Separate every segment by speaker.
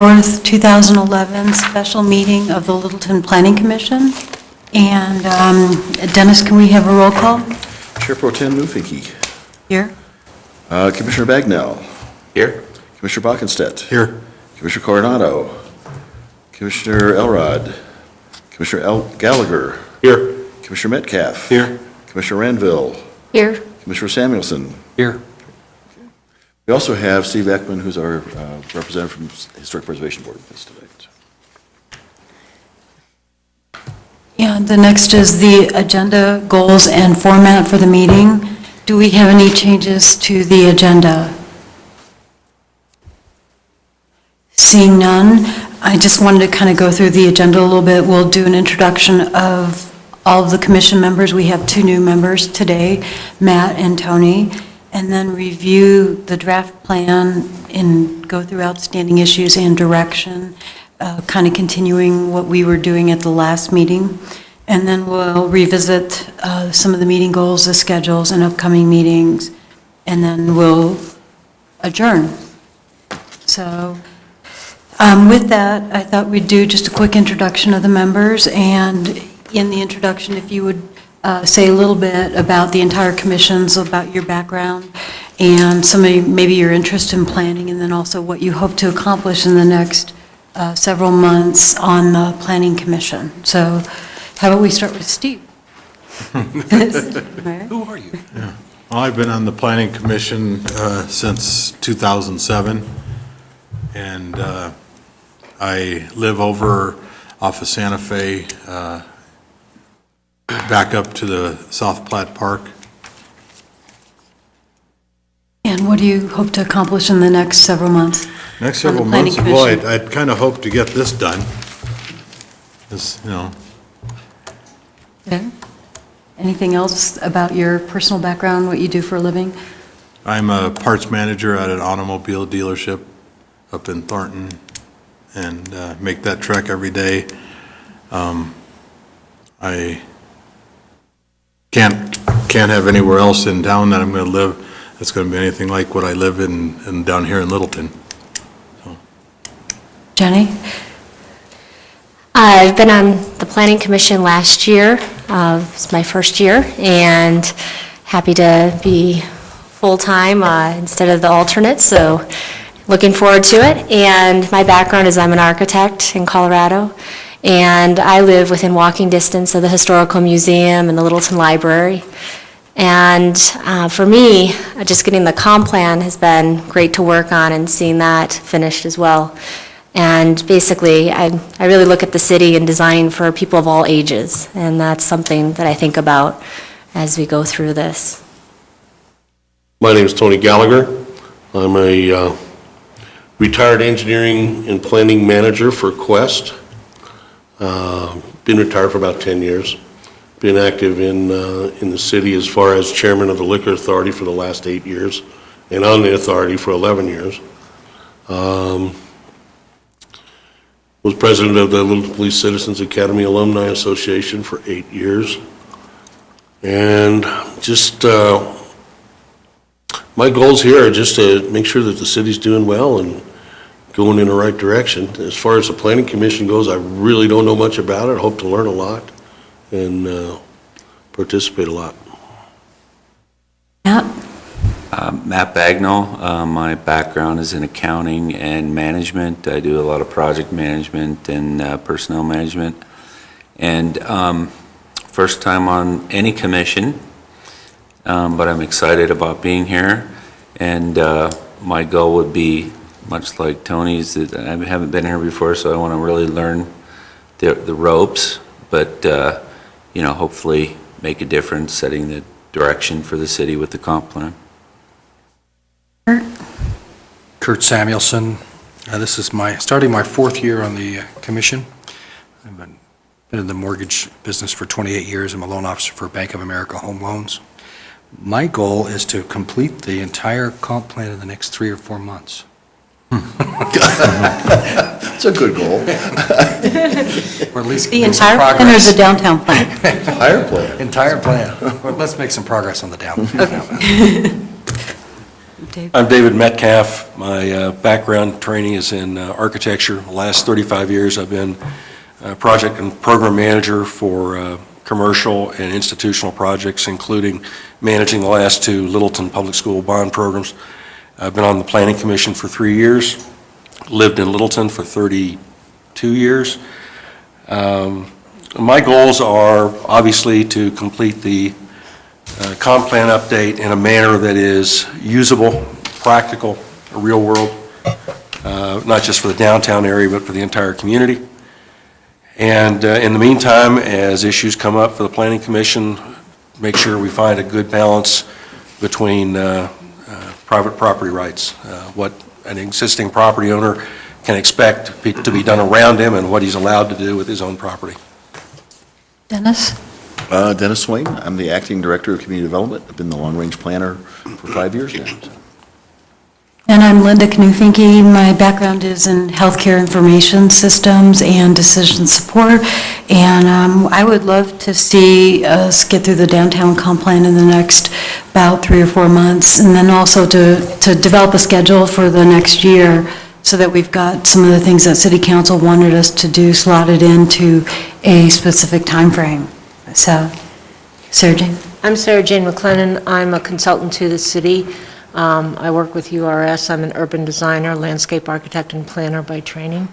Speaker 1: 4th, 2011 special meeting of the Littleton Planning Commission. And Dennis, can we have a roll call?
Speaker 2: Chair Pro Tem Newfinky.
Speaker 1: Here.
Speaker 2: Commissioner Bagnell.
Speaker 3: Here.
Speaker 2: Commissioner Bockenstedt.
Speaker 3: Here.
Speaker 2: Commissioner Coronado. Commissioner Elrod. Commissioner Gallagher.
Speaker 3: Here.
Speaker 2: Commissioner Metcalf.
Speaker 3: Here.
Speaker 2: Commissioner Ranville.
Speaker 1: Here.
Speaker 2: Commissioner Samuelson.
Speaker 3: Here.
Speaker 2: We also have Steve Ekman, who's our representative from Historic Preservation Board with us tonight.
Speaker 1: And the next is the agenda, goals, and format for the meeting. Do we have any changes to the agenda? Seeing none, I just wanted to kind of go through the agenda a little bit. We'll do an introduction of all of the commission members. We have 2 new members today, Matt and Tony, and then review the draft plan and go through outstanding issues and direction, kind of continuing what we were doing at the last meeting. And then we'll revisit some of the meeting goals, the schedules, and upcoming meetings, and then we'll adjourn. So with that, I thought we'd do just a quick introduction of the members, and in the introduction, if you would say a little bit about the entire commissions, about your background, and maybe your interest in planning, and then also what you hope to accomplish in the next several months on the Planning Commission. So how about we start with Steve?
Speaker 3: Who are you?
Speaker 4: Yeah. Well, I've been on the Planning Commission since 2007, and I live over off of Santa Fe, back up to the South Platte Park.
Speaker 1: And what do you hope to accomplish in the next several months?
Speaker 4: Next several
Speaker 1: On the
Speaker 4: months,
Speaker 1: Planning
Speaker 4: well,
Speaker 1: Commission.
Speaker 4: I'd kind of hope to get this done.
Speaker 1: Okay. Anything else about your personal background, what you do for a living?
Speaker 4: I'm a parts manager at an automobile dealership up in Thornton, and make that trek every day. I can't have anywhere else in town that I'm going to live that's going to be anything like what I live in down here in Littleton. So.
Speaker 1: Jenny?
Speaker 5: I've been on the Planning Commission last year. It's my first year, and happy to be full-time instead of the alternate, so looking forward to it. And my background is I'm an architect in Colorado, and I live within walking distance of the Historical Museum and the Littleton Library. And for me, just getting the comp plan has been great to work on and seeing that finished as well. And basically, I really look at the city and design for people of all ages, and that's something that I think about as we go through this.
Speaker 6: My name is Tony Gallagher. I'm a retired engineering and planning manager for Quest. Been retired for about 10 years. Been active in the city as far as chairman of the Liquor Authority for the last 8 years, and on the authority for 11 years. Was president of the Littleton Police Citizens Academy Alumni Association for 8 years. And just, my goals here are just to make sure that the city's doing well and going in the right direction. As far as the Planning Commission goes, I really don't know much about it. I hope to learn a lot and participate a lot.
Speaker 1: Matt?
Speaker 3: Matt Bagnell. My background is in accounting and management. I do a lot of project management and personnel management. And first time on any commission, but I'm excited about being here. And my goal would be, much like Tony's, that I haven't been here before, so I want to really learn the ropes, but hopefully make a difference, setting the direction for the city with the comp plan.
Speaker 7: Kurt Samuelson. This is starting my 4th year on the commission. I've been in the mortgage business for 28 years. I'm a loan officer for Bank of America Home Loans. My goal is to complete the entire comp plan in the next 3 or 4 months.
Speaker 2: That's a good goal.
Speaker 7: Or at least
Speaker 1: The
Speaker 7: make some
Speaker 1: entire plan or
Speaker 7: progress.
Speaker 1: the downtown plan?
Speaker 2: Entire plan.
Speaker 7: Entire plan. Well, let's make some progress on the down.
Speaker 1: Dave?
Speaker 8: I'm David Metcalf. My background training is in architecture. The last 35 years I've been project and program manager for commercial and institutional projects, including managing the last 2 Littleton Public School bond programs. I've been on the Planning Commission for 3 years, lived in Littleton for 32 years. My goals are obviously to complete the comp plan update in a manner that is usable, practical, real world, not just for the downtown area, but for the entire community. And in the meantime, as issues come up for the Planning Commission, make sure we find a good balance between private property rights, what an existing property owner can expect to be done around him and what he's allowed to do with his own property.
Speaker 1: Dennis?
Speaker 2: Dennis Swain, I'm the Acting Director of Community Development. I've been the Long Range Planner for 5 years now. So.
Speaker 1: And I'm Linda Knufinke. My background is in healthcare information systems and decision support. And I would love to see us get through the downtown comp plan in the next about 3 or 4 months, and then also to develop a schedule for the next year so that we've got some of the things that City Council wanted us to do slotted into a specific time frame. So, Sarah Jane?
Speaker 9: I'm Sarah Jane McLennan. I'm a consultant to the city. I work with URS. I'm an urban designer, landscape architect, and planner by training.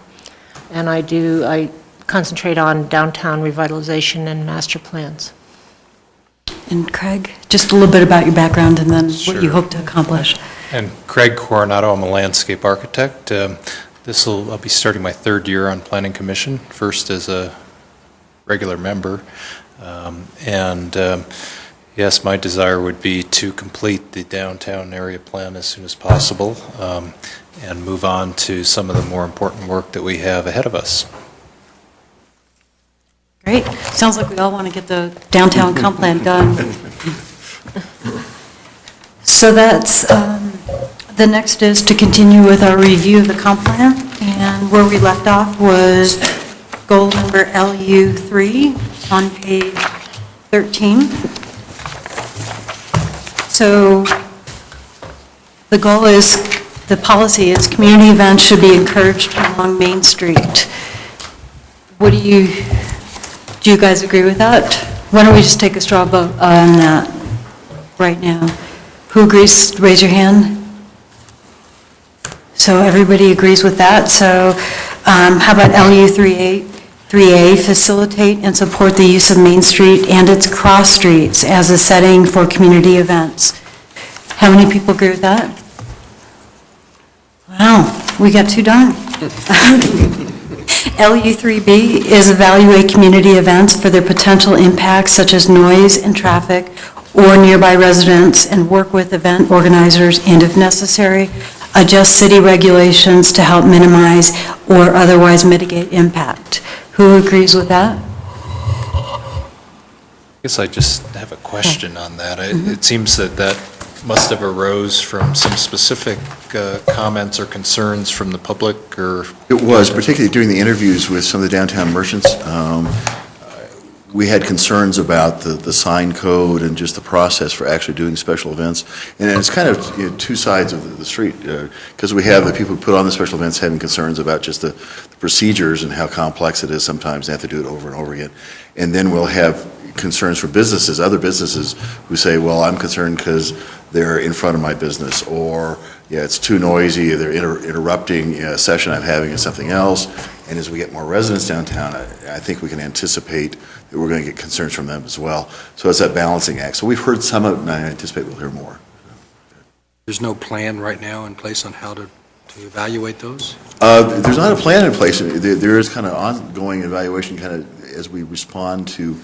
Speaker 9: And I concentrate on downtown revitalization and master plans.
Speaker 1: And Craig, just a little bit about your background and then what you
Speaker 10: Sure.
Speaker 1: hope to accomplish.
Speaker 10: And Craig Coronado, I'm a landscape architect. I'll be starting my 3rd year on Planning Commission, first as a regular member. Yes, my desire would be to complete the downtown area plan as soon as possible and move on to some of the more important work that we have ahead of us.
Speaker 1: Great. Sounds like we all want to get the downtown comp plan done. So that's, the next is to continue with our review of the comp plan. And where we left off was goal number LU3 on page 13. So the goal is, the policy is community events should be encouraged along Main Street. Do you guys agree with that? Why don't we just take a straw vote on that right now? Who agrees? Raise your hand. So everybody agrees with that. So how about LU3A, facilitate and support the use of Main Street and its cross streets as a setting for community events. How many people agree with that? Wow, we got 2 done. LU3B is evaluate community events for their potential impacts such as noise and traffic or nearby residents, and work with event organizers and, if necessary, adjust city regulations to help minimize or otherwise mitigate impact. Who agrees with that?
Speaker 10: I guess I just have a question on that. It seems that must have arose from some specific comments or concerns from the public, or?
Speaker 2: It was, particularly during the interviews with some of the downtown merchants. We had concerns about the sign code and just the process for actually doing special events. And it's kind of 2 sides of the street, because we have the people who put on the special events having concerns about just the procedures and how complex it is sometimes. They have to do it over and over again. And then we'll have concerns for businesses, other businesses who say, well, I'm concerned because they're in front of my business, or it's too noisy, they're interrupting a session I'm having and something else. And as we get more residents downtown, I think we can anticipate that we're going to get concerns from them as well. So it's that balancing act. So we've heard some of it, and I anticipate we'll hear more.
Speaker 7: There's no plan right now in place on how to evaluate those?
Speaker 2: There's not a plan in place. There is kind of ongoing evaluation kind of as we respond to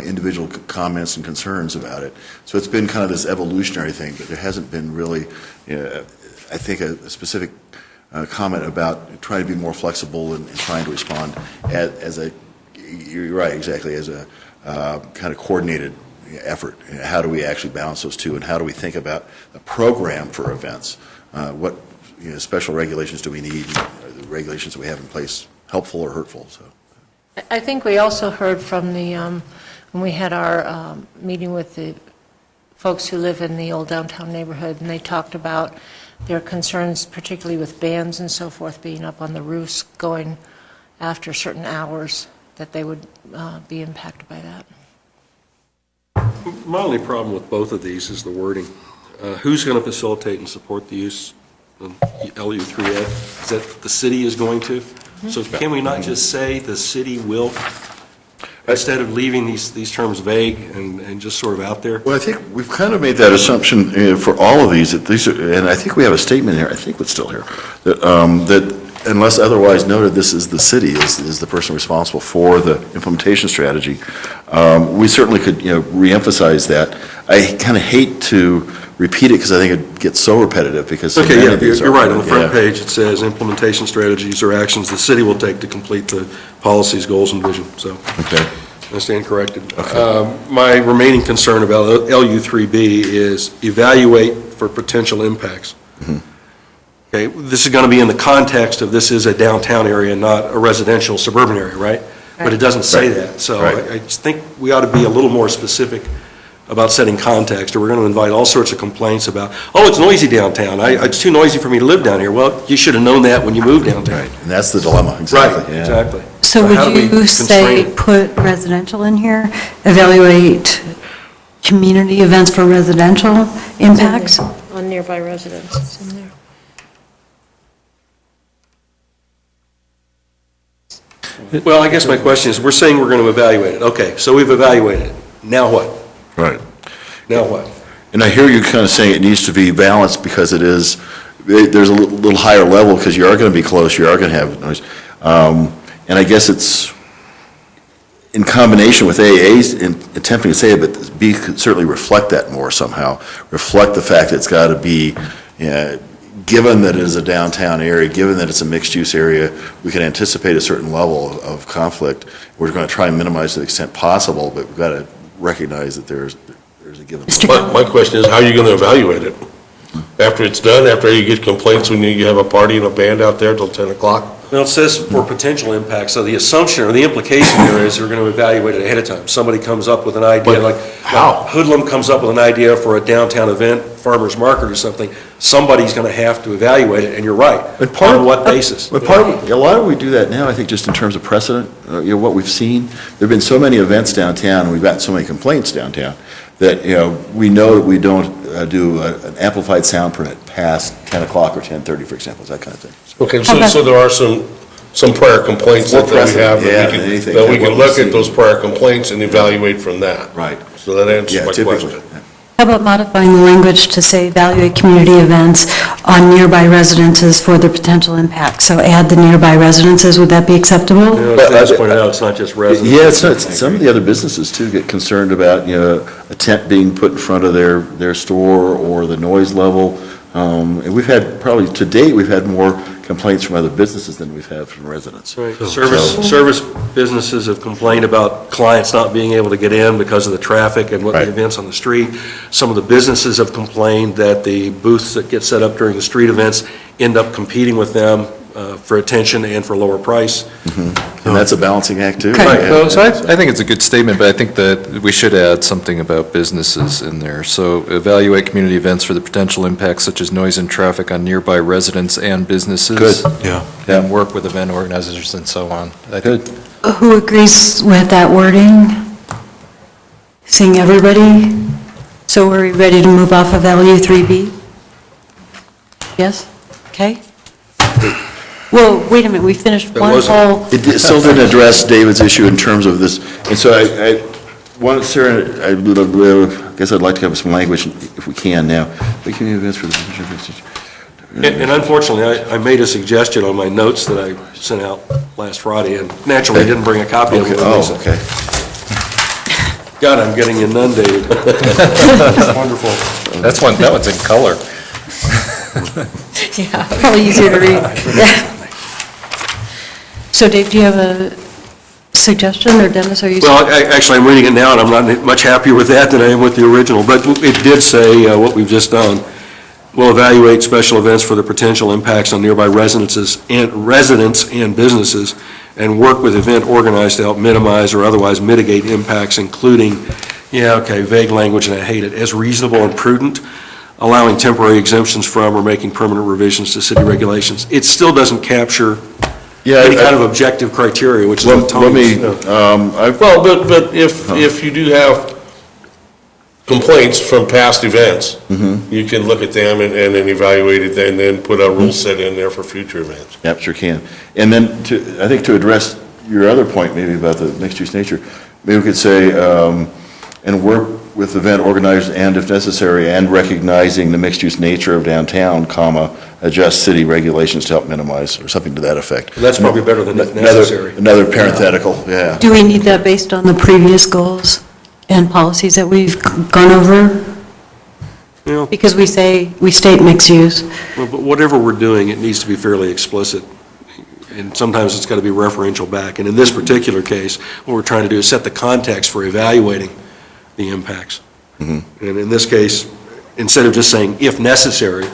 Speaker 2: individual comments and concerns about it. So it's been kind of this evolutionary thing, but there hasn't been really, I think, a specific comment about trying to be more flexible and trying to respond you're right, exactly, as a kind of coordinated effort. How do we actually balance those two, and how do we think about a program for events? What special regulations do we need? Are the regulations that we have in place helpful or hurtful? So,
Speaker 9: I think we also heard from when we had our meeting with the folks who live in the old downtown neighborhood, and they talked about their concerns, particularly with bands and so forth, being up on the roofs, going after certain hours, that they would be impacted by that.
Speaker 8: My only problem with both of these is the wording. Who's going to facilitate and support the use of LU3A? Is that the city is going to? So can we not just say the city will, instead of leaving these terms vague and just sort of out there?
Speaker 2: Well, I think we've kind of made that assumption for all of these, that these are, and I think we have a statement here, I think it's still here, that unless otherwise noted, this is the city, is the person responsible for the implementation strategy. We certainly could, reemphasize that. I kind of hate to repeat it because I think it gets so repetitive because so
Speaker 8: Okay,
Speaker 2: many
Speaker 8: yeah,
Speaker 2: of these
Speaker 8: you're
Speaker 2: are-
Speaker 8: right. On the front
Speaker 2: yeah.
Speaker 8: page, it says implementation strategies or actions the city will take to complete the policies, goals, and vision. So
Speaker 2: Okay.
Speaker 8: I stand corrected. My remaining concern about LU3B is evaluate for potential impacts. Okay, this is going to be in the context of this is a downtown area, not a residential suburban area, right? But it doesn't say that. So
Speaker 2: Right.
Speaker 8: I just think we ought to be a little more specific about setting context, or we're going to invite all sorts of complaints about, oh, it's noisy downtown. It's too noisy for me to live down here. Well, you should have known that when you moved downtown.
Speaker 2: Right, and that's the dilemma, exactly.
Speaker 8: Right,
Speaker 2: yeah.
Speaker 8: exactly.
Speaker 1: So
Speaker 8: how do
Speaker 1: would
Speaker 8: we
Speaker 1: you say,
Speaker 8: constrain it?
Speaker 1: put residential in here? Evaluate community events for residential impacts?
Speaker 9: On nearby residents, it's in there.
Speaker 8: Well, I guess my question is, we're saying we're going to evaluate it. Okay, so we've evaluated it. Now what?
Speaker 2: Right.
Speaker 8: Now what?
Speaker 2: And I hear you kind of saying it needs to be balanced because it is, there's a little higher level because you are going to be close, you are going to have noise. And I guess it's in combination with AA's in attempting to say it, but B could certainly reflect that more somehow. Reflect the fact that it's got to be, given that it is a downtown area, given that it's a mixed-use area, we can anticipate a certain level of conflict. We're going to try and minimize to the extent possible, but we've got to recognize that there's a given.
Speaker 6: My question is, how are you going to evaluate it? After it's done, after you get complaints when you have a party and a band out there till 10 o'clock?
Speaker 8: Well, it says for potential impacts, so the assumption or the implication here is we're going to evaluate it ahead of time. Somebody comes up with an idea,
Speaker 6: But
Speaker 8: like
Speaker 6: how?
Speaker 8: Hoodlum comes up with an idea for a downtown event, farmer's market or something, somebody's going to have to evaluate it, and you're right.
Speaker 2: But part
Speaker 8: On
Speaker 2: of-
Speaker 8: what basis?
Speaker 2: But a lot of we do that now, I think, just in terms of precedent, what we've seen. There've been so many events downtown, and we've gotten so many complaints downtown, that, we know that we don't do an amplified sound permit past 10 o'clock or 10:30, for example, that kind of thing.
Speaker 6: Okay, so there are some prior complaints that we have,
Speaker 2: Yeah, anything.
Speaker 6: that we can
Speaker 2: What
Speaker 6: look
Speaker 2: we've
Speaker 6: at those prior complaints and evaluate from that.
Speaker 2: Right.
Speaker 6: So that answers
Speaker 2: Yeah,
Speaker 6: my
Speaker 2: typically.
Speaker 6: question.
Speaker 1: How about modifying the language to say evaluate community events on nearby residences for their potential impact? So add the nearby residences, would that be acceptable?
Speaker 8: As Dennis pointed out, it's not just residents.
Speaker 2: Yeah, it's not, some of the other businesses too get concerned about, a tent being put in front of their store or the noise level. And we've had, probably to date, we've had more complaints from other businesses than we've had from residents.
Speaker 8: Right. Service businesses have complained about clients not being able to get in because of the traffic and what the
Speaker 2: Right.
Speaker 8: events on the street. Some of the businesses have complained that the booths that get set up during the street events end up competing with them for attention and for lower price.
Speaker 2: And that's a balancing act too.
Speaker 1: Okay.
Speaker 10: Right,
Speaker 2: Yeah.
Speaker 10: well, so I think it's a good statement, but I think that we should add something about businesses in there. So evaluate community events for the potential impacts such as noise and traffic on nearby residents and businesses.
Speaker 2: Good.
Speaker 4: Yeah.
Speaker 10: And work with event organizers and so on. I think
Speaker 2: Good.
Speaker 1: Who agrees with that wording? Seeing everybody? So are we ready to move off of LU3B? Yes? Okay. Well, wait a minute, we finished
Speaker 8: That
Speaker 1: one
Speaker 8: wasn't-
Speaker 1: whole,
Speaker 2: Still didn't address David's issue in terms of this, and so I want, Sarah, I guess I'd like to have some language, if we can now. The community events for the.
Speaker 8: And unfortunately, I made a suggestion on my notes that I sent out last Friday, and naturally didn't bring a copy of it.
Speaker 2: Okay,
Speaker 8: with me, so-
Speaker 2: oh, okay.
Speaker 8: God, I'm getting inundated. Wonderful.
Speaker 10: that one's in color.
Speaker 1: yeah, probably easier to read. Yeah. So Dave, do you have a suggestion, or Dennis, are you?
Speaker 8: Well, actually, I'm reading it now, and I'm not much happier with that than I am with the original, but it did say what we've just done. We'll evaluate special events for the potential impacts on nearby residents and businesses, and work with event organizers to help minimize or otherwise mitigate impacts, including Yeah, okay, vague language, and I hate it. As reasonable and prudent, allowing temporary exemptions from or making permanent revisions to city regulations. It still doesn't capture any kind of objective criteria, which is what Tony's.
Speaker 6: Well, but if you do have complaints from past events, you can look at them and then evaluate it, and then put a rule set in there for future events.
Speaker 2: Yep, sure can. And then I think to address your other point maybe about the mixed-use nature, maybe we could say, and work with event organizers and if necessary, and recognizing the mixed-use nature of downtown, comma, adjust city regulations to help minimize, or something to that effect.
Speaker 8: That's probably better than if necessary.
Speaker 2: Another parenthetical, yeah.
Speaker 1: Do we need that based on the previous goals and policies that we've gone over?
Speaker 8: Yeah.
Speaker 1: Because we state mixed use.
Speaker 8: Well, but whatever we're doing, it needs to be fairly explicit, and sometimes it's got to be referential back. And in this particular case, what we're trying to do is set the context for evaluating the impacts. And in this case, instead of just saying if necessary,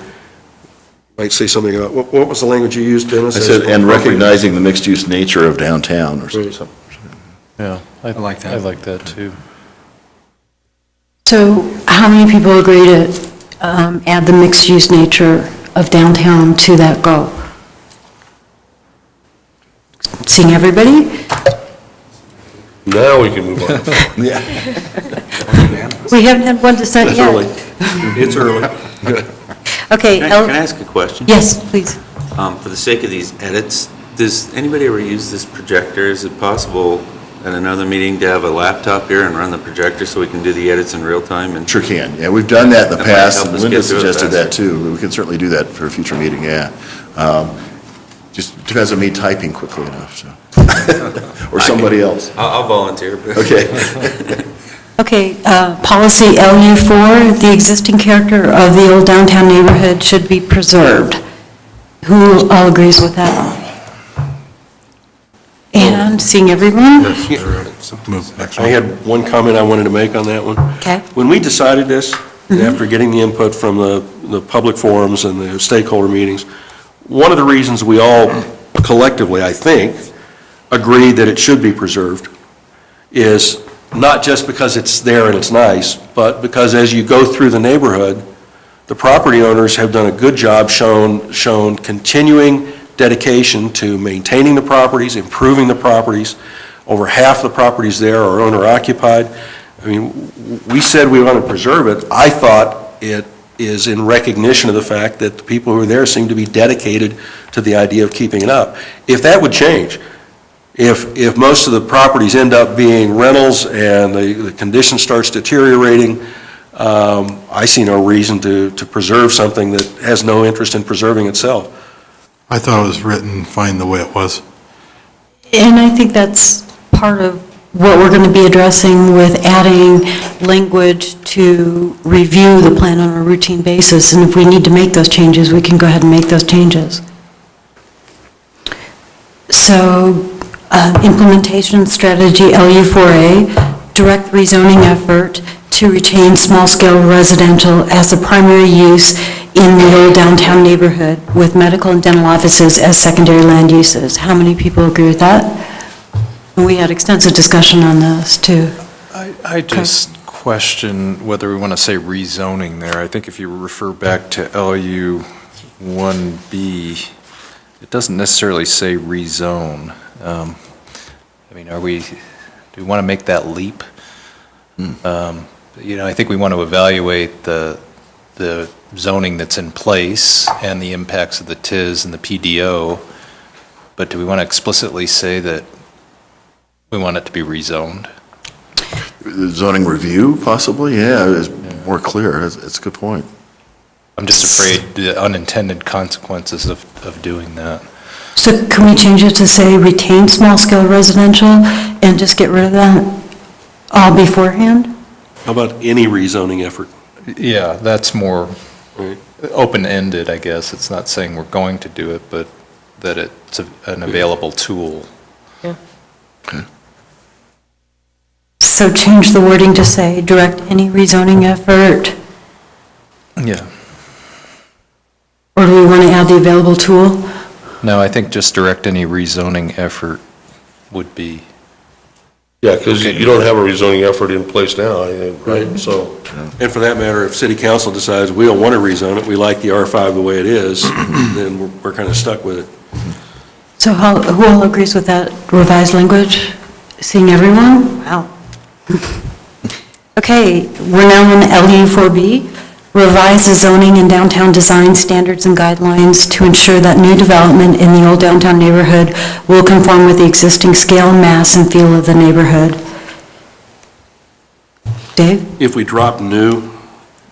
Speaker 8: might say something about, what was the language you used, Dennis?
Speaker 2: I said, and recognizing the mixed-use nature of downtown, or something.
Speaker 10: Yeah,
Speaker 7: I like that.
Speaker 10: I like that, too.
Speaker 1: So how many people agree to add the mixed-use nature of downtown to that goal? Seeing everybody?
Speaker 6: Now we can move on.
Speaker 2: Yeah.
Speaker 1: We haven't had one dissent
Speaker 8: It's
Speaker 1: yet.
Speaker 8: early. It's early.
Speaker 1: Okay.
Speaker 3: Can I ask a question?
Speaker 1: Yes, please.
Speaker 3: For the sake of these edits, does anybody ever use this projector? Is it possible at another meeting to have a laptop here and run the projector so we can do the edits in real time? And
Speaker 2: Sure can, yeah, we've done that in the
Speaker 3: That might
Speaker 2: past,
Speaker 3: help
Speaker 2: and
Speaker 3: us
Speaker 2: Linda
Speaker 3: get through it
Speaker 2: suggested that
Speaker 3: faster.
Speaker 2: too. We can certainly do that for a future meeting, yeah. Just depends on me typing quickly enough, so. Or somebody else.
Speaker 3: I'll volunteer.
Speaker 2: Okay.
Speaker 1: Okay, policy LU4, the existing character of the old downtown neighborhood should be preserved. Who all agrees with that? And seeing everyone?
Speaker 4: Move next
Speaker 8: I
Speaker 4: one.
Speaker 8: had one comment I wanted to make on that one.
Speaker 1: Okay.
Speaker 8: When we decided this, after getting the input from the public forums and the stakeholder meetings, one of the reasons we all collectively, I think, agreed that it should be preserved is not just because it's there and it's nice, but because as you go through the neighborhood, the property owners have done a good job, shown continuing dedication to maintaining the properties, improving the properties. Over half the properties there are owner-occupied. I mean, we said we want to preserve it. I thought it is in recognition of the fact that the people who are there seem to be dedicated to the idea of keeping it up. If that would change, if most of the properties end up being rentals and the condition starts deteriorating, I see no reason to preserve something that has no interest in preserving itself.
Speaker 4: I thought it was written fine the way it was.
Speaker 1: And I think that's part of what we're going to be addressing with adding language to review the plan on a routine basis. And if we need to make those changes, we can go ahead and make those changes. So, implementation strategy LU4A, direct rezoning effort to retain small-scale residential as the primary use in the old downtown neighborhood with medical and dental offices as secondary land uses. How many people agree with that? And we had extensive discussion on this, too.
Speaker 10: I just question whether we want to say rezoning there. I think if you refer back to LU 1B, it doesn't necessarily say rezone. I mean, do we want to make that leap? I think we want to evaluate the zoning that's in place and the impacts of the TIS and the PDO, but do we want to explicitly say that we want it to be rezoned?
Speaker 2: The zoning review, possibly, yeah, is more clear, that's a good point.
Speaker 10: I'm just afraid the unintended consequences of doing that.
Speaker 1: So can we change it to say retain small-scale residential and just get rid of that all beforehand?
Speaker 8: How about any rezoning effort?
Speaker 10: Yeah, that's more
Speaker 8: Right.
Speaker 10: open-ended, I guess. It's not saying we're going to do it, but that it's an available tool.
Speaker 1: So change the wording to say direct any rezoning effort,
Speaker 10: Yeah.
Speaker 1: or do we want to add the available tool?
Speaker 10: No, I think just direct any rezoning effort would be,
Speaker 6: Yeah, because you don't have a rezoning effort in place now, right? So,
Speaker 8: And for that matter, if city council decides we don't want to rezone it, we like the R5 the way it is, then we're kind of stuck with it.
Speaker 1: So who all agrees with that revised language? Seeing everyone? Wow. Okay, we're now on LU4B, revise the zoning and downtown design standards and guidelines to ensure that new development in the old downtown neighborhood will conform with the existing scale, mass, and feel of the neighborhood. Dave?
Speaker 8: If we drop new,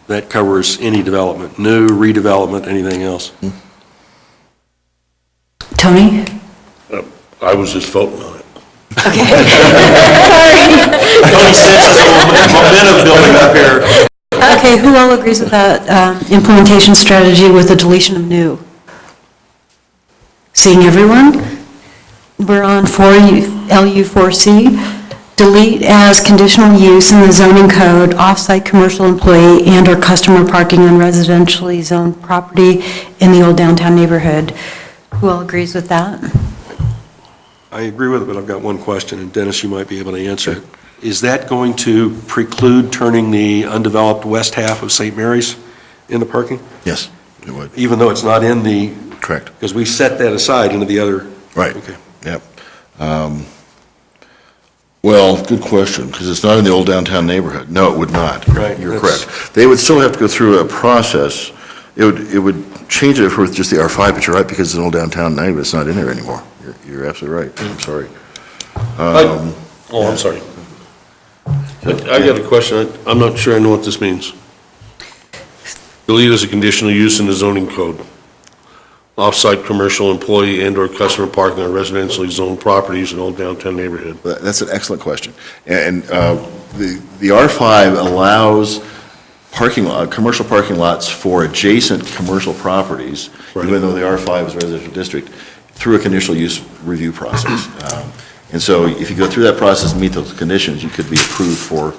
Speaker 8: that covers any development, new, redevelopment, anything else.
Speaker 1: Tony?
Speaker 6: I was just voting on it.
Speaker 8: Tony senses a momentum building up here.
Speaker 1: Okay, who all agrees with that implementation strategy with the deletion of new? Seeing everyone? We're on LU4C. Delete as conditional use in the zoning code, off-site commercial employee and/or customer parking on residentially zoned property in the old downtown neighborhood. Who all agrees with that?
Speaker 8: I agree with it, but I've got one question, and Dennis, you might be able to answer it. Is that going to preclude turning the undeveloped west half of St. Mary's into parking?
Speaker 2: Yes, it would.
Speaker 8: Even though it's not in the...
Speaker 2: Correct.
Speaker 8: Because we set that aside into the other...
Speaker 2: Right.
Speaker 8: Okay.
Speaker 2: Yep. Well, good question, because it's not in the old downtown neighborhood. No, it would not.
Speaker 8: Right.
Speaker 2: You're
Speaker 8: That's-
Speaker 2: correct. They would still have to go through a process. It would change it if it was just the R5, but you're right, because it's an old downtown neighborhood, it's not in there anymore. You're absolutely right. I'm sorry.
Speaker 6: I'm sorry. I got a question. I'm not sure I know what this means. Delete as a conditional use in the zoning code. Off-site commercial employee and/or customer parking on residentially zoned properties in old downtown neighborhood.
Speaker 2: That's an excellent question. And the R5 allows commercial parking lots for adjacent commercial properties,
Speaker 6: Right.
Speaker 2: even though the R5 is a residential district, through a conditional use review process. And so if you go through that process and meet those conditions, you could be approved for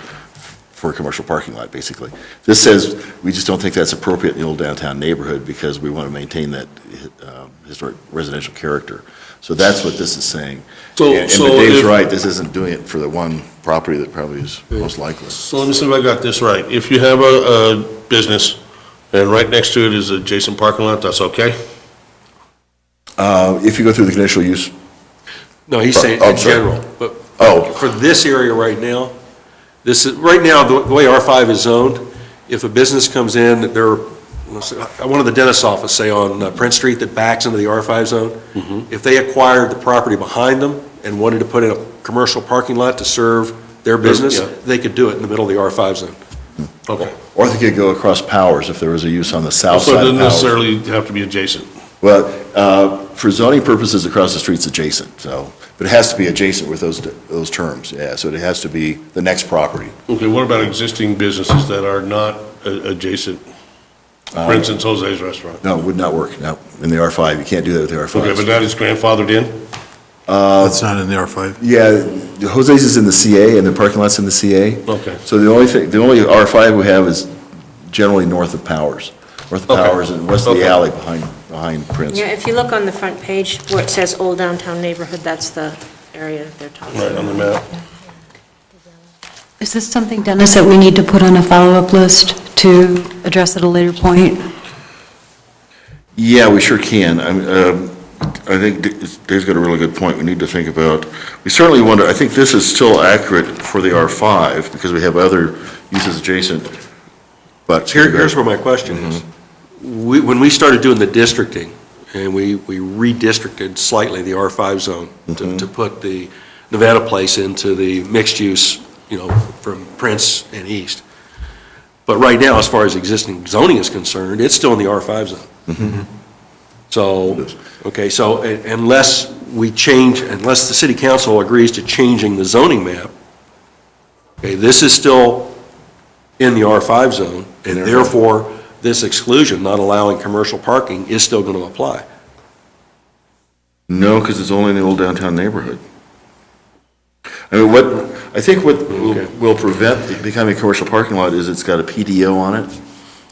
Speaker 2: a commercial parking lot, basically. This says, we just don't think that's appropriate in the old downtown neighborhood because we want to maintain that historic residential character. So that's what this is saying.
Speaker 6: So
Speaker 2: Dave's
Speaker 6: if-
Speaker 2: right, this isn't doing it for the one property that probably is most likely.
Speaker 6: So let me see if I got this right. If you have a business and right next to it is adjacent parking lot, that's okay?
Speaker 2: If you go through the conditional use,
Speaker 8: No, he's saying
Speaker 2: Oh,
Speaker 8: in
Speaker 2: I'm sorry.
Speaker 8: general. But
Speaker 2: Oh.
Speaker 8: for this area right now, right now, the way R5 is zoned, if a business comes in, one of the dentist's office, say on Prince Street that backs into the R5 zone, if they acquired the property behind them and wanted to put in a commercial parking lot to serve their business,
Speaker 6: Yeah.
Speaker 8: they could do it in the middle of the R5 zone.
Speaker 6: Okay.
Speaker 2: or they could go across Powers if there was a use on the south
Speaker 6: So it
Speaker 2: side of
Speaker 6: doesn't
Speaker 2: Powers.
Speaker 6: necessarily have to be adjacent.
Speaker 2: Well, for zoning purposes, across the street's adjacent, so, but it has to be adjacent with those terms, yeah, so it has to be the next property.
Speaker 6: Okay, what about existing businesses that are not adjacent? For instance, Jose's Restaurant.
Speaker 2: No, it would not work, no, in the R5, you can't do that with the R5.
Speaker 6: Okay, but that is grandfathered in?
Speaker 4: That's not in the R5.
Speaker 2: Yeah, Jose's is in the CA, and the parking lot's in the CA.
Speaker 6: Okay.
Speaker 2: So the only R5 we have is generally north of Powers, and west of the
Speaker 6: Okay.
Speaker 2: alley behind Prince.
Speaker 9: Yeah, if you look on the front page where it says Old Downtown Neighborhood, that's the area they're talking
Speaker 6: Right,
Speaker 9: about.
Speaker 6: on the map.
Speaker 1: Is this something, Dennis, that we need to put on a follow-up list to address at a later point?
Speaker 2: Yeah, we sure can. I think Dave's got a really good point. We need to think about, we certainly wonder, I think this is still accurate for the R5 because we have other uses adjacent, but.
Speaker 8: Here's where my question is. When we started doing the districting, and we redistricted slightly the R5 zone to put the Nevada Place into the mixed use, from Prince and east. But right now, as far as existing zoning is concerned, it's still in the R5 zone. So, okay, so unless the city council agrees to changing the zoning map, okay, this is still in the R5 zone, and therefore, this exclusion, not allowing commercial parking, is still going to apply.
Speaker 2: No, because it's only in the old downtown neighborhood. I mean, I think what will prevent it becoming a commercial parking lot is it's got a PDO on it.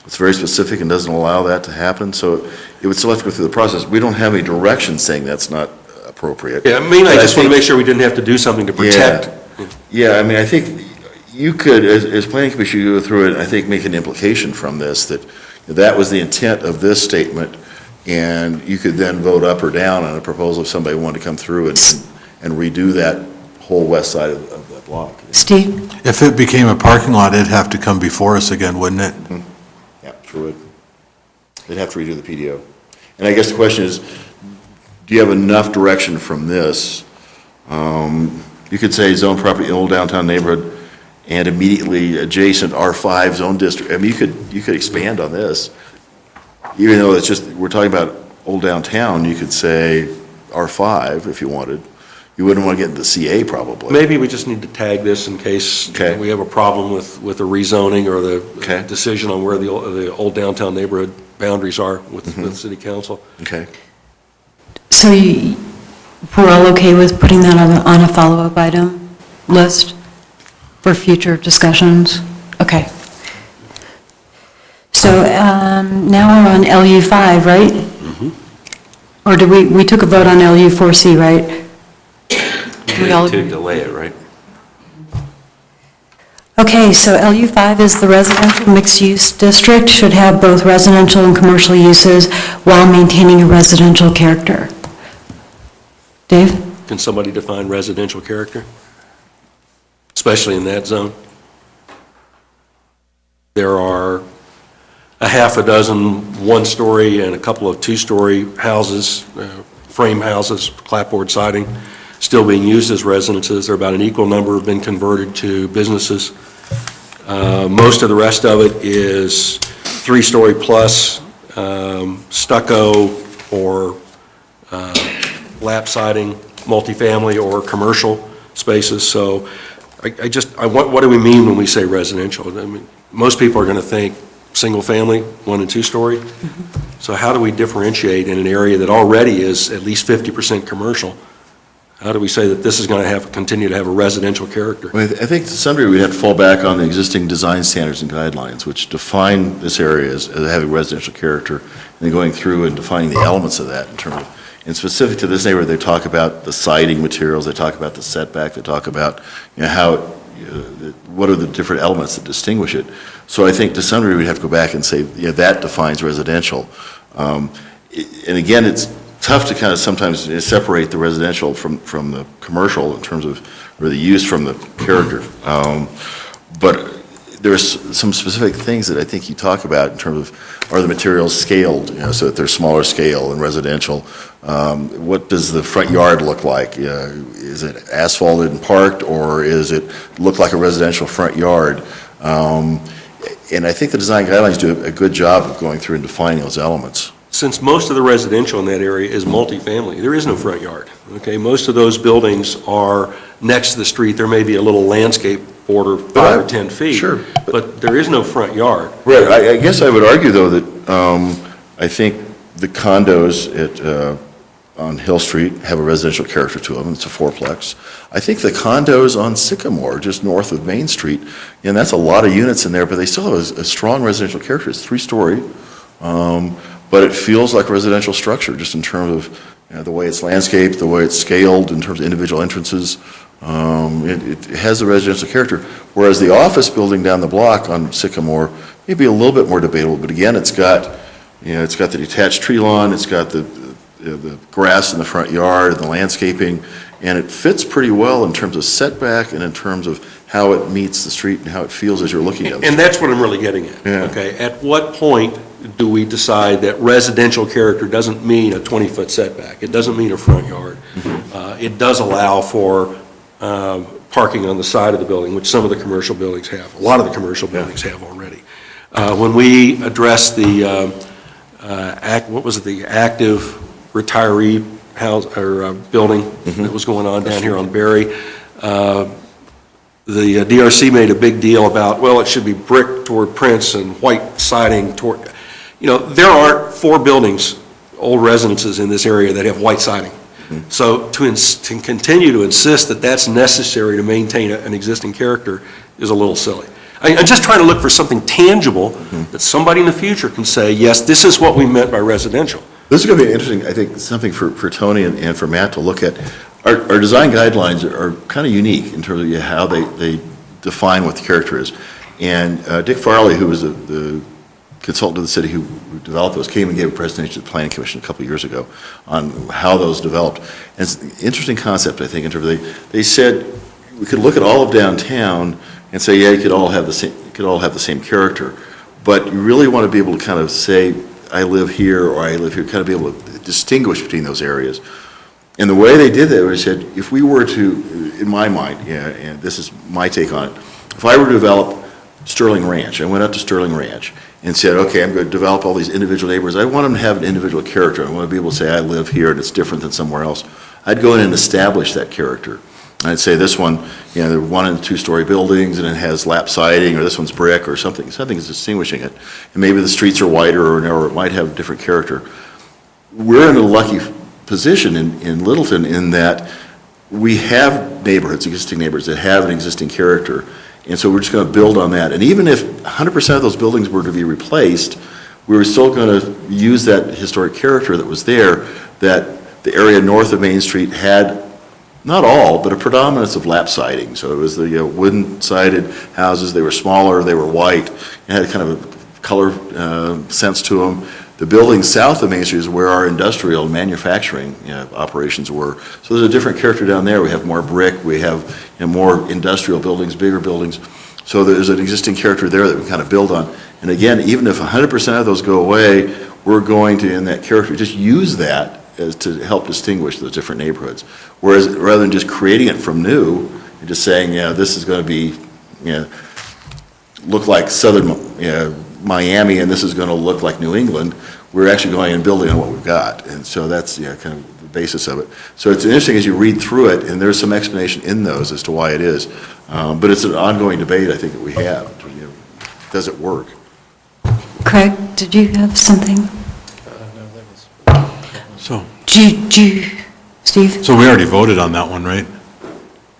Speaker 2: It's very specific and doesn't allow that to happen, so it would still have to go through the process. We don't have any direction saying that's not appropriate.
Speaker 8: Yeah, I mean, I just want to make sure we didn't have to do something to protect
Speaker 2: Yeah, I mean, I think you could, as planning commission, you go through it, I think make an implication from this, that that was the intent of this statement, and you could then vote up or down on a proposal if somebody wanted to come through and redo that whole west side of that block.
Speaker 1: Steve?
Speaker 4: If it became a parking lot, it'd have to come before us again, wouldn't it?
Speaker 2: Yeah, sure would. They'd have to redo the PDO. And I guess the question is, do you have enough direction from this? You could say zone property in old downtown neighborhood and immediately adjacent R5 zone district. I mean, you could expand on this. Even though it's just, we're talking about old downtown, you could say R5 if you wanted. You wouldn't want to get into CA probably.
Speaker 8: Maybe we just need to tag this in case
Speaker 2: Okay.
Speaker 8: we have a problem with the rezoning or the
Speaker 2: Okay.
Speaker 8: decision on where the old downtown neighborhood boundaries are with city council.
Speaker 2: Okay.
Speaker 1: So we're all okay with putting that on a follow-up item list for future discussions? Okay. So now we're on LU5, right? Or did we took a vote on LU4C, right? We all
Speaker 3: To
Speaker 1: agree?
Speaker 3: delay it, right?
Speaker 1: Okay, so LU5 is the residential mixed-use district, should have both residential and commercial uses while maintaining a residential character. Dave?
Speaker 8: Can somebody define residential character? Especially in that zone? There are a half a dozen one-story and a couple of two-story houses, frame houses, clapboard siding, still being used as residences. There are about an equal number have been converted to businesses. Most of the rest of it is three-story plus, stucco or lap siding, multifamily or commercial spaces. So what do we mean when we say residential? I mean, most people are going to think single-family, one- and two-story. So how do we differentiate in an area that already is at least 50% commercial? How do we say that this is going to continue to have a residential character?
Speaker 2: I mean, I think to some degree we'd have to fall back on the existing design standards and guidelines, which define this area as having residential character, and then going through and defining the elements of that in terms of, and specific to this neighborhood, they talk about the siding materials, they talk about the setback, they talk about, how, what are the different elements that distinguish it. So I think to some degree we'd have to go back and say, that defines residential. And again, it's tough to kind of sometimes separate the residential from the commercial in terms of, or the use from the character. But there's some specific things that I think you talk about in terms of, are the materials scaled, so that they're smaller scale in residential? What does the front yard look like? Is it asphalted and parked, or is it look like a residential front yard? And I think the design guidelines do a good job of going through and defining those elements.
Speaker 8: Since most of the residential in that area is multifamily, there is no front yard, okay? Most of those buildings are next to the street. There may be a little landscape border 5 or 10 feet.
Speaker 2: Sure.
Speaker 8: But there is no front yard.
Speaker 2: Right, I guess I would argue, though, that I think the condos on Hill Street have a residential character to them. It's a fourplex. I think the condos on Sycamore, just north of Main Street, and that's a lot of units in there, but they still have a strong residential character. It's three-story, but it feels like a residential structure, just in terms of the way it's landscaped, the way it's scaled, in terms of individual entrances. It has a residential character, whereas the office building down the block on Sycamore may be a little bit more debatable, but again, it's got the detached tree lawn, it's got the grass in the front yard, and the landscaping, and it fits pretty well in terms of setback and in terms of how it meets the street and how it feels as you're looking at it.
Speaker 8: And that's what I'm really getting at,
Speaker 2: Yeah.
Speaker 8: okay? At what point do we decide that residential character doesn't mean a 20-foot setback? It doesn't mean a front yard. It does allow for parking on the side of the building, which some of the commercial buildings have. A lot of the commercial buildings have already. When we addressed the, the active retiree house, or building that was going on down here on Berry, the DRC made a big deal about, well, it should be brick toward Prince and white siding toward, there aren't 4 buildings, old residences in this area that have white siding. So to continue to insist that that's necessary to maintain an existing character is a little silly. I'm just trying to look for something tangible that somebody in the future can say, yes, this is what we meant by residential.
Speaker 2: This is going to be interesting, I think, something for Tony and for Matt to look at. our design guidelines are kind of unique in terms of how they define what the character is. And Dick Farley, who was the consultant to the city who developed those, came and gave a presentation to the Planning Commission a couple of years ago on how those developed. And it's an interesting concept, I think, in terms of they said we could look at all of downtown and say, yeah, you could all have the same character, but you really want to be able to kind of say, I live here or I live here, kind of be able to distinguish between those areas. And the way they did that was said, if we were to, in my mind, and this is my take on it, if I were to develop Sterling Ranch, I went up to Sterling Ranch and said, okay, I'm going to develop all these individual neighborhoods. I want them to have an individual character. I want to be able to say, I live here and it's different than somewhere else. I'd go in and establish that character. I'd say this one, they're 1- and 2-story buildings and it has lap siding, or this one's brick or something is distinguishing it. And maybe the streets are wider or narrower, it might have a different character. We're in a lucky position in Littleton in that we have neighborhoods, existing neighborhoods that have an existing character. And so we're just going to build on that. And even if 100% of those buildings were to be replaced, we were still going to use that historic character that was there, that the area north of Main Street had, not all, but a predominance of lap siding. So it was the wooden-sided houses. They were smaller, they were white, and had kind of a color sense to them. The buildings south of Main Street is where our industrial and manufacturing operations were. So there's a different character down there. We have more brick, we have more industrial buildings, bigger buildings. So there's an existing character there that we kind of build on. And again, even if 100% of those go away, we're going to, in that character, just use that as to help distinguish those different neighborhoods. Whereas, rather than just creating it from new, and just saying, this is going to be, look like southern Miami, and this is going to look like New England, we're actually going and building on what we've got. And so that's kind of the basis of it. So it's interesting as you read through it, and there's some explanation in those as to why it is. But it's an ongoing debate, I think, that we have. Does it work?
Speaker 1: Craig, did you have something?
Speaker 10: No, that was.
Speaker 4: So,
Speaker 1: Steve?
Speaker 4: so we already voted on that one, right?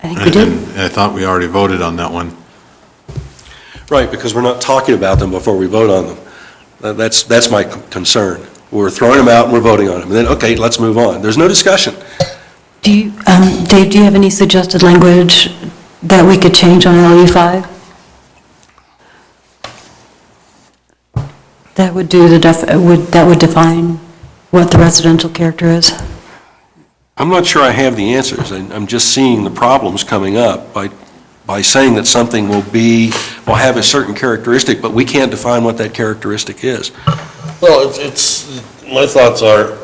Speaker 1: I think we did.
Speaker 4: And I thought we already voted on that one.
Speaker 8: Right, because we're not talking about them before we vote on them. That's my concern. We're throwing them out and we're voting on them, and then, okay, let's move on. There's no discussion.
Speaker 1: Do you, Dave, do you have any suggested language that we could change on LU5? That would do that would define what the residential character is?
Speaker 8: I'm not sure I have the answers. I'm just seeing the problems coming up by saying that something will have a certain characteristic, but we can't define what that characteristic is.
Speaker 6: Well, my thoughts are,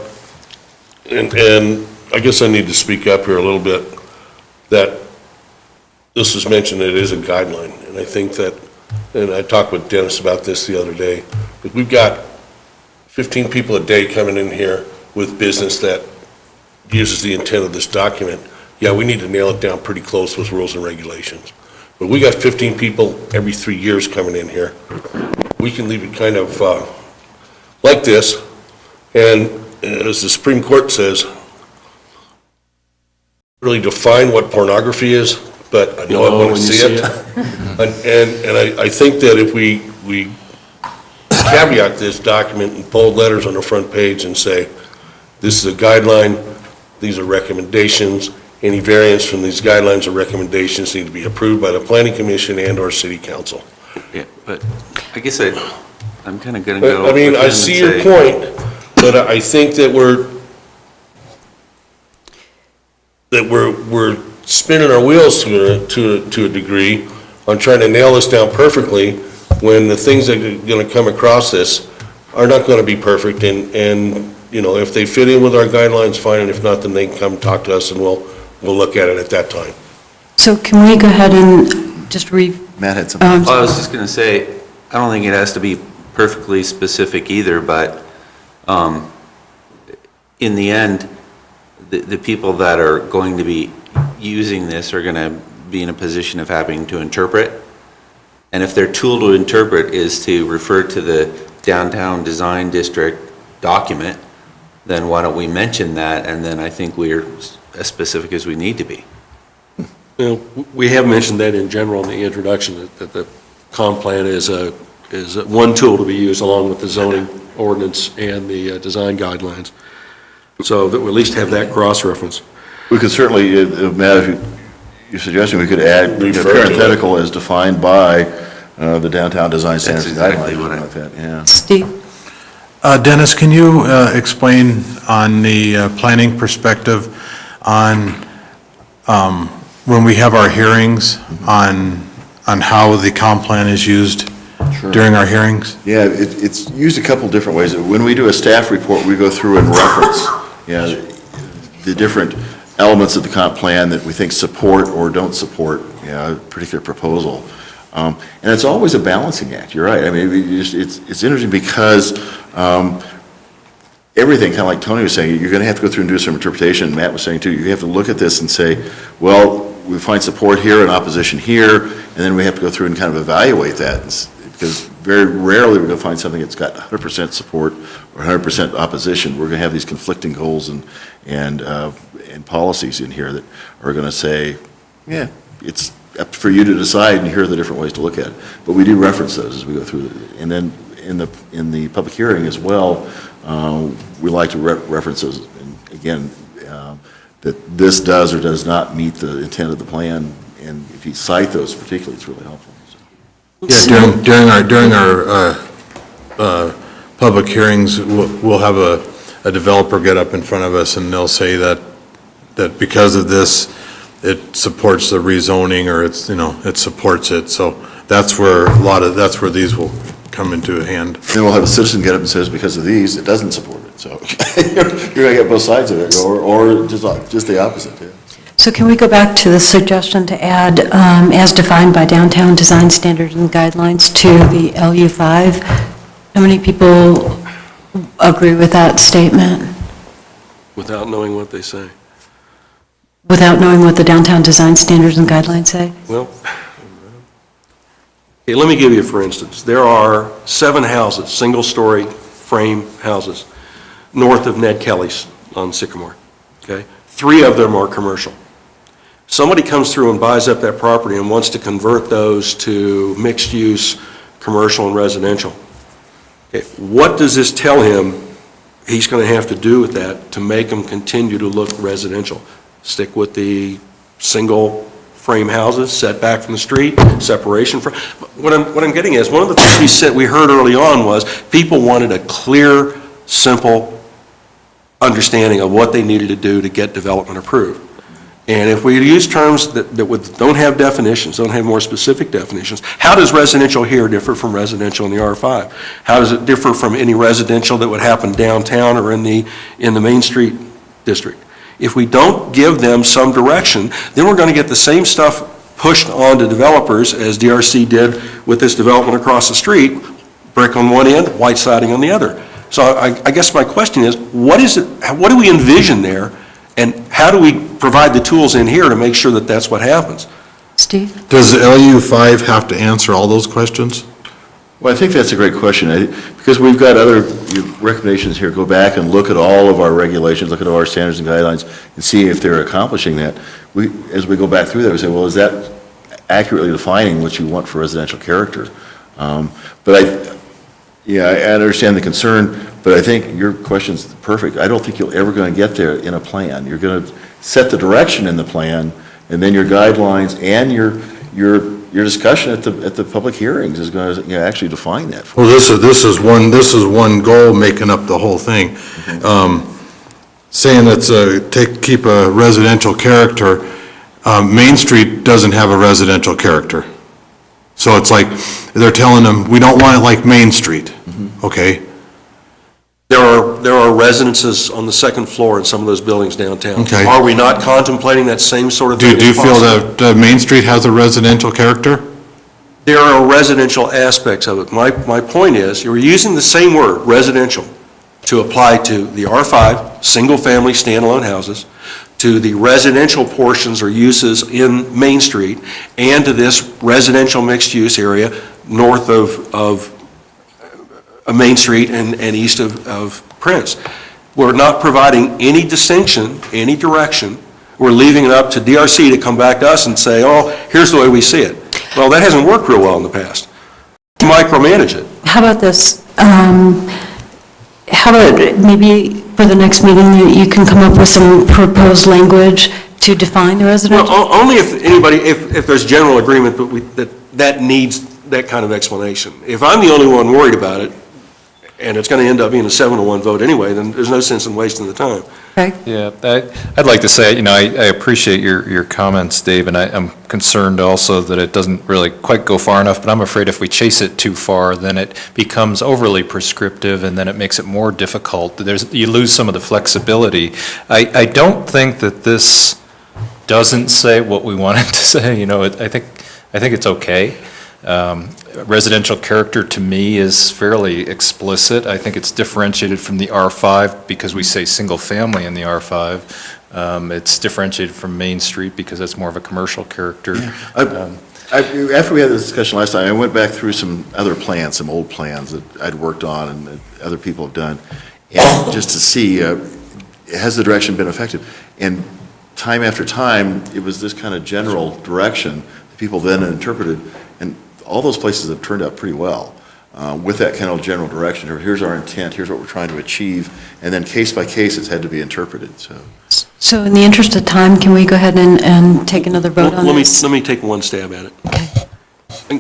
Speaker 6: and I guess I need to speak up here a little bit, that this was mentioned, it is a guideline, and I think that, and I talked with Dennis about this the other day, but we've got 15 people a day coming in here with business that uses the intent of this document. Yeah, we need to nail it down pretty close with rules and regulations. But we got 15 people every 3 years coming in here. We can leave it kind of like this, and as the Supreme Court says, really define what pornography is, but I know I want to see it. And I think that if we caveat this document in bold letters on the front page and say, this is a guideline, these are recommendations, any variance from these guidelines or recommendations need to be approved by the Planning Commission and/or City Council.
Speaker 3: Yeah, but I guess I'm kind of going to go.
Speaker 6: I mean, I see your point, but I think that we're spinning our wheels to a degree on trying to nail this down perfectly when the things that are going to come across this are not going to be perfect, and if they fit in with our guidelines, fine, and if not, then they can come talk to us and we'll look at it at that time.
Speaker 1: So can we go ahead and just
Speaker 2: Matt had something.
Speaker 3: Well, I was just going to say, I don't think it has to be perfectly specific either, but in the end, the people that are going to be using this are going to be in a position of having to interpret. And if their tool to interpret is to refer to the downtown design district document, then why don't we mention that, and then I think we're as specific as we need to be.
Speaker 8: We have mentioned that in general in the introduction, that the comp plan is one tool to be used along with the zoning ordinance and the design guidelines. So that we at least have that cross-reference.
Speaker 2: We could certainly, Matt, if you're suggesting we could add
Speaker 6: Refer to it.
Speaker 2: parenthetical as defined by the downtown design standards and
Speaker 3: exactly
Speaker 2: guidelines,
Speaker 3: what I-
Speaker 2: like that, yeah.
Speaker 1: Steve?
Speaker 4: Dennis, can you explain on the planning perspective on when we have our hearings on how the comp plan is used during our hearings?
Speaker 2: Yeah, it's used a couple different ways. When we do a staff report, we go through and reference, the different elements of the comp plan that we think support or don't support, a particular proposal. And it's always a balancing act, you're right. I mean, it's interesting because everything, kind of like Tony was saying, you're going to have to go through and do some interpretation. Matt was saying too, you have to look at this and say, well, we find support here and opposition here, and then we have to go through and kind of evaluate that, because very rarely we're going to find something that's got 100% support or 100% opposition. We're going to have these conflicting goals and policies in here that are going to say, yeah, it's up for you to decide, and here are the different ways to look at it. But we do reference those as we go through. And then in the public hearing as well, we like to reference those, and again, that this does or does not meet the intent of the plan, and if you cite those particularly, it's really helpful.
Speaker 4: Yeah, during our public hearings, we'll have a developer get up in front of us, and they'll say that because of this, it supports the rezoning, or it supports it. So that's where these will come into hand.
Speaker 2: Then we'll have a citizen get up and says, because of these, it doesn't support it. So you're going to get both sides of it, or just the opposite, yeah.
Speaker 1: So can we go back to the suggestion to add, as defined by downtown design standards and guidelines, to the LU5? How many people agree with that statement
Speaker 6: Without knowing what they say.
Speaker 1: without knowing what the downtown design standards and guidelines say?
Speaker 6: Well, okay, let me give you, for instance, there are 7 houses, single-story frame houses, north of Ned Kelly's on Sycamore, okay? 3 of them are commercial. Somebody comes through and buys up that property and wants to convert those to mixed-use, commercial and residential. Okay, what does this tell him he's going to have to do with that to make them continue to look residential? Stick with the single frame houses, setback from the street, separation from, what I'm getting at is, one of the things we heard early on was people wanted a clear, simple understanding of what they needed to do to get development approved. And if we use terms that don't have definitions, don't have more specific definitions, how does residential here differ from residential in the R5? How does it differ from any residential that would happen downtown or in the Main Street district? If we don't give them some direction, then we're going to get the same stuff pushed on to developers as DRC did with this development across the street, brick on one end, white siding on the other. So I guess my question is, what do we envision there, and how do we provide the tools in here to make sure that that's what happens?
Speaker 1: Steve?
Speaker 4: Does LU5 have to answer all those questions?
Speaker 2: Well, I think that's a great question, because we've got other recommendations here. Go back and look at all of our regulations, look at all our standards and guidelines, and see if they're accomplishing that. As we go back through that, we say, well, is that accurately defining what you want for residential character? But I understand the concern, but I think your question's perfect. I don't think you're ever going to get there in a plan. You're going to set the direction in the plan, and then your guidelines and your discussion at the public hearings is going to actually define that.
Speaker 4: Well, this is one goal making up the whole thing. Saying it's keep a residential character. Main Street doesn't have a residential character. So it's like they're telling them, we don't want it like Main Street, okay?
Speaker 6: There are residences on the second floor in some of those buildings downtown.
Speaker 4: Okay.
Speaker 6: Are we not contemplating that same sort of
Speaker 4: Do
Speaker 6: thing?
Speaker 4: you
Speaker 6: as
Speaker 4: feel
Speaker 6: possible?
Speaker 4: that Main Street has a residential character?
Speaker 6: There are residential aspects of it. My point is, you're using the same word, residential, to apply to the R5, single-family standalone houses, to the residential portions or uses in Main Street, and to this residential mixed-use area north of Main Street and east of Prince. We're not providing any distinction, any direction. We're leaving it up to DRC to come back to us and say, oh, here's the way we see it. Well, that hasn't worked real well in the past. Micromanage it.
Speaker 1: How about this? How about maybe for the next meeting, that you can come up with some proposed language to define the residential?
Speaker 8: Well, only if anybody, if there's general agreement, but that needs that kind of explanation. If I'm the only one worried about it, and it's going to end up being a 7-1 vote anyway, then there's no sense in wasting the time.
Speaker 1: Okay.
Speaker 10: Yeah, I'd like to say, I appreciate your comments, Dave, and I'm concerned also that it doesn't really quite go far enough, but I'm afraid if we chase it too far, then it becomes overly prescriptive, and then it makes it more difficult. You lose some of the flexibility. I don't think that this doesn't say what we want it to say, I think it's okay. Residential character, to me, is fairly explicit. I think it's differentiated from the R5 because we say single-family in the R5. It's differentiated from Main Street because it's more of a commercial character.
Speaker 2: After we had this discussion last time, I went back through some other plans, some old plans that I'd worked on and that other people have done, and just to see, has the direction been effective? And time after time, it was this kind of general direction that people then interpreted, and all those places have turned out pretty well with that kind of general direction. Here's our intent, here's what we're trying to achieve, and then case by case, it's had to be interpreted, so.
Speaker 1: So in the interest of time, can we go ahead and take another vote on this?
Speaker 8: Let me take one stab at it.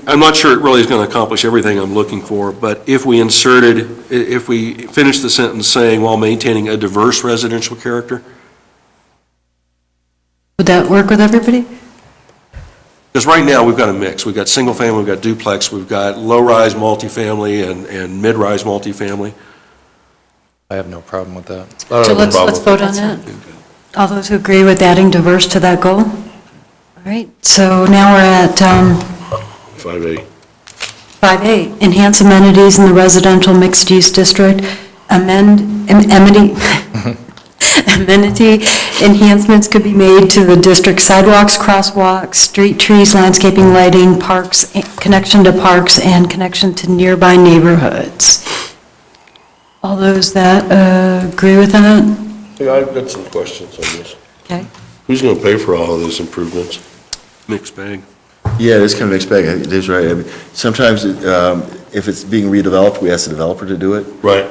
Speaker 8: I'm not sure it really is going to accomplish everything I'm looking for, but if we finish the sentence saying, while maintaining a diverse residential character,
Speaker 1: Would that work with everybody?
Speaker 8: because right now, we've got a mix. We've got single-family, we've got duplex, we've got low-rise multifamily and mid-rise multifamily.
Speaker 10: I have no problem with that.
Speaker 6: I don't
Speaker 1: So
Speaker 6: have a
Speaker 1: let's
Speaker 6: problem.
Speaker 1: vote on that. All those who agree with adding diverse to that goal? All right, so now we're at
Speaker 6: 5A.
Speaker 1: 5A, enhance amenities in the residential mixed-use district, amenity enhancements could be made to the district sidewalks, crosswalks, street trees, landscaping, lighting, parks, connection to parks, and connection to nearby neighborhoods. All those that agree with that?
Speaker 6: Yeah, I've got some questions on this.
Speaker 1: Okay.
Speaker 6: Who's going to pay for all of these improvements?
Speaker 8: Mixed bag.
Speaker 2: Yeah, it's kind of mixed bag. Dave's right. I mean, sometimes if it's being redeveloped, we ask the developer to do it.
Speaker 6: Right.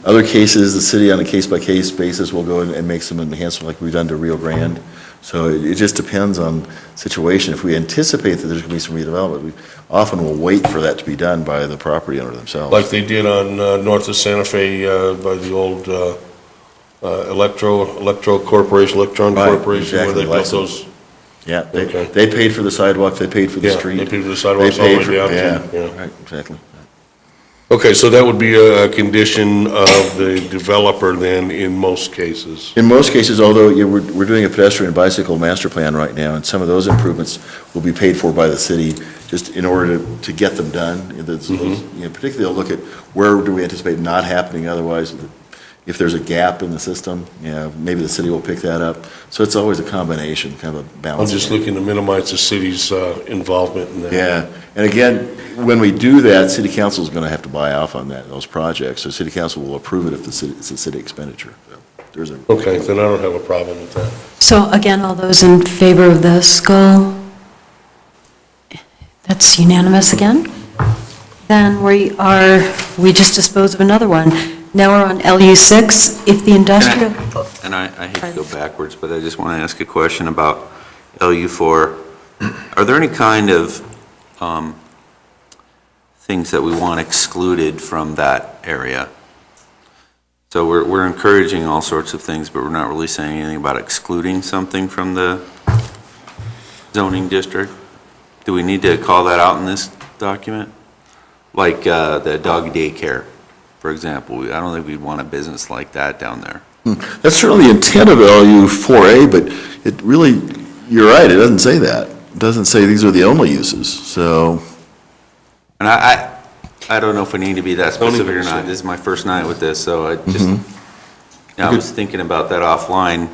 Speaker 2: Other cases, the city on a case-by-case basis will go in and make some enhancements like we've done to Rio Grande. So it just depends on situation. If we anticipate that there's going to be some redevelopment, we often will wait for that to be done by the property owner themselves.
Speaker 6: Like they did on north of Santa Fe by the old Electron Corporation, where
Speaker 2: exactly,
Speaker 6: they built
Speaker 2: license.
Speaker 6: those.
Speaker 2: Yeah,
Speaker 6: Okay.
Speaker 2: they paid for the sidewalk, they paid for the
Speaker 6: Yeah,
Speaker 2: street.
Speaker 6: they paid for the sidewalks all the way down to, yeah.
Speaker 2: Right, exactly.
Speaker 6: Okay, so that would be a condition of the developer then in most cases.
Speaker 2: In most cases, although we're doing a pedestrian and bicycle master plan right now, and some of those improvements will be paid for by the city, just in order to get them done. Particularly, they'll look at where do we anticipate not happening otherwise. If there's a gap in the system, maybe the city will pick that up. So it's always a combination, kind of a balance.
Speaker 6: I'm just looking to minimize the city's involvement in that.
Speaker 2: Yeah, and again, when we do that, city council is going to have to buy off on those projects. So city council will approve it if it's a city expenditure. So
Speaker 6: Okay, then I don't have a problem with that.
Speaker 1: So again, all those in favor of this goal? That's unanimous again. Then we just disposed of another one. Now we're on LU6, if the industrial...
Speaker 3: And I hate to go backwards, but I just want to ask a question about LU4. Are there any kind of things that we want excluded from that area? So we're encouraging all sorts of things, but we're not really saying anything about excluding something from the zoning district? Do we need to call that out in this document? Like the dog daycare, for example. I don't think we'd want a business like that down there.
Speaker 2: That's certainly the intent of LU4A, but it really, you're right, it doesn't say that. It doesn't say these are the only uses, so.
Speaker 3: And I don't know if we need to be that specific or not. This is my first night with this, so I just, I was thinking about that offline.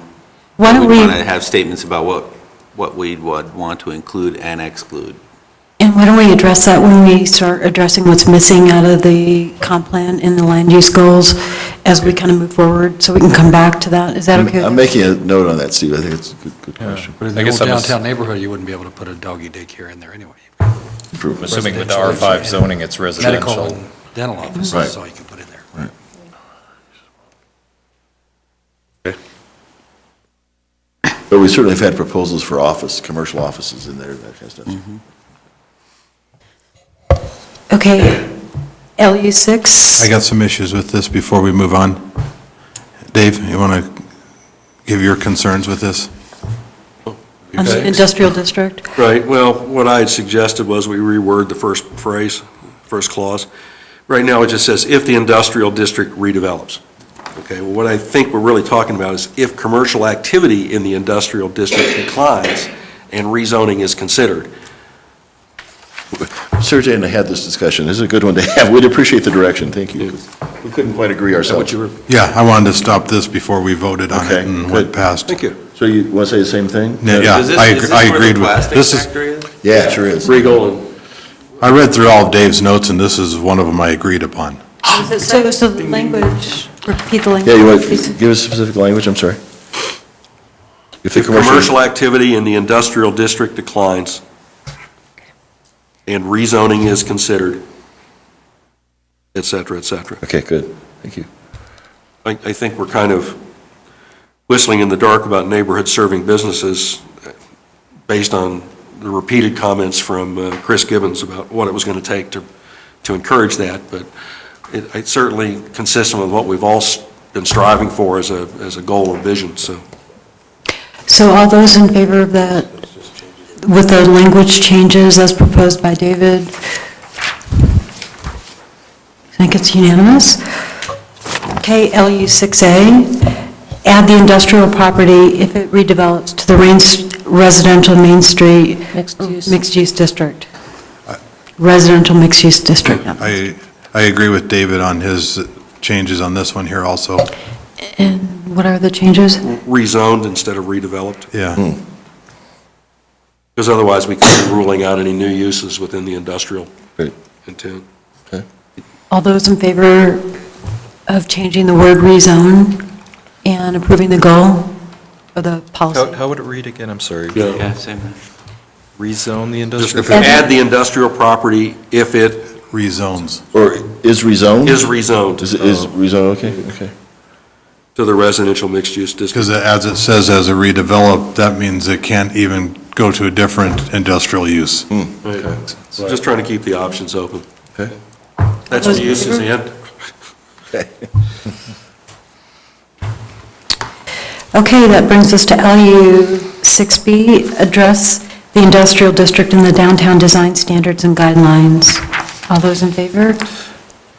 Speaker 1: Why don't
Speaker 3: we
Speaker 1: we...
Speaker 3: want to have statements about what we would want to include and exclude.
Speaker 1: And why don't we address that when we start addressing what's missing out of the comp plan in the land use goals as we kind of move forward, so we can come back to that? Is that okay?
Speaker 2: I'm making a note on that, Steve. I think it's a good question.
Speaker 7: But in the old downtown neighborhood, you wouldn't be able to put a doggy daycare in there anyway.
Speaker 2: Improvement.
Speaker 10: Assuming with the R5 zoning, it's
Speaker 7: Medical
Speaker 10: residential.
Speaker 7: and dental offices,
Speaker 2: Right.
Speaker 7: is all you can put in there.
Speaker 2: Right. But we certainly have had proposals for commercial offices in there, that kind of stuff.
Speaker 1: Okay, LU6?
Speaker 4: I got some issues with this before we move on. Dave, you want to give your concerns with this?
Speaker 1: On the industrial district?
Speaker 8: Right, well, what I had suggested was we reword the first phrase, first clause. Right now, it just says, if the industrial district redevelops. Okay, well, what I think we're really talking about is if commercial activity in the industrial district declines and rezoning is considered.
Speaker 2: Sergey and I had this discussion. This is a good one to have. We'd appreciate the direction. Thank you. We couldn't quite agree
Speaker 8: Is that what
Speaker 2: ourselves.
Speaker 8: you were?
Speaker 4: Yeah, I wanted to stop this before we voted on it
Speaker 2: Okay,
Speaker 4: and
Speaker 2: good.
Speaker 4: went past.
Speaker 8: Thank you.
Speaker 2: So you want to say the same thing?
Speaker 4: Yeah, I agreed with, this is,
Speaker 2: Yeah, it sure is.
Speaker 8: Regal and
Speaker 4: I read through all of Dave's notes, and this is one of them I agreed upon.
Speaker 1: So the language, repeat the language.
Speaker 2: Yeah, you want to
Speaker 1: please.
Speaker 2: give us specific language? I'm sorry. If the
Speaker 8: if commercial activity in the industrial district declines and rezoning is considered, et cetera, et cetera.
Speaker 2: Okay, good. Thank you.
Speaker 8: I think we're kind of whistling in the dark about neighborhood serving businesses based on the repeated comments from Chris Gibbons about what it was going to take to encourage that, but it's certainly consistent with what we've all been striving for as a goal and vision, so.
Speaker 1: So all those in favor of that, with the language changes as proposed by David? I think it's unanimous. Okay, LU6A, add the industrial property if it redevelops to the residential Main Street mixed-use district. Residential mixed-use district.
Speaker 4: I agree with David on his changes on this one here also.
Speaker 1: And what are the changes?
Speaker 8: Rezoned instead of redeveloped,
Speaker 4: Yeah.
Speaker 8: because otherwise we could be ruling out any new uses within the industrial
Speaker 2: Great.
Speaker 8: intent.
Speaker 1: All those in favor of changing the word rezone and approving the goal of the policy?
Speaker 10: How would it read again? I'm sorry.
Speaker 3: Yeah, same.
Speaker 10: Rezone the
Speaker 8: Just
Speaker 10: industrial?
Speaker 8: add the industrial property if it
Speaker 4: Rezones.
Speaker 2: Or is rezoned?
Speaker 8: is rezoned
Speaker 2: Is rezoned, okay, okay.
Speaker 8: to the residential mixed-use district.
Speaker 4: Because as it says, as a redeveloped, that means it can't even go to a different industrial use.
Speaker 8: Right. So just trying to keep the options open.
Speaker 2: Okay.
Speaker 8: That's what uses in.
Speaker 2: Okay.
Speaker 1: Okay, that brings us to LU6B, address the industrial district and the downtown design standards and guidelines. All those in favor?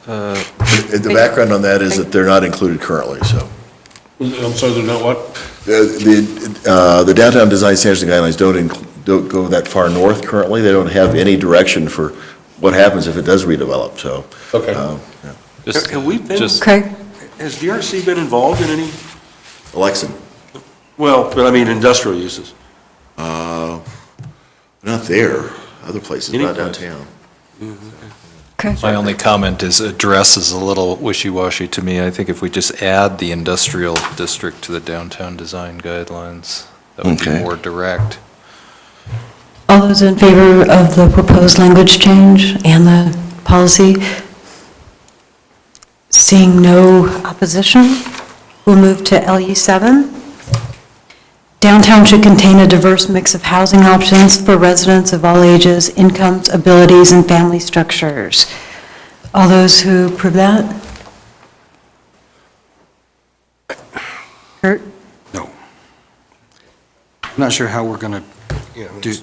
Speaker 2: The background on that is that they're not included currently, so.
Speaker 6: I'm sorry, they're not what?
Speaker 2: The downtown design standards and guidelines don't go that far north currently. They don't have any direction for what happens if it does redevelop, so.
Speaker 6: Okay.
Speaker 2: Yeah.
Speaker 8: Have we been, has
Speaker 1: Craig?
Speaker 8: DRC been involved in any,
Speaker 2: Alexan,
Speaker 8: well, but I mean industrial uses?
Speaker 2: not there, other places,
Speaker 8: Any
Speaker 2: not
Speaker 8: place.
Speaker 2: downtown.
Speaker 1: Okay.
Speaker 10: My only comment is address is a little wishy-washy to me. I think if we just add the industrial district to the downtown design guidelines, that would be
Speaker 2: Okay.
Speaker 10: more direct.
Speaker 1: All those in favor of the proposed language change and the policy? Seeing no opposition, we'll move to LU7. Downtown should contain a diverse mix of housing options for residents of all ages, incomes, abilities, and family structures. All those who approve that? Kurt?
Speaker 7: No. I'm not sure how we're going to do,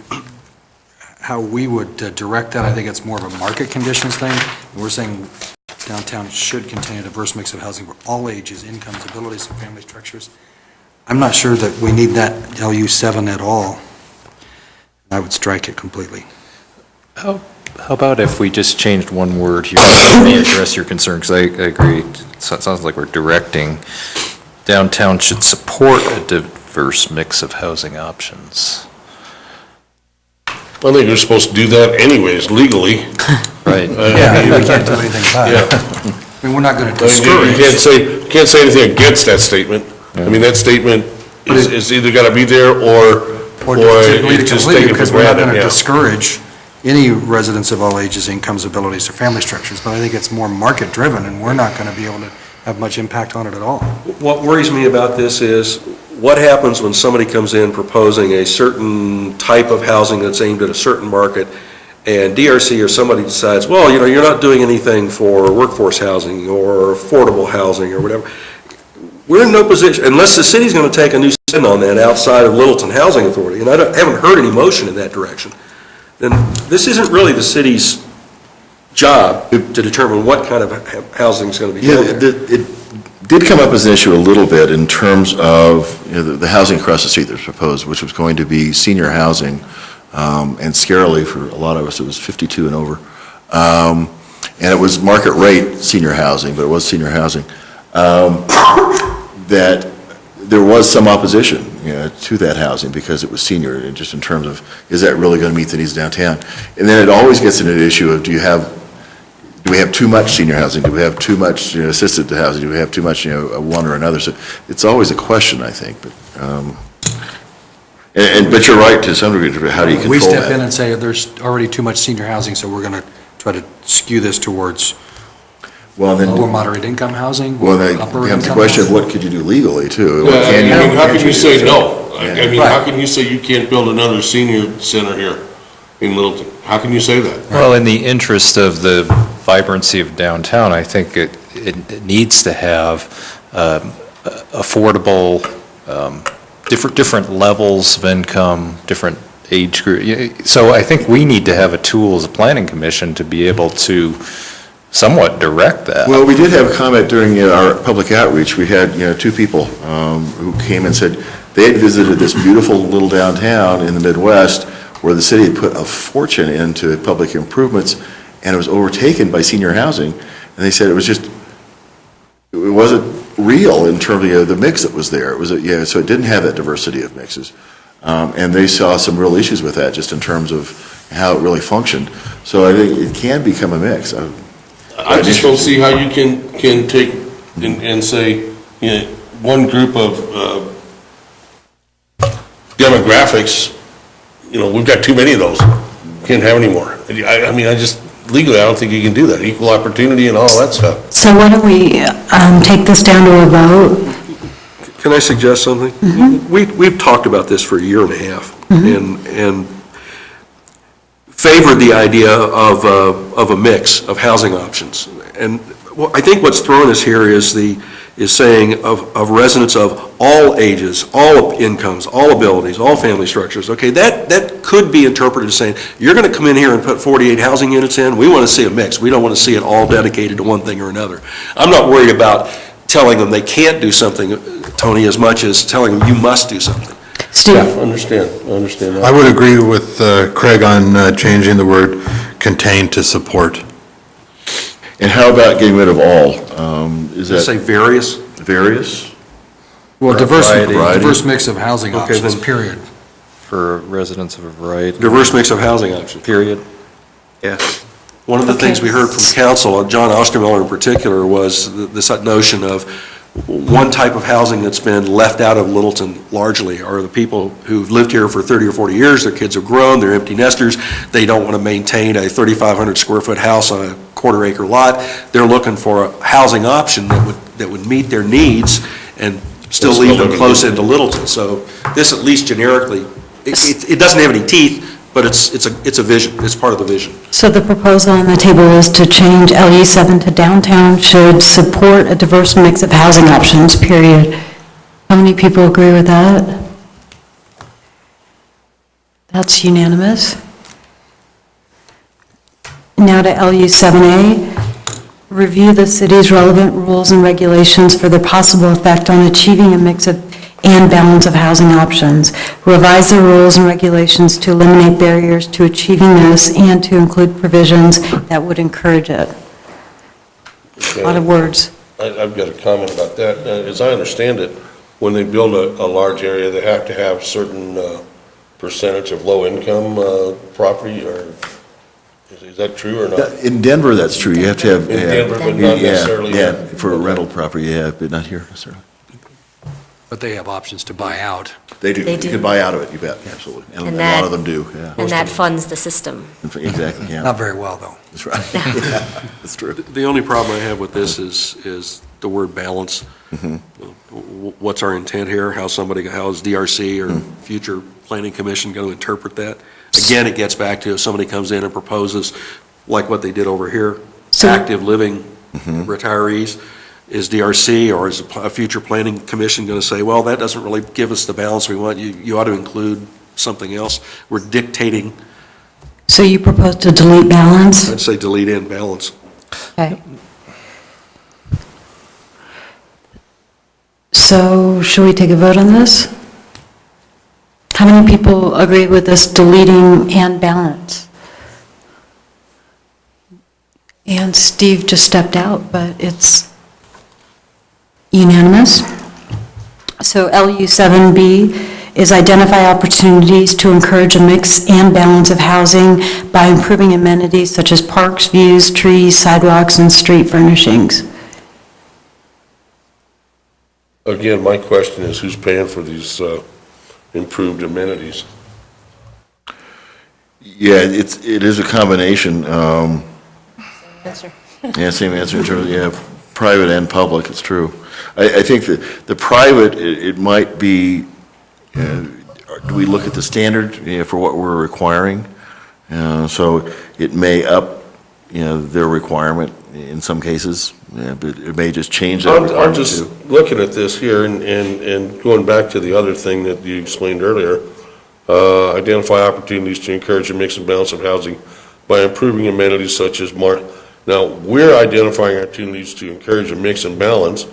Speaker 7: how we would direct that. I think it's more of a market conditions thing. We're saying downtown should contain a diverse mix of housing for all ages, incomes, abilities, and family structures. I'm not sure that we need that LU7 at all. I would strike it completely.
Speaker 10: How about if we just changed one word here to address your concern, because I agree, it sounds like we're directing, downtown should support a diverse mix of housing options.
Speaker 6: I think you're supposed to do that anyways, legally.
Speaker 10: Right.
Speaker 7: Yeah, we can't do anything about it. I mean, we're not going to discourage.
Speaker 6: You can't say anything against that statement. I mean, that statement is either got to be there or
Speaker 7: delete it
Speaker 6: it's just
Speaker 7: completely,
Speaker 6: taken for
Speaker 7: because we're not
Speaker 6: granted,
Speaker 7: going to
Speaker 6: yeah.
Speaker 7: discourage any residents of all ages, incomes, abilities, or family structures, but I think it's more market-driven, and we're not going to be able to have much impact on it at all.
Speaker 8: What worries me about this is what happens when somebody comes in proposing a certain type of housing that's aimed at a certain market, and DRC or somebody decides, well, you're not doing anything for workforce housing or affordable housing or whatever. We're in no position, unless the city's going to take a new spin on that outside of Littleton Housing Authority, and I haven't heard any motion in that direction, then this isn't really the city's job to determine what kind of housing is going to be built there.
Speaker 2: It did come up as an issue a little bit in terms of the housing across the street that was proposed, which was going to be senior housing, and scarily for a lot of us, it was 52 and over. And it was market rate senior housing, but it was senior housing. That there was some opposition, to that housing because it was senior, and just in terms of, is that really going to meet the needs downtown? And then it always gets into the issue of, do we have too much senior housing? Do we have too much assisted housing? Do we have too much, one or another? So it's always a question, I think. But but you're right to some degree. How do you control
Speaker 7: We step
Speaker 2: that?
Speaker 7: in and say, there's already too much senior housing, so we're going to try to skew this towards
Speaker 2: Well, then,
Speaker 7: lower moderate income housing,
Speaker 2: well, then
Speaker 7: upper
Speaker 2: becomes the
Speaker 7: income
Speaker 2: question of
Speaker 7: housing.
Speaker 2: what could you do legally too? What
Speaker 6: Well,
Speaker 2: can
Speaker 6: I mean, how
Speaker 2: can't
Speaker 6: can you
Speaker 2: do?
Speaker 6: say no? I
Speaker 2: Yeah.
Speaker 6: mean, how can you say you can't build another senior center here in Littleton? How can you say that?
Speaker 10: Well, in the interest of the vibrancy of downtown, I think it needs to have affordable, different levels of income, different age group. So I think we need to have a tool as a planning commission to be able to somewhat direct that.
Speaker 2: Well, we did have a comment during our public outreach. We had, two people who came and said they had visited this beautiful little downtown in the Midwest where the city had put a fortune into public improvements, and it was overtaken by senior housing. And they said it wasn't real in terms of the mix that was there. It was, so it didn't have that diversity of mixes. And they saw some real issues with that just in terms of how it really functioned. So I think it can become a mix.
Speaker 6: I just don't see how you can take and say, one group of demographics, we've got too many of those. Can't have any more. I mean, legally, I don't think you can do that. Equal opportunity and all that stuff.
Speaker 1: So why don't we take this down to a vote?
Speaker 8: Can I suggest something? We've talked about this for a year and a half, and favored the idea of a mix of housing options. And I think what's thrown us here is saying of residents of all ages, all incomes, all abilities, all family structures. Okay, that could be interpreted as saying, you're going to come in here and put 48 housing units in, we want to see a mix. We don't want to see it all dedicated to one thing or another. I'm not worried about telling them they can't do something, Tony, as much as telling them you must do something.
Speaker 1: Steve?
Speaker 6: I understand that.
Speaker 4: I would agree with Craig on changing the word contain to support.
Speaker 2: And how about getting rid of all? Is
Speaker 8: Just say
Speaker 2: that
Speaker 8: various.
Speaker 2: various?
Speaker 7: Well,
Speaker 10: Variety.
Speaker 7: diverse mix of housing
Speaker 8: Okay,
Speaker 7: options,
Speaker 8: then.
Speaker 7: period.
Speaker 10: For residents of a variety.
Speaker 8: Diverse mix of housing options.
Speaker 10: Period.
Speaker 8: Yeah. One of the things we heard from council, John Ostermiller in particular, was this notion of one type of housing that's been left out of Littleton largely are the people who've lived here for 30 or 40 years, their kids have grown, they're empty nesters, they don't want to maintain a 3,500 square foot house on a quarter-acre lot. They're looking for a housing option that would meet their needs and still leave them close into Littleton. So this, at least generically, it doesn't have any teeth, but it's a vision, it's part of the vision.
Speaker 1: So the proposal on the table is to change LE7 to downtown should support a diverse mix of housing options, period. How many people agree with that? That's unanimous. Now to LU7A. Review the city's relevant rules and regulations for their possible effect on achieving a mix of and balance of housing options. Revise the rules and regulations to eliminate barriers to achieving this and to include provisions that would encourage it. A lot of words.
Speaker 6: I've got a comment about that. As I understand it, when they build a large area, they have to have certain percentage of low-income property, or is that true or not?
Speaker 2: In Denver, that's true. You have to have.
Speaker 6: In Denver, but not necessarily.
Speaker 2: Yeah, for a rental property, but not here necessarily.
Speaker 7: But they have options to buy out.
Speaker 2: They do.
Speaker 5: They
Speaker 2: You
Speaker 5: do.
Speaker 2: can buy out of it, you bet, absolutely. And a
Speaker 5: And
Speaker 2: lot
Speaker 5: that-
Speaker 2: of them do, yeah.
Speaker 5: And that funds the system.
Speaker 2: Exactly, yeah.
Speaker 7: Not very well, though.
Speaker 2: That's right. That's true.
Speaker 8: The only problem I have with this is the word balance. what's our intent here? How is DRC or future planning commission going to interpret that? Again, it gets back to if somebody comes in and proposes, like what they did over here,
Speaker 1: So-
Speaker 8: active living retirees, is DRC or is a future planning commission going to say, well, that doesn't really give us the balance we want, you ought to include something else? We're dictating,
Speaker 1: So you propose to delete balance?
Speaker 8: I'd say delete in balance.
Speaker 1: Okay. So should we take a vote on this? How many people agree with this deleting and balance? And Steve just stepped out, but it's unanimous. So LU 7B is identify opportunities to encourage a mix and balance of housing by improving amenities such as parks, views, trees, sidewalks, and street furnishings.
Speaker 6: Again, my question is, who's paying for these improved amenities?
Speaker 2: Yeah, it is a combination.
Speaker 9: Answer.
Speaker 2: Yeah, same answer in terms of, yeah, private and public, it's true. I think that the private, it might be, do we look at the standard for what we're requiring? So it may up, their requirement in some cases, but it may just change that
Speaker 6: I'm
Speaker 2: requirement
Speaker 6: just
Speaker 2: too.
Speaker 6: looking at this here and going back to the other thing that you explained earlier, identify opportunities to encourage a mix and balance of housing by improving amenities such as now, we're identifying opportunities to encourage a mix and balance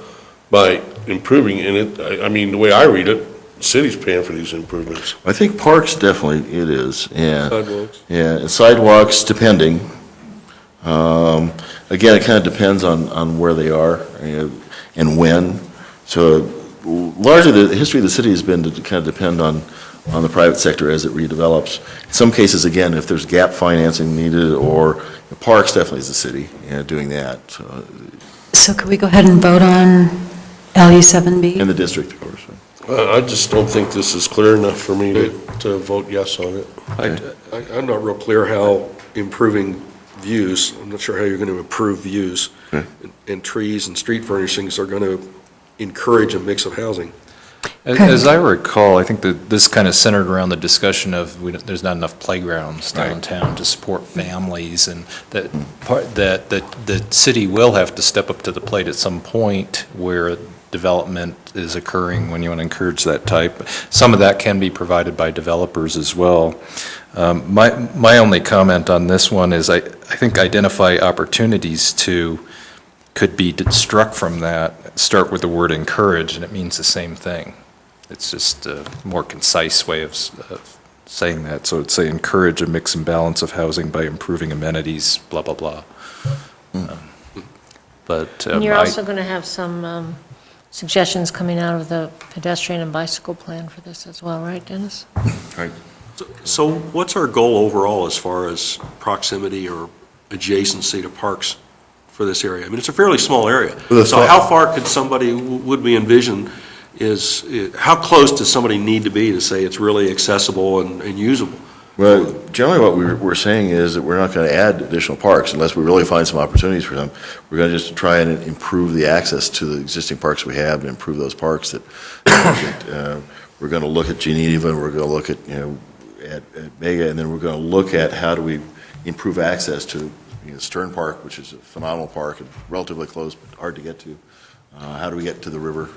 Speaker 6: by improving, and I mean, the way I read it, the city's paying for these improvements.
Speaker 2: I think parks definitely it is, yeah.
Speaker 6: Sidewalks.
Speaker 2: Yeah, and sidewalks depending. Again, it kind of depends on where they are and when. So largely the history of the city has been to kind of depend on the private sector as it redevelops. In some cases, again, if there's gap financing needed, or parks definitely is the city doing that.
Speaker 1: So could we go ahead and vote on LU 7B?
Speaker 2: In the district, of course.
Speaker 6: I just don't think this is clear enough for me to vote yes on it.
Speaker 8: I'm not real clear how improving views, I'm not sure how you're going to improve views, and trees and street furnishings are going to encourage a mix of housing.
Speaker 10: As I recall, I think that this kind of centered around the discussion of there's not enough playgrounds downtown to support families, and that the city will have to step up to the plate at some point where development is occurring when you want to encourage that type. Some of that can be provided by developers as well. My only comment on this one is I think identify opportunities could be struck from that, start with the word encourage, and it means the same thing. It's just a more concise way of saying that. So it'd say encourage a mix and balance of housing by improving amenities, blah, blah, blah. But
Speaker 9: And you're also going to have some suggestions coming out of the pedestrian and bicycle plan for this as well, right, Dennis?
Speaker 2: Right.
Speaker 8: So what's our goal overall as far as proximity or adjacency to parks for this area? I mean, it's a fairly small area. So how far could somebody, would we envision, how close does somebody need to be to say it's really accessible and usable?
Speaker 2: Well, generally what we're saying is that we're not going to add additional parks unless we really find some opportunities for them. We're going to just try and improve the access to the existing parks we have and improve those parks that we're going to look at Geneva, and we're going to look at, at Mega, and then we're going to look at how do we improve access to Stern Park, which is a phenomenal park and relatively close but hard to get to. How do we get to the river?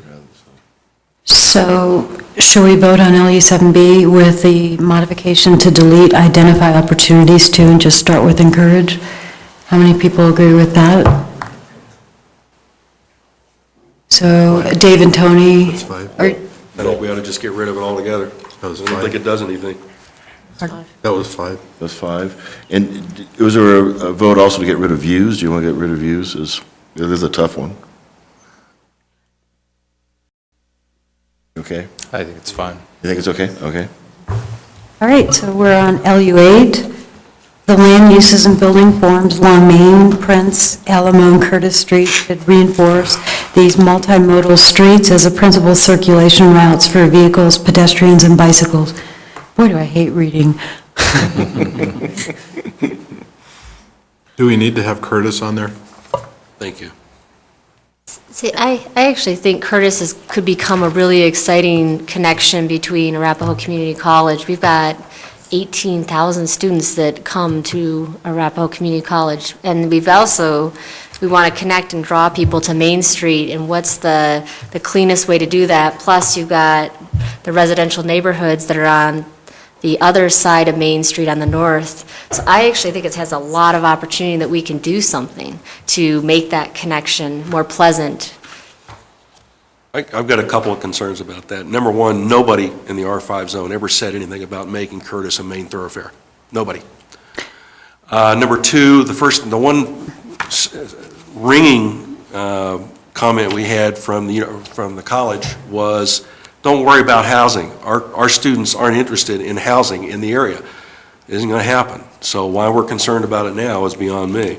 Speaker 1: So should we vote on LU 7B with the modification to delete identify opportunities to and just start with encourage? How many people agree with that? So Dave and Tony?
Speaker 4: That's fine.
Speaker 8: I think we ought to just get rid of it altogether. I don't think it does anything.
Speaker 4: That was 5.
Speaker 2: That's 5. And was there a vote also to get rid of views? Do you want to get rid of views? It is a tough one. Okay?
Speaker 10: I think it's fine.
Speaker 2: You think it's okay? Okay.
Speaker 1: All right, so we're on LU 8. The land uses and building forms along Main, Prince, Alamo, and Curtis Street should reinforce these multimodal streets as a principal circulation routes for vehicles, pedestrians, and bicycles. Boy, do I hate reading.
Speaker 4: Do we need to have Curtis on there?
Speaker 8: Thank you.
Speaker 5: See, I actually think Curtis could become a really exciting connection between Arapahoe Community College. We've got 18,000 students that come to Arapahoe Community College, and we want to connect and draw people to Main Street, and what's the cleanest way to do that? Plus, you've got the residential neighborhoods that are on the other side of Main Street on the north. So I actually think it has a lot of opportunity that we can do something to make that connection more pleasant.
Speaker 8: I've got a couple of concerns about that. Number one, nobody in the R5 zone ever said anything about making Curtis a main thoroughfare. Nobody. Number two, the one ringing comment we had from the college was, don't worry about housing. Our students aren't interested in housing in the area. It isn't going to happen. So why we're concerned about it now is beyond me.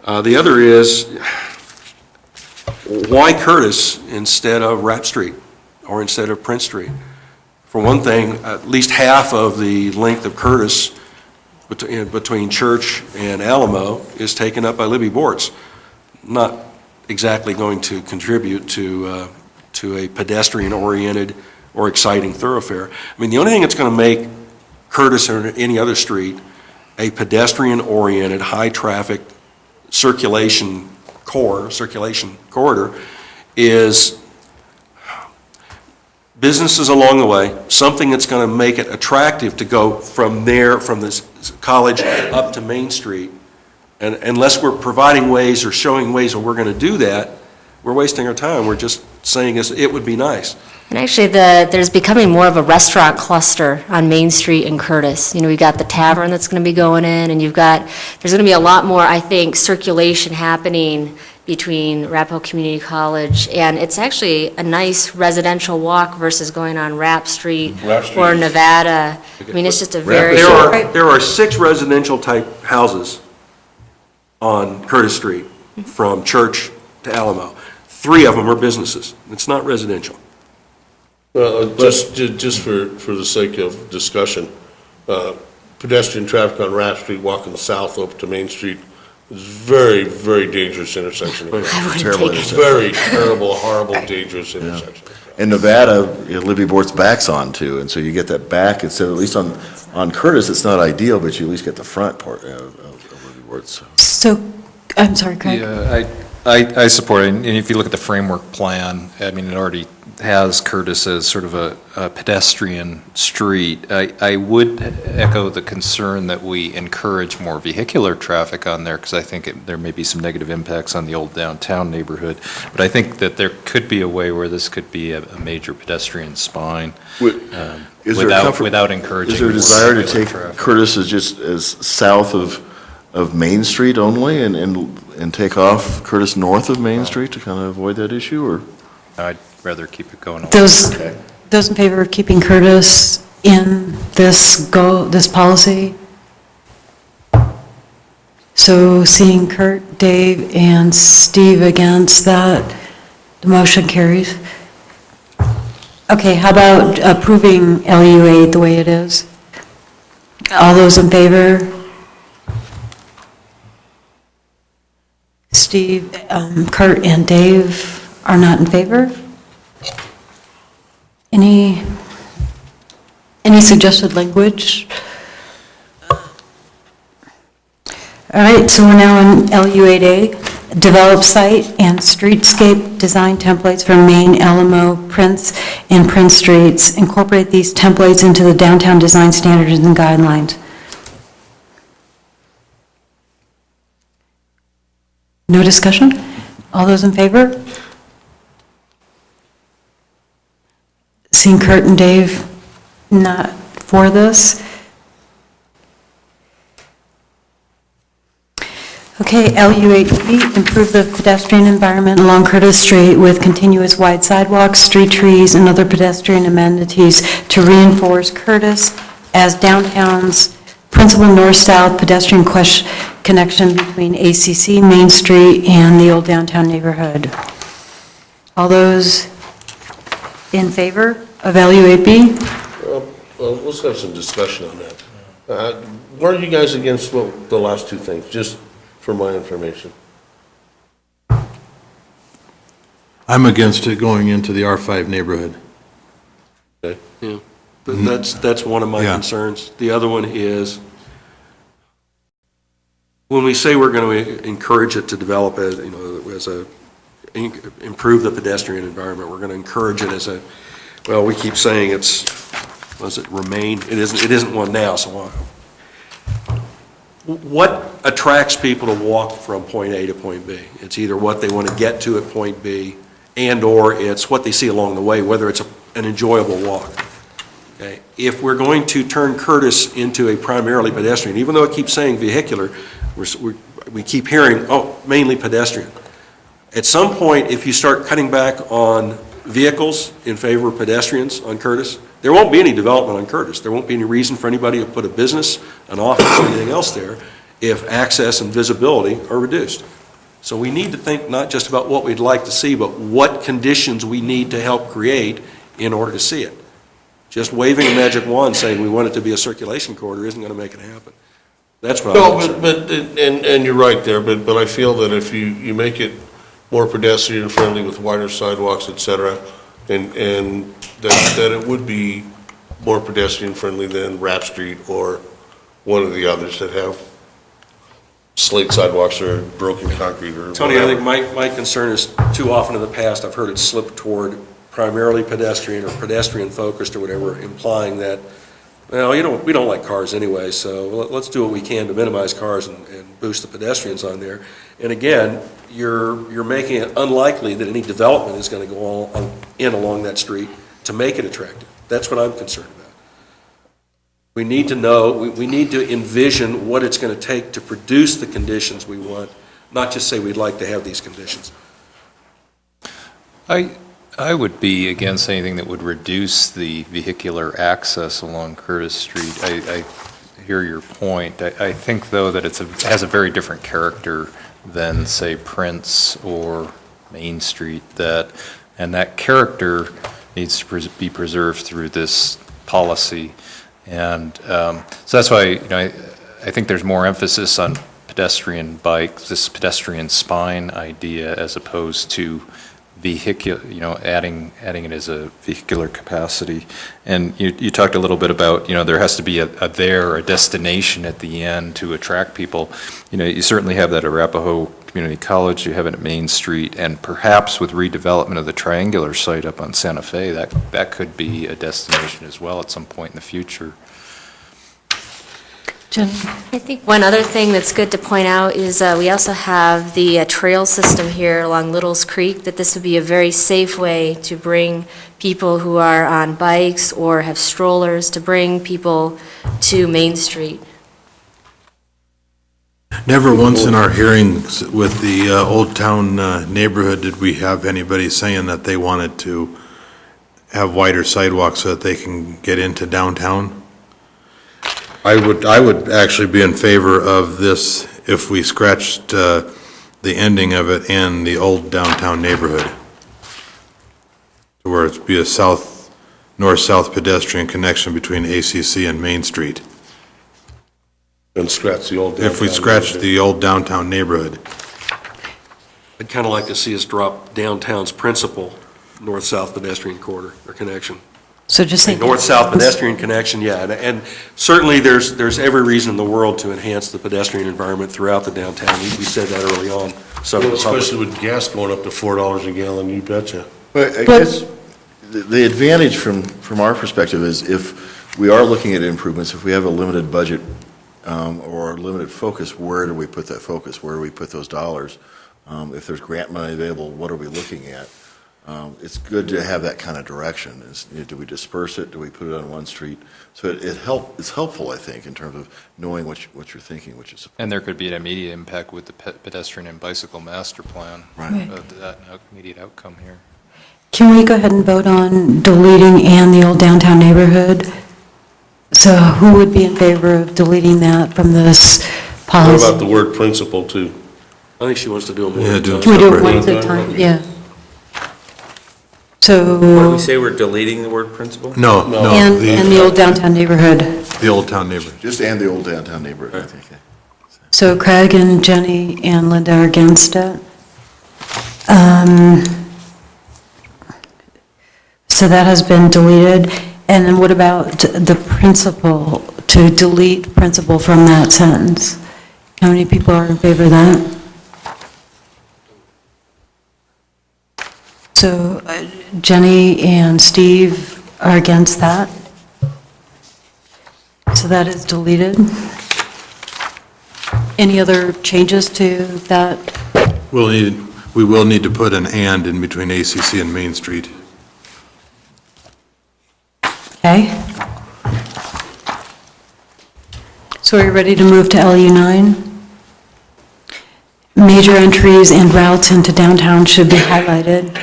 Speaker 8: The other is, why Curtis instead of Rapp Street or instead of Prince Street? For one thing, at least half of the length of Curtis between Church and Alamo is taken up by Libby boards. Not exactly going to contribute to a pedestrian-oriented or exciting thoroughfare. I mean, the only thing that's going to make Curtis or any other street a pedestrian-oriented, high-traffic circulation corridor is businesses along the way, something that's going to make it attractive to go from this college up to Main Street. And unless we're providing ways or showing ways that we're going to do that, we're wasting our time. We're just saying it would be nice.
Speaker 5: And actually, there's becoming more of a restaurant cluster on Main Street in Curtis. You know, we've got the tavern that's going to be going in, and there's going to be a lot more, I think, circulation happening between Arapahoe Community College, and it's actually a nice residential walk versus going on Rapp Street or Nevada. I mean, it's just a very...
Speaker 8: There are 6 residential type houses on Curtis Street from Church to Alamo. 3 of them are businesses. It's not residential.
Speaker 6: Well, just for the sake of discussion, pedestrian traffic on Rapp Street walking south up to Main Street is very, very dangerous intersection.
Speaker 2: Terrible intersection.
Speaker 6: Very terrible, horrible, dangerous intersection.
Speaker 2: In Nevada, Libby Board's back's on too, and so you get that back instead, at least on Curtis, it's not ideal, but you at least get the front part of Libby Board, so.
Speaker 1: So, I'm sorry, Craig.
Speaker 10: Yeah, I support it, and if you look at the framework plan, I mean, it already has Curtis as sort of a pedestrian street. I would echo the concern that we encourage more vehicular traffic on there, because I think there may be some negative impacts on the old downtown neighborhood, but I think that there could be a way where this could be a major pedestrian spine without encouraging.
Speaker 2: Is there a
Speaker 10: more
Speaker 2: desire to
Speaker 10: vehicular
Speaker 2: take
Speaker 10: traffic.
Speaker 2: Curtis as south of Main Street only and take off Curtis north of Main Street to kind of avoid that issue, or?
Speaker 10: I'd rather keep it going.
Speaker 1: Those in favor of keeping Curtis in this policy? So seeing Kurt, Dave, and Steve against that, the motion carries. Okay, how about approving LU8 the way it is? All those in favor? Steve, Kurt, and Dave are not in favor? Any suggested language? All right, so we're now on LU8A, develop site and streetscape design templates for Main, Alamo, Prince, and Prince Streets. Incorporate these templates into the downtown design standards and guidelines. No discussion? All those in favor? Seeing Kurt and Dave not for this. Okay, LU8B, improve the pedestrian environment along Curtis Street with continuous wide sidewalks, street trees, and other pedestrian amenities to reinforce Curtis as downtown's principal north-south pedestrian connection between ACC, Main Street, and the old downtown neighborhood. All those in favor of LU8B?
Speaker 6: Well, let's have some discussion on that. Why are you guys against the last 2 things, just for my information?
Speaker 4: I'm against it going into the R5 neighborhood.
Speaker 6: Okay,
Speaker 8: Yeah, that's one of my
Speaker 4: Yeah.
Speaker 8: concerns. The other one is, when we say we're going to encourage it to develop as, improve the pedestrian environment, we're going to encourage it as we keep saying remain, it isn't one now, so what attracts people to walk from point A to point B? It's either what they want to get to at point B, and/or it's what they see along the way, whether it's an enjoyable walk. Okay? If we're going to turn Curtis into a primarily pedestrian, even though it keeps saying vehicular, we keep hearing, mainly pedestrian. At some point, if you start cutting back on vehicles in favor of pedestrians on Curtis, there won't be any development on Curtis. There won't be any reason for anybody to put a business, an office, or anything else there if access and visibility are reduced. So we need to think not just about what we'd like to see, but what conditions we need to help create in order to see it. Just waving a magic wand saying we want it to be a circulation corridor isn't going to make it happen. That's what I'm
Speaker 6: No,
Speaker 8: concerned.
Speaker 6: and you're right there, but I feel that if you make it more pedestrian friendly with wider sidewalks, et cetera, and that it would be more pedestrian friendly than Rapp Street or one of the others that have slate sidewalks or broken concrete or
Speaker 8: Tony, I
Speaker 6: whatever.
Speaker 8: think my concern is too often in the past, I've heard it slip toward primarily pedestrian or pedestrian focused or whatever, implying that, we don't like cars anyway, so let's do what we can to minimize cars and boost the pedestrians on there. And again, you're making it unlikely that any development is going to go along that street to make it attractive. That's what I'm concerned about. We need to know, we need to envision what it's going to take to produce the conditions we want, not just say we'd like to have these conditions.
Speaker 10: I would be against anything that would reduce the vehicular access along Curtis Street. I hear your point. I think, though, that it has a very different character than, say, Prince or Main Street, and that character needs to be preserved through this policy. And so that's why, I think there's more emphasis on pedestrian bikes, this pedestrian spine idea, as opposed to vehicular, adding it as a vehicular capacity. And you talked a little bit about, there has to be a destination at the end to attract people. You certainly have that at Arapahoe Community College, you have it at Main Street, and perhaps with redevelopment of the triangular site up on Santa Fe, that could be a destination as well at some point in the future.
Speaker 1: Jen?
Speaker 5: I think one other thing that's good to point out is we also have the trail system here along Little's Creek, that this would be a very safe way to bring people who are on bikes or have strollers, to bring people to Main Street.
Speaker 4: Never once in our hearings with the Old Town neighborhood did we have anybody saying that they wanted to have wider sidewalks so that they can get into downtown. I would actually be in favor of this if we scratched the ending of it and the old downtown neighborhood, where it'd be a north-south pedestrian connection between ACC and Main Street.
Speaker 6: And scratch the old downtown.
Speaker 4: If we scratched the old downtown neighborhood.
Speaker 8: I'd kind of like to see us drop downtown's principal north-south pedestrian corridor or connection.
Speaker 1: So just say.
Speaker 8: North-south pedestrian connection, yeah, and certainly there's every reason in the world to enhance the pedestrian environment throughout the downtown. We said that early on. So
Speaker 6: Especially with gas going up to $4 a gallon, you betcha.
Speaker 2: But I guess the advantage from our perspective is if we are looking at improvements, if we have a limited budget or a limited focus, where do we put that focus? Where do we put those dollars? If there's grant money available, what are we looking at? It's good to have that kind of direction. Do we disperse it? Do we put it on one street? So it's helpful, I think, in terms of knowing what you're thinking, which is.
Speaker 10: And there could be an immediate impact with the pedestrian and bicycle master plan.
Speaker 2: Right.
Speaker 10: That immediate outcome here.
Speaker 1: Can we go ahead and vote on deleting "and the old downtown neighborhood"? So who would be in favor of deleting that from this
Speaker 6: What
Speaker 1: policy?
Speaker 6: about the word principal too?
Speaker 8: I think she wants to do them one
Speaker 4: Yeah,
Speaker 8: at a
Speaker 4: do
Speaker 8: time.
Speaker 4: it
Speaker 1: Can we do it
Speaker 4: separate.
Speaker 1: one at a time? Yeah.
Speaker 3: What did
Speaker 1: So,
Speaker 3: we say, we're deleting the word principal?
Speaker 4: No,
Speaker 1: and the old downtown neighborhood.
Speaker 4: the old town neighborhood.
Speaker 2: Just and the old downtown neighborhood, I think.
Speaker 1: So Craig and Jenny and Linda are against it. So that has been deleted. And then what about the principal, to delete principal from that sentence? How many people are in favor of that? So Jenny and Steve are against that? So that is deleted. Any other changes to that?
Speaker 4: We will need to put an "and" in between ACC and Main Street.
Speaker 1: Okay. So are you ready to move to LU9? Major entries and routes into downtown should be highlighted.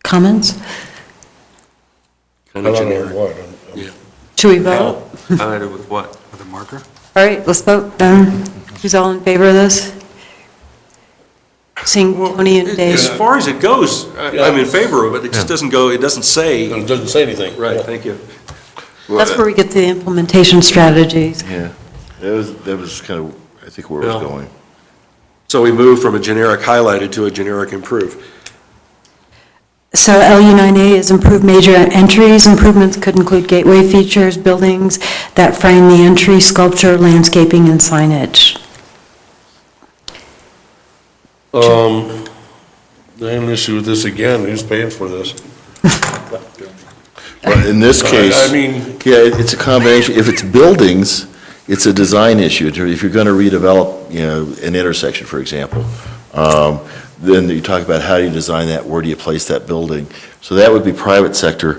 Speaker 1: Comments?
Speaker 6: Kind of generic. Yeah.
Speaker 1: Should we vote?
Speaker 3: Highlighted with what?
Speaker 7: With a marker?
Speaker 1: All right, let's vote then. Who's all in favor of this? Seeing Tony and Dave.
Speaker 8: As far as it goes, I'm in favor of it, it just doesn't go, it doesn't say.
Speaker 6: It doesn't say anything.
Speaker 8: Right, thank you.
Speaker 1: That's where we get the implementation strategies.
Speaker 2: Yeah, that was kind of, I think, where it was
Speaker 8: Yeah.
Speaker 2: going.
Speaker 8: So we move from a generic highlighted to a generic improve.
Speaker 1: So LU9A is improved major entries. Improvements could include gateway features, buildings that frame the entry, sculpture, landscaping, and signage.
Speaker 6: I have an issue with this again, who's paying for this?
Speaker 2: Well, in this case,
Speaker 6: I mean,
Speaker 2: yeah, it's a combination. If it's buildings, it's a design issue. If you're going to redevelop, an intersection, for example, then you talk about how do you design that, where do you place that building? So that would be private sector.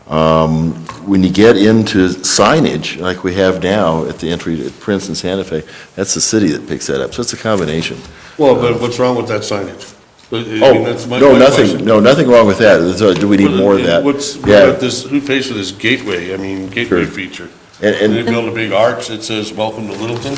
Speaker 2: When you get into signage, like we have now at the entry to Prince and Santa Fe, that's the city that picks that up. So it's a combination.
Speaker 6: well, but what's wrong with that signage? I mean,
Speaker 2: Oh,
Speaker 6: that's my
Speaker 2: no,
Speaker 6: question.
Speaker 2: nothing wrong with that. So do we need more of that?
Speaker 6: What
Speaker 2: Yeah.
Speaker 6: about this, who pays for this gateway? I mean, gateway
Speaker 2: Sure.
Speaker 6: feature.
Speaker 2: And-
Speaker 6: They build a big arch that says, "Welcome to Littleton"?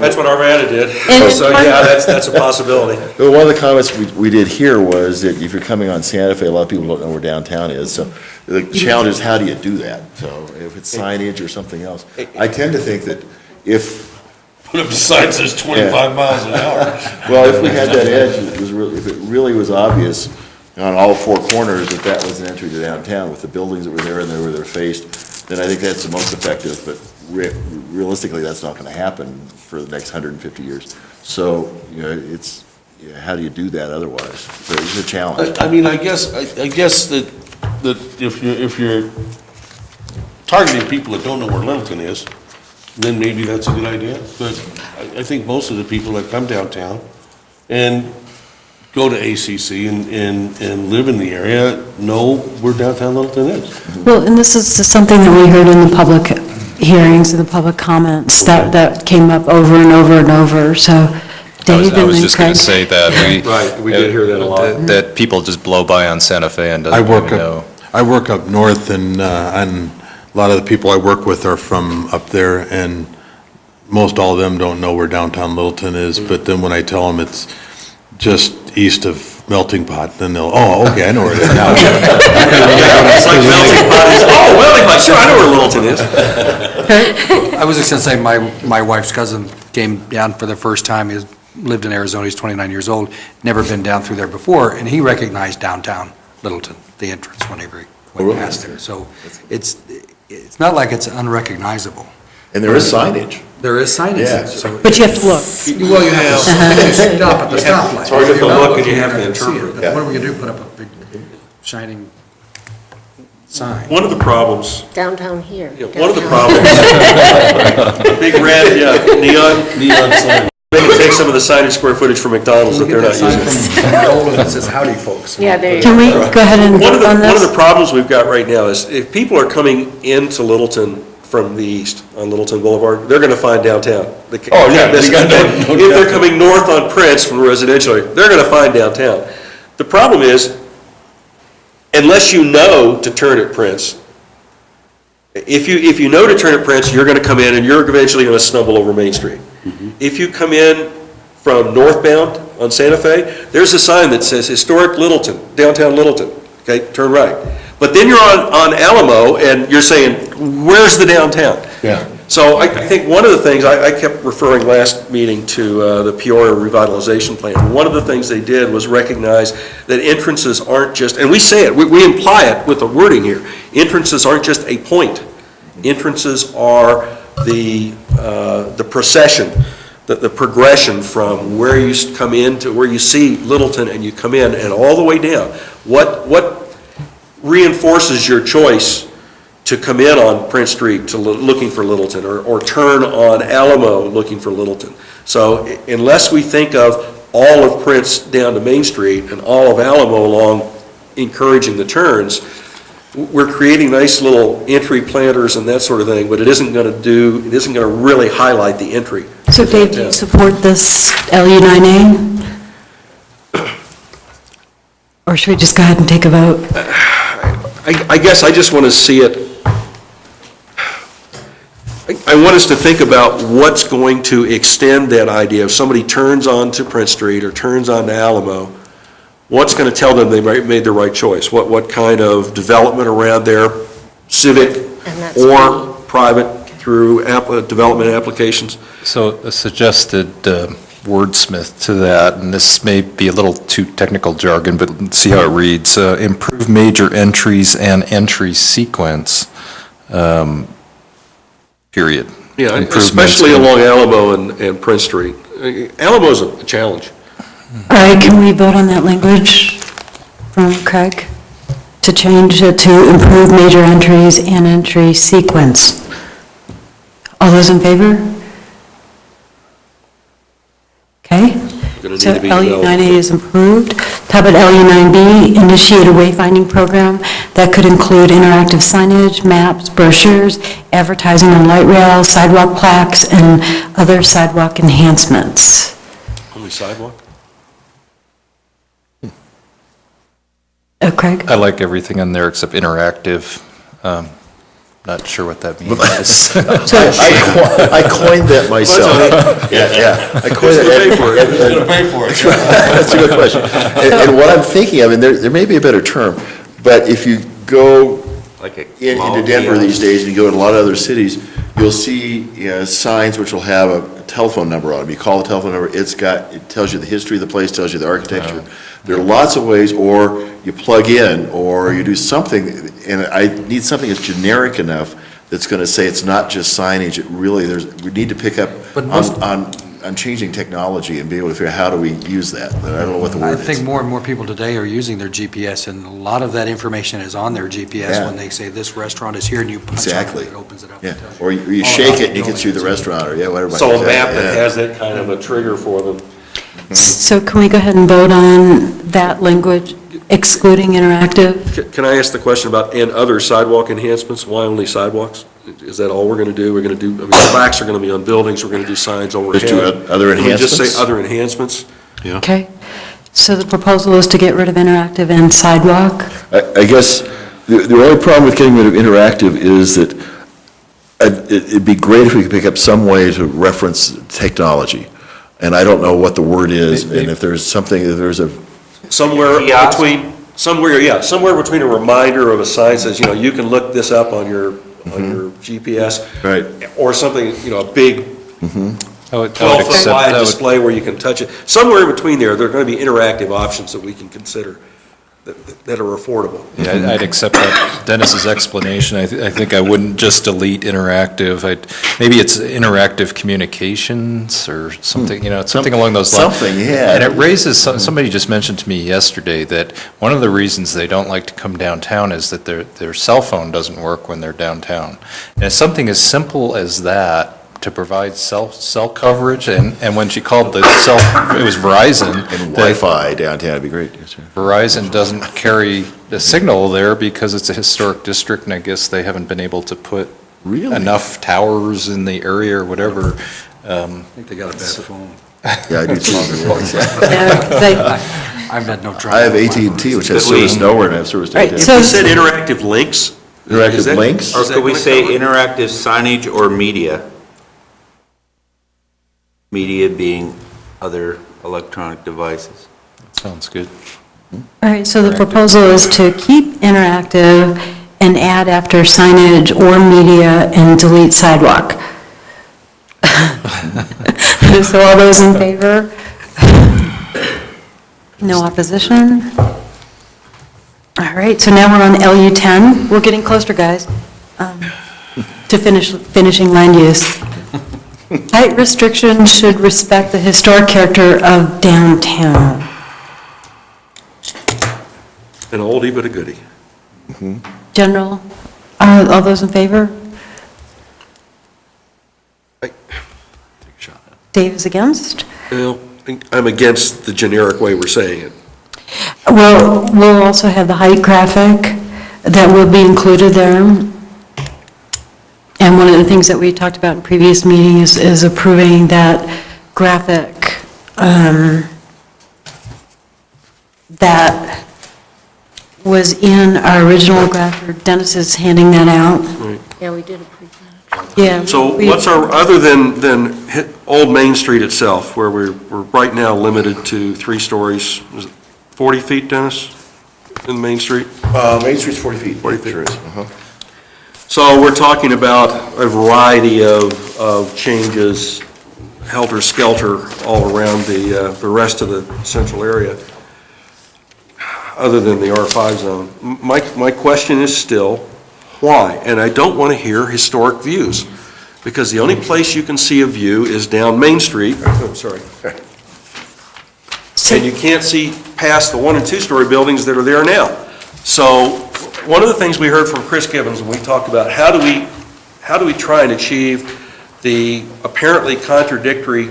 Speaker 8: That's what Arvada did,
Speaker 1: And-
Speaker 8: so yeah, that's a possibility.
Speaker 2: Well, one of the comments we did here was that if you're coming on Santa Fe, a lot of people don't know where downtown is. So the challenge is, how do you do that? So if it's signage or something else. I tend to think that if,
Speaker 6: Put up a sign that says 25 miles an hour.
Speaker 2: well, if we had that edge, if it really was obvious on all four corners that that was an entry to downtown with the buildings that were there and where they're faced, then I think that's the most effective. But realistically, that's not going to happen for the next 150 years. So, it's, how do you do that otherwise? So it's a challenge.
Speaker 6: I mean, I guess that if you're targeting people that don't know where Littleton is, then maybe that's a good idea. But I think most of the people that come downtown and go to ACC and live in the area know where downtown Littleton is.
Speaker 1: Well, and this is something that we heard in the public hearings and the public comments that came up over and over and over, so Dave
Speaker 10: I
Speaker 1: and
Speaker 10: was
Speaker 1: then
Speaker 10: just going
Speaker 1: Craig.
Speaker 10: to say that
Speaker 8: Right, we did hear that a lot.
Speaker 10: That people just blow by on Santa Fe and
Speaker 4: I
Speaker 10: doesn't
Speaker 4: work
Speaker 10: even know.
Speaker 4: I work up north, and a lot of the people I work with are from up there, and most all of them don't know where downtown Littleton is, but then when I tell them it's just east of Melting Pot, then they'll, oh, okay, I know where it is now.
Speaker 8: It's like melting pot is, oh, melting pot, sure, I know where Littleton is.
Speaker 7: I was just going to say, my wife's cousin came down for the first time. He lived in Arizona, he's 29 years old, never been down through there before, and he recognized downtown Littleton, the entrance, whenever he went past there. So it's not like it's unrecognizable.
Speaker 2: And there is signage.
Speaker 7: There is signage.
Speaker 2: Yeah.
Speaker 7: So-
Speaker 1: But you have to look.
Speaker 7: Well, you have to stop at the stoplight.
Speaker 8: It's hard to
Speaker 7: If you're not
Speaker 8: look and
Speaker 7: looking,
Speaker 8: you have
Speaker 7: you're
Speaker 8: to
Speaker 7: not gonna see it.
Speaker 8: interpret.
Speaker 7: But What are we going to do, put up a big shining sign?
Speaker 8: One of the problems,
Speaker 9: Downtown here.
Speaker 8: one of the
Speaker 9: downtown.
Speaker 8: problems, big red, neon sign. Maybe take some of the signage square footage from McDonald's that they're not using.
Speaker 7: That says howdy, folks.
Speaker 9: Yeah, there you
Speaker 1: Can we go ahead and
Speaker 8: One of
Speaker 1: vote on
Speaker 8: the
Speaker 1: this?
Speaker 8: problems we've got right now is if people are coming into Littleton from the east on Littleton Boulevard, they're going to find downtown.
Speaker 6: Oh, yeah, you got no
Speaker 8: If they're coming north on Prince from the residential area, they're going to find downtown. The problem is, unless you know to turn at Prince, if you know to turn at Prince, you're going to come in and you're eventually going to stumble over Main Street. If you come in from northbound on Santa Fe, there's a sign that says Historic Littleton, Downtown Littleton, okay, turn right. But then you're on Alamo and you're saying, where's the downtown?
Speaker 6: Yeah.
Speaker 8: So I think one of the things, I kept referring last meeting to the Peoria Revitalization Plan. One of the things they did was recognize that entrances aren't just, and we say it, we imply it with the wording here, entrances aren't just a point. Entrances are the procession, the progression from where you come in to where you see Littleton and you come in and all the way down. What reinforces your choice to come in on Prince Street to looking for Littleton, or turn on Alamo looking for Littleton? So unless we think of all of Prince down to Main Street and all of Alamo along encouraging the turns, we're creating nice little entry planters and that sort of thing, but it isn't going to really highlight the entry.
Speaker 1: So Dave, do you support this LU9A? Or should we just go ahead and take a vote?
Speaker 8: I guess I just want to see it, I want us to think about what's going to extend that idea. If somebody turns onto Prince Street or turns onto Alamo, what's going to tell them they made the right choice? What kind of development around there, civic or private, through development applications?
Speaker 10: So a suggested wordsmith to that, and this may be a little too technical jargon, but let's see how it reads. Improve major entries and entry sequence, period.
Speaker 8: Yeah,
Speaker 10: Improvements
Speaker 8: especially
Speaker 10: in-
Speaker 8: along Alamo and Prince Street. Alamo's a challenge.
Speaker 1: All right, can we vote on that language from Craig to change it to improve major entries and entry sequence? All those in favor? Okay.
Speaker 8: Gonna need
Speaker 1: So
Speaker 8: to be
Speaker 1: LU9A is improved. How about LU9B, initiate a wayfinding program that could include interactive signage, maps, brochures, advertising on light rail, sidewalk plaques, and other sidewalk enhancements.
Speaker 8: Only sidewalk?
Speaker 1: Craig?
Speaker 10: I like everything in there except interactive. Not sure what that means.
Speaker 2: I coined that myself. Yeah. I coined
Speaker 8: Who's
Speaker 2: that.
Speaker 8: gonna pay for it? Who's gonna pay for it?
Speaker 2: That's a good question. And what I'm thinking of, and there may be a better term, but if you go
Speaker 3: Like a
Speaker 2: into Denver these days, and you go in a lot of other cities, you'll see signs which will have a telephone number on them. You call the telephone number, it tells you the history of the place, tells you the architecture. There are lots of ways, or you plug in, or you do something, and I need something that's generic enough that's going to say it's not just signage, it really, we need to pick up
Speaker 7: But most-
Speaker 2: on changing technology and be able to figure out how do we use that, but I don't know what the
Speaker 7: I
Speaker 2: word is.
Speaker 7: think more and more people today are using their GPS, and a lot of that information is on their GPS
Speaker 2: Yeah.
Speaker 7: when they say this restaurant is here, and you punch on
Speaker 2: Exactly.
Speaker 7: it, it opens it up.
Speaker 2: Yeah,
Speaker 7: and tells
Speaker 2: or you
Speaker 7: all
Speaker 2: shake
Speaker 7: about
Speaker 2: it and you
Speaker 7: the
Speaker 2: can see the
Speaker 7: building.
Speaker 2: restaurant, or whatever.
Speaker 8: So a map
Speaker 2: Yeah.
Speaker 8: that has that kind of a trigger for them.
Speaker 1: So can we go ahead and vote on that language excluding interactive?
Speaker 8: Can I ask the question about, and other sidewalk enhancements? Why only sidewalks? Is that all we're going to do? We're going to do, plaques are going to be on buildings, we're going to do signs overhead.
Speaker 2: Just do other
Speaker 8: Can we just
Speaker 2: enhancements?
Speaker 8: say other enhancements?
Speaker 1: Okay. So the proposal is to get rid of interactive and sidewalk?
Speaker 2: I guess the only problem with getting rid of interactive is that it'd be great if we could pick up some way to reference technology. And I don't know what the word is, and if there's something, if there's a,
Speaker 8: Somewhere
Speaker 3: Kiosk?
Speaker 8: somewhere between a reminder of a sign says, you can look this up on your GPS.
Speaker 2: right,
Speaker 8: Or something, a big
Speaker 10: I would
Speaker 8: 12-foot
Speaker 10: accept,
Speaker 8: wide
Speaker 10: that would
Speaker 8: display where you can touch it. Somewhere in between there are going to be interactive options that we can consider that are affordable.
Speaker 10: Yeah, I'd accept that Dennis's explanation. I think I wouldn't just delete interactive. Maybe it's interactive communications or something, something along those lines.
Speaker 2: something, yeah.
Speaker 10: And it raises, somebody just mentioned to me yesterday that one of the reasons they don't like to come downtown is that their cell phone doesn't work when they're downtown. And it's something as simple as that, to provide cell coverage, and when she called the cell, it was Verizon.
Speaker 2: and
Speaker 10: that
Speaker 2: Wi-Fi downtown would be great. Yes, sir.
Speaker 10: Verizon doesn't carry the signal there because it's a historic district, and I guess they haven't been able to put
Speaker 2: Really?
Speaker 10: enough towers in the area or whatever.
Speaker 7: I think they got a bad phone.
Speaker 2: Yeah, I do too.
Speaker 7: I've had no trouble.
Speaker 2: I have AT&T, which has service nowhere, and I have service
Speaker 1: Right,
Speaker 2: downtown.
Speaker 1: so-
Speaker 8: You said interactive links?
Speaker 2: Interactive
Speaker 8: Is that-
Speaker 2: links?
Speaker 3: Or
Speaker 8: is that
Speaker 3: could we
Speaker 8: gonna
Speaker 3: say
Speaker 8: cover it?
Speaker 3: interactive signage or media? Media being other electronic devices.
Speaker 10: Sounds good.
Speaker 1: All right, so the proposal is to keep interactive and add after signage or media and delete sidewalk. So all those in favor? No opposition? All right, so now we're on LU10. We're getting closer, guys, to finishing land use. Height restrictions should respect the historic character of downtown.
Speaker 8: An oldie but a goodie.
Speaker 1: General, all those in favor?
Speaker 8: Take a shot at it.
Speaker 1: Dave is against?
Speaker 8: Well, I'm against the generic way we're saying it.
Speaker 1: Well, we'll also have the height graphic that will be included there. And one of the things that we talked about in previous meetings is approving that graphic that was in our original graphic. Dennis is handing that out.
Speaker 9: Yeah, we did approve that.
Speaker 1: Yeah.
Speaker 8: So
Speaker 1: we-
Speaker 8: what's our, other than Old Main Street itself, where we're right now limited to 3 stories, is it 40 feet, Dennis, in Main Street?
Speaker 2: Main Street's 40 feet.
Speaker 8: 40 feet.
Speaker 2: Sure is. Uh-huh.
Speaker 8: So we're talking about a variety of changes, helter-skelter, all around the rest of the central area, other than the R5 zone. My question is still, why? And I don't want to hear historic views, because the only place you can see a view is down Main Street. Oh, sorry. And you can't see past the 1- and 2-story buildings that are there now. So one of the things we heard from Chris Gibbons when we talked about how do we try and achieve the apparently contradictory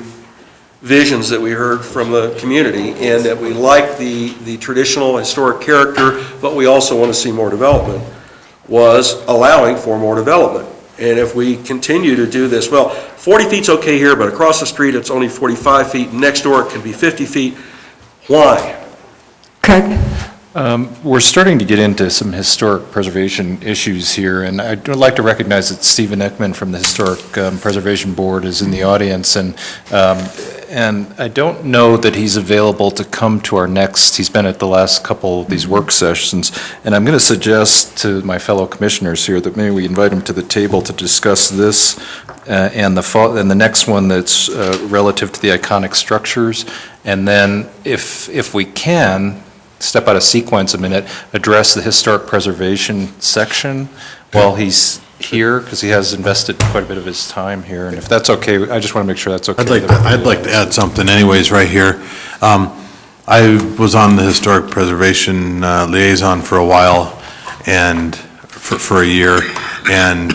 Speaker 8: visions that we heard from the community, and that we like the traditional historic character, but we also want to see more development, was allowing for more development. And if we continue to do this, well, 40 feet's okay here, but across the street it's only 45 feet, next door it can be 50 feet. Why?
Speaker 1: Craig?
Speaker 10: We're starting to get into some historic preservation issues here, and I'd like to recognize that Stephen Eckman from the Historic Preservation Board is in the audience, and I don't know that he's available to come to our next, he's been at the last couple of these work sessions, and I'm going to suggest to my fellow commissioners here that maybe we invite him to the table to discuss this and the next one that's relative to the iconic structures, and then if we can, step out of sequence a minute, address the historic preservation section while he's here, because he has invested quite a bit of his time here, and if that's okay, I just want to make sure that's okay.
Speaker 4: I'd like to add something anyways right here. I was on the Historic Preservation Liaison for a while, and for a year, and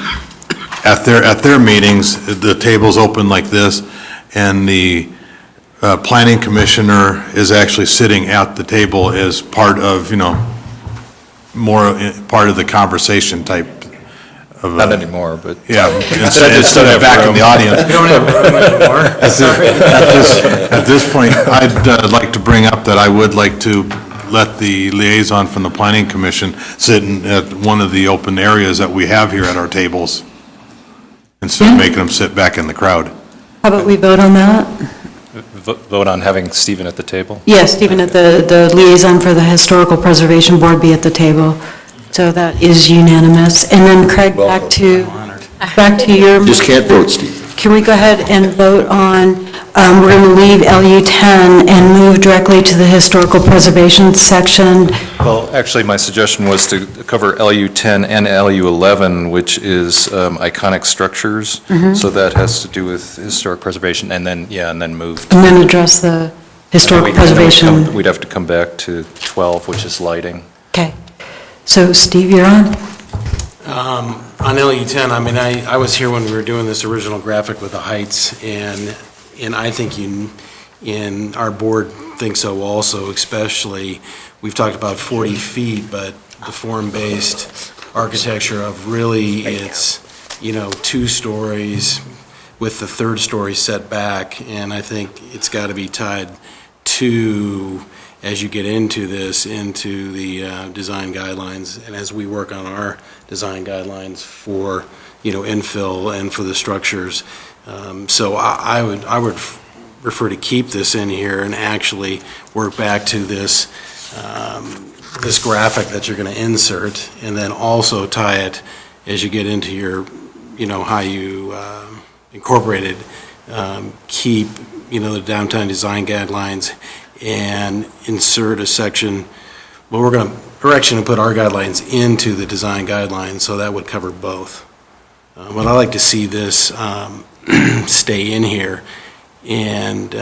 Speaker 4: at their meetings, the table's open like this, and the planning commissioner is actually sitting at the table as part of, more part of the conversation type of.
Speaker 10: Not anymore, but.
Speaker 4: Yeah, instead of back in the audience.
Speaker 7: We don't have room anymore.
Speaker 4: At this point, I'd like to bring up that I would like to let the liaison from the planning commission sit at one of the open areas that we have here at our tables, instead of making them sit back in the crowd.
Speaker 1: How about we vote on that?
Speaker 10: Vote on having Stephen at the table?
Speaker 1: Yes, Stephen, at the liaison for the Historical Preservation Board be at the table. So that is unanimous. And then Craig, back to your.
Speaker 2: Just can't vote, Steve.
Speaker 1: Can we go ahead and vote on, we're going to leave LU10 and move directly to the Historical Preservation section?
Speaker 10: Well, actually, my suggestion was to cover LU10 and LU11, which is iconic structures. So that has to do with historic preservation, and then move.
Speaker 1: And then address the Historical Preservation.
Speaker 10: We'd have to come back to 12, which is
Speaker 1: Okay. So Steve, you're on.
Speaker 11: On LU10, I was here when we were doing this original graphic with the heights, and I think in our board thinks so also, especially, we've talked about 40 feet, but the form-based architecture of really it's, 2 stories with the 3rd story set back, and I think it's got to be tied to, as you get into this, into the design guidelines, and as we work on our design guidelines for, infill and for the structures. So I would refer to keep this in here and actually work back to this, this graphic that you're going to insert, and then also tie it as you get into your, how you incorporated keep, the downtown design guidelines and insert a section, well, we're actually going to put our guidelines into the design guidelines, so that would cover both. But I like to see this stay in here, and,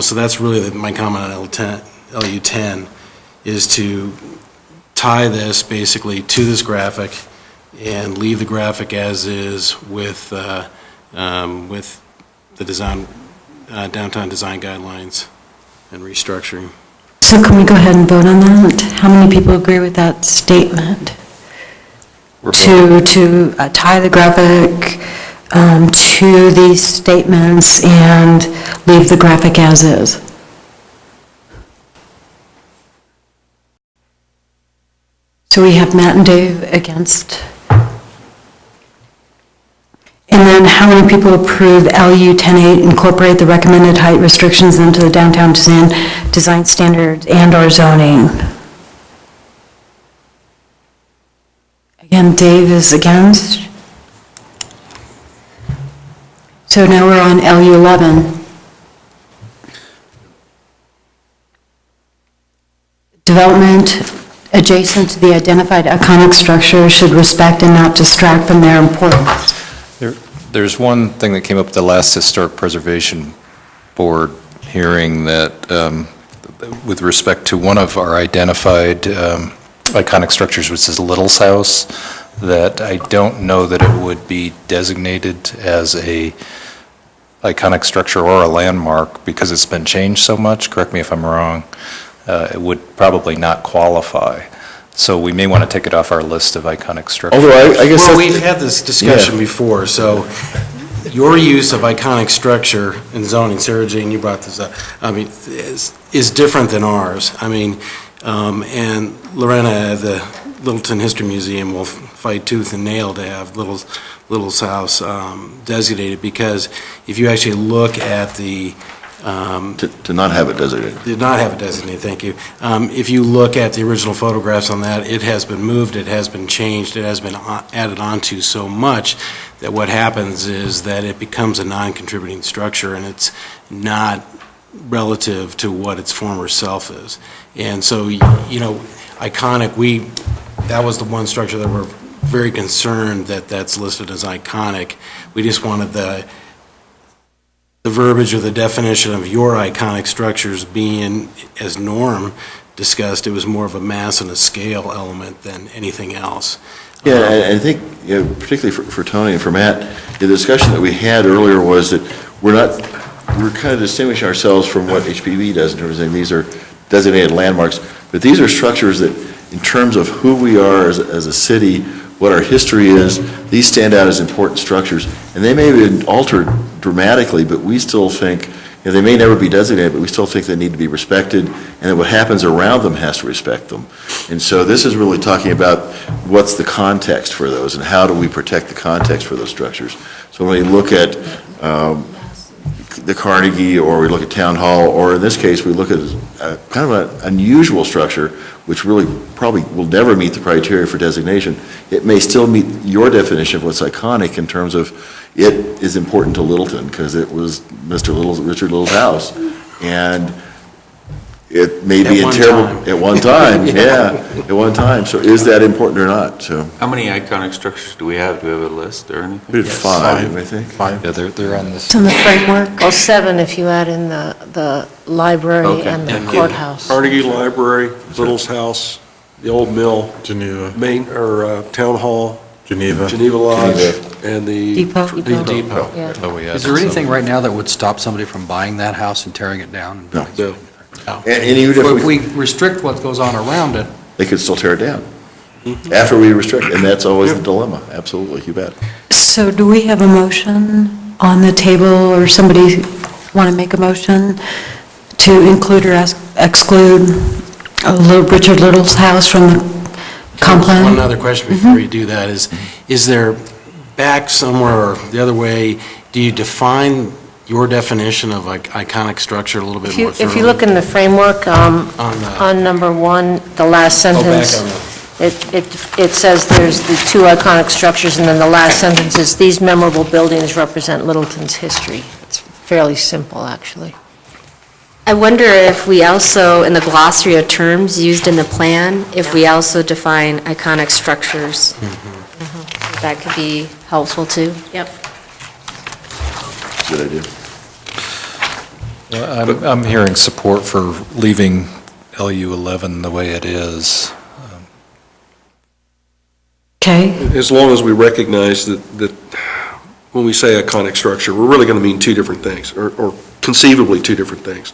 Speaker 11: so that's really my comment on LU10, is to tie this basically to this graphic and leave the graphic as is with the design, downtown design guidelines and restructuring.
Speaker 1: So can we go ahead and vote on that? How many people agree with that statement? To tie the graphic to these statements and leave the graphic as is? So we have Matt and Dave against. And then how many people approve LU 10.8 incorporate the recommended height restrictions into the downtown design standards and/or zoning? Again, Dave is against. So now we're on LU 11. Development adjacent to the identified iconic structure should respect and not distract from their importance.
Speaker 10: There's one thing that came up at the last Historic Preservation Board hearing that, with respect to one of our identified iconic structures, which is Little's House, that I don't know that it would be designated as a iconic structure or a landmark because it's been changed so much. Correct me if I'm wrong. It would probably not qualify. So we may want to take it off our list of iconic structures.
Speaker 2: Although I guess.
Speaker 11: Well, we've had this discussion before, so your use of iconic structure in zoning, Sarah Jane, you brought this up, is different than ours. And Lorena at the Littleton History Museum will fight tooth and nail to have Little's House designated, because if you actually look at the
Speaker 2: To not have it designated.
Speaker 11: Did not have it designated, thank you. If you look at the original photographs on that, it has been moved, it has been changed, it has been added onto so much that what happens is that it becomes a non-contributing structure, and it's not relative to what its former self is. And so, iconic, that was the one structure that we're very concerned that's listed as iconic. We just wanted the verbiage or the definition of your iconic structures being, as Norm discussed, it was more of a mass and a scale element than anything else.
Speaker 2: Yeah, and I think, particularly for Tony and for Matt, the discussion that we had earlier was that we're kind of distinguishing ourselves from what HPV does in terms of saying these are designated landmarks, but these are structures that, in terms of who we are as a city, what our history is, these stand out as important structures, and they may have been altered dramatically, but we still think, they may never be designated, but we still think they need to be respected, and that what happens around them has to respect them. And so this is really talking about what's the context for those, and how do we protect the context for those structures. So when we look at the Carnegie, or we look at Town Hall, or in this case, we look at kind of an unusual structure, which really probably will never meet the criteria for designation. It may still meet your definition of what's iconic in terms of it is important to Littleton because it was Richard Little's house. And it may be at one time, at one time. So is that important or not? So
Speaker 3: How many iconic structures do we have? Do we have a list or anything?
Speaker 2: we had five, I think.
Speaker 10: Yeah, they're on this.
Speaker 1: It's in the framework.
Speaker 9: Well, 7 if you add in the library
Speaker 3: Okay.
Speaker 9: and the
Speaker 3: Yeah.
Speaker 9: courthouse.
Speaker 6: Carnegie Library, Little's House, the old mill,
Speaker 4: Geneva,
Speaker 6: Town Hall,
Speaker 4: Geneva.
Speaker 6: Geneva Lodge, and the
Speaker 1: Depot.
Speaker 6: Depot.
Speaker 9: Yeah.
Speaker 10: Oh, we had
Speaker 7: Is there
Speaker 10: some.
Speaker 7: anything right now that would stop somebody from buying that house and tearing it down? and
Speaker 2: No.
Speaker 7: building something?
Speaker 2: And even
Speaker 7: But
Speaker 2: if
Speaker 7: if we restrict what goes on around it,
Speaker 2: they could still tear it down after we restrict, and that's always the dilemma. Absolutely, you bet.
Speaker 1: So do we have a motion on the table, or somebody want to make a motion to include or exclude Richard Little's house from the comp plan?
Speaker 11: One other question before you do that is there back somewhere or the other way, do you define your definition of iconic structure a little bit more thoroughly?
Speaker 9: If you look in the framework, on number 1, the last
Speaker 11: Oh, back
Speaker 9: sentence,
Speaker 11: on
Speaker 9: It says there's the two iconic structures, and then the last sentence is, "These memorable buildings represent Littleton's history." It's fairly simple, actually.
Speaker 5: I wonder if we also, in the glossary of terms used in the plan, if we also define iconic structures. That could be helpful too. Yep.
Speaker 2: Good idea.
Speaker 10: Well, I'm hearing support for leaving LU 11 the way it is.
Speaker 1: Okay,
Speaker 8: As long as we recognize that when we say iconic structure, we're really going to mean two different things, or conceivably two different things.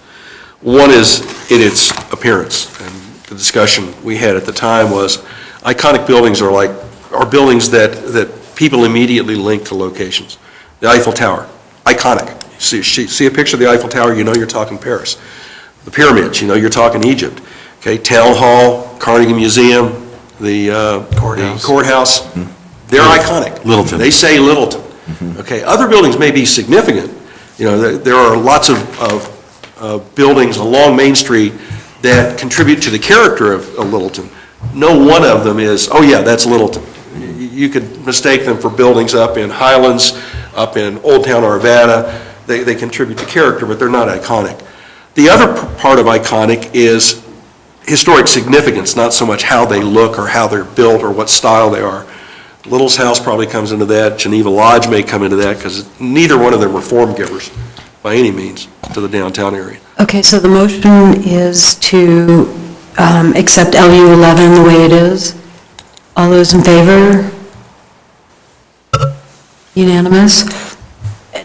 Speaker 8: One is in its appearance, and the discussion we had at the time was iconic buildings are buildings that people immediately link to locations. The Eiffel Tower, iconic. See a picture of the Eiffel Tower, you know you're talking Paris. The pyramids, you know you're talking Egypt. Okay, Town Hall, Carnegie Museum, the courthouse, they're iconic.
Speaker 2: Littleton.
Speaker 8: They say Littleton. Okay, other buildings may be significant. You know, there are lots of buildings along Main Street that contribute to the character of Littleton. No one of them is, oh yeah, that's Littleton. You could mistake them for buildings up in Highlands, up in Old Town Arvada. They contribute to character, but they're not iconic. The other part of iconic is historic significance, not so much how they look or how they're built or what style they are. Little's House probably comes into that. Geneva Lodge may come into that, because neither one of them are reform givers by any means to the downtown area.
Speaker 1: okay, so the motion is to accept LU 11 the way it is. All those in favor? Unanimous?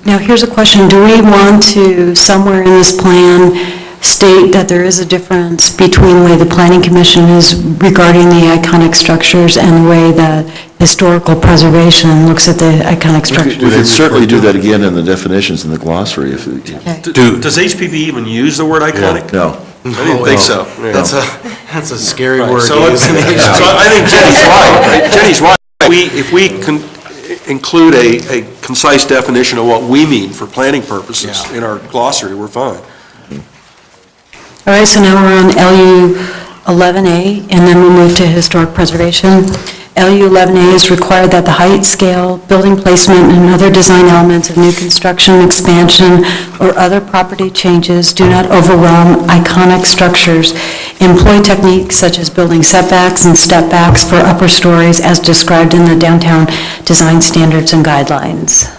Speaker 1: Now, here's a question. Do we want to, somewhere in this plan, state that there is a difference between the way the Planning Commission is regarding the iconic structures and the way that historical preservation looks at the iconic structures?
Speaker 2: We could certainly do that again in the definitions in the glossary if.
Speaker 1: Okay.
Speaker 8: Does HPV even use the word iconic?
Speaker 2: No.
Speaker 8: I didn't think so. Yeah.
Speaker 11: That's a scary
Speaker 8: Right,
Speaker 11: word
Speaker 8: so
Speaker 11: to use in
Speaker 8: So I think Jenny's right. Jenny's right. If we can include a concise definition of what we mean for planning purposes in our glossary, we're fine.
Speaker 1: All right, so now we're on LU 11A, and then we move to historic preservation. LU 11A is required that the height, scale, building placement, and other design elements of new construction, expansion, or other property changes do not overwhelm iconic structures. Employ techniques such as building setbacks and step backs for upper stories as described in the downtown design standards and guidelines.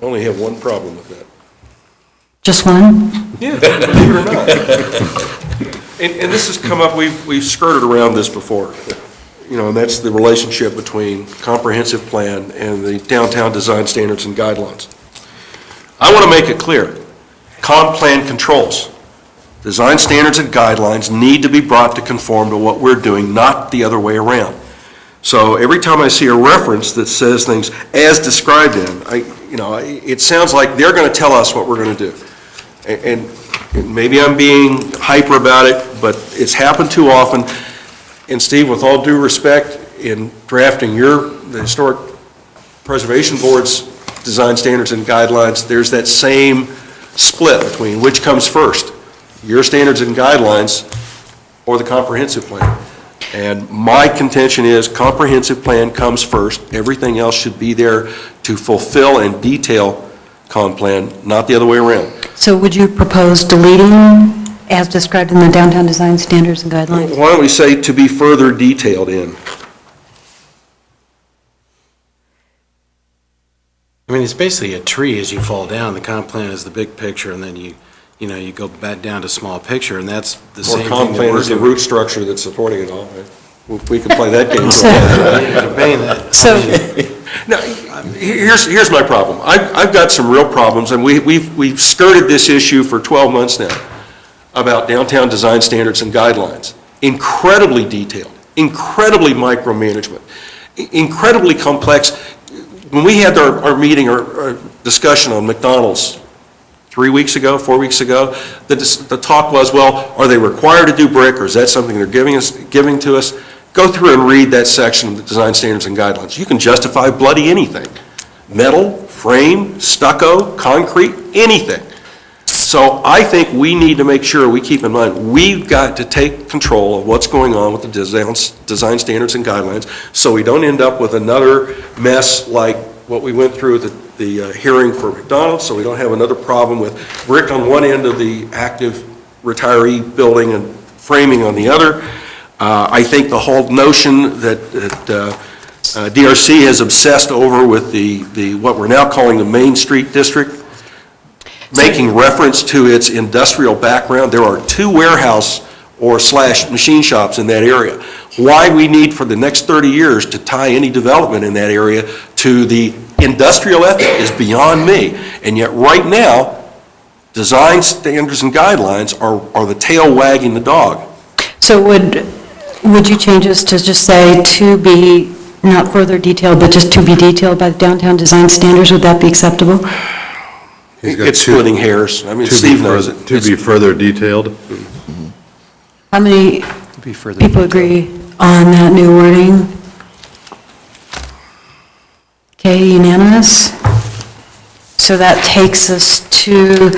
Speaker 8: I only have one problem with that.
Speaker 1: Just one?
Speaker 8: Yeah, believe it or not. And this has come up, we've skirted around this before, you know, and that's the relationship between comprehensive plan and the downtown design standards and guidelines. I want to make it clear, comp plan controls. Design standards and guidelines need to be brought to conform to what we're doing, not the other way around. So every time I see a reference that says things as described in, it sounds like they're going to tell us what we're going to do. And maybe I'm being hyper about it, but it's happened too often. And Steve, with all due respect, in drafting the Historic Preservation Board's design standards and guidelines, there's that same split between which comes first, your standards and guidelines or the comprehensive plan. And my contention is comprehensive plan comes first. Everything else should be there to fulfill and detail comp plan, not the other way around.
Speaker 1: So would you propose deleting as described in the downtown design standards and guidelines?
Speaker 8: Why don't we say to be further detailed in?
Speaker 11: I mean, it's basically a tree as you fall down. The comp plan is the big picture, and then you go back down to small picture, and that's the same
Speaker 8: Or
Speaker 11: thing
Speaker 8: comp
Speaker 11: that
Speaker 8: plan
Speaker 11: we're
Speaker 8: is the
Speaker 11: doing.
Speaker 8: root structure that's supporting it all, right? We can play that game.
Speaker 11: Debating that.
Speaker 1: So-
Speaker 8: Now, here's my problem. I've got some real problems, and we've skirted this issue for 12 months now about downtown design standards and guidelines. Incredibly detailed, incredibly micromanagement, incredibly complex. When we had our meeting or discussion on McDonald's 4 weeks ago, the talk was, well, are they required to do brick, or is that something they're giving to us? Go through and read that section of the design standards and guidelines. You can justify bloody anything. Metal, frame, stucco, concrete, anything. So I think we need to make sure we keep in mind, we've got to take control of what's going on with the design standards and guidelines, so we don't end up with another mess like what we went through at the hearing for McDonald's, so we don't have another problem with brick on one end of the active retiree building and framing on the other. I think the whole notion that DRC has obsessed over with the what we're now calling the Main Street District, making reference to its industrial background. There are 2 warehouse or / machine shops in that area. Why we need for the next 30 years to tie any development in that area to the industrial ethic is beyond me. And yet right now, design standards and guidelines are the tail wagging the dog.
Speaker 1: So would you change this to just say to be, not further detailed, but just to be detailed by the downtown design standards? Would that be acceptable?
Speaker 8: It's splitting hairs. I mean, Steve knows it.
Speaker 4: To be further detailed.
Speaker 1: How many
Speaker 7: Be further
Speaker 1: people agree on that new wording? Okay, unanimous? So that takes us to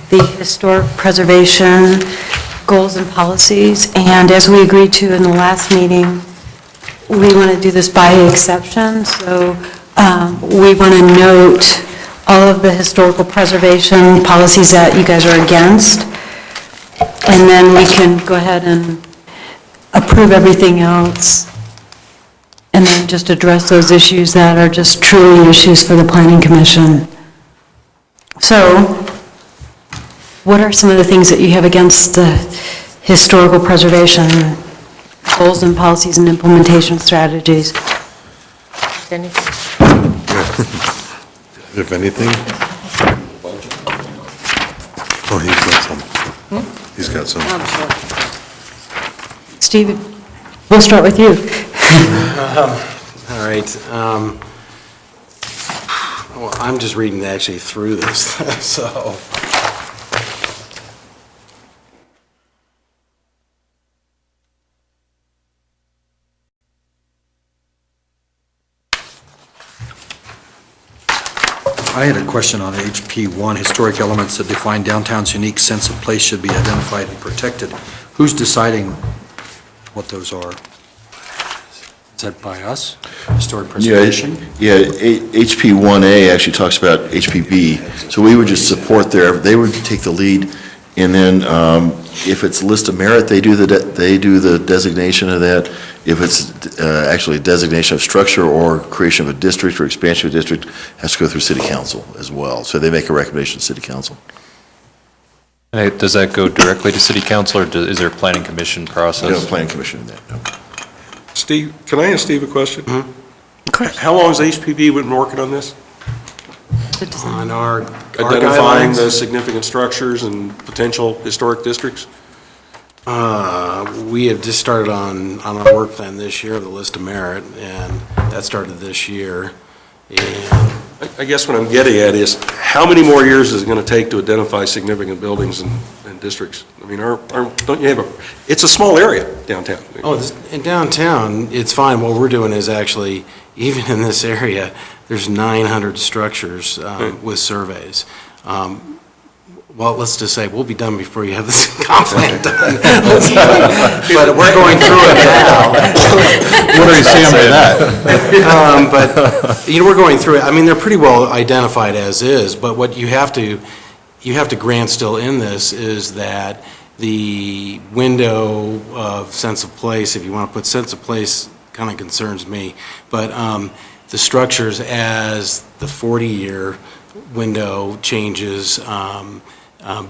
Speaker 1: the historic preservation goals and policies, and as we agreed to in the last meeting, we want to do this by exception, so we want to note all of the historical preservation policies that you guys are against, and then we can go ahead and approve everything else, and then just address those issues that are just truly issues for the Planning Commission. So, what are some of the things that you have against the historical preservation goals and policies and implementation strategies?
Speaker 9: Denny?
Speaker 4: If anything. Oh, he's got some. He's got some.
Speaker 9: I'm sorry.
Speaker 1: Steve, we'll start with you.
Speaker 11: All right. Well, I'm just reading actually through this, so.
Speaker 7: I had a question on HP1, historic elements that define downtown's unique sense of place should be identified and protected. Who's deciding what those are? Is that by us? Historic preservation?
Speaker 2: Yeah, HP 1A actually talks about HPB, so we would just support they would take the lead, and then if it's list of merit, they do the designation of that. If it's actually a designation of structure or creation of a district or expansion of a district, has to go through city council as well, so they make a recommendation to city council.
Speaker 10: Does that go directly to city council, or is there a planning commission process?
Speaker 2: No planning commission in that, no.
Speaker 8: Steve, can I ask Steve a question?
Speaker 1: Of course.
Speaker 8: How long has HPB been working on this?
Speaker 11: On our
Speaker 8: Identifying the
Speaker 11: guidelines,
Speaker 8: significant structures and potential historic districts?
Speaker 11: we have just started on our work plan this year, the list of merit, and that started this year. And
Speaker 8: I guess what I'm getting at is, how many more years is it going to take to identify significant buildings and districts? I mean, don't you have it's a small area downtown.
Speaker 11: in downtown, it's fine. What we're doing is actually, even in this area, there's 900 structures with surveys. Well, let's just say, we'll be done before you have this comp plan done. But we're going through it now.
Speaker 4: What are you saying by that?
Speaker 11: But, we're going through it. I mean, they're pretty well identified as is, but what you have to grant still in this is that the window of sense of place, if you want to put sense of place, kind of concerns me, but the structures as the 40-year window changes,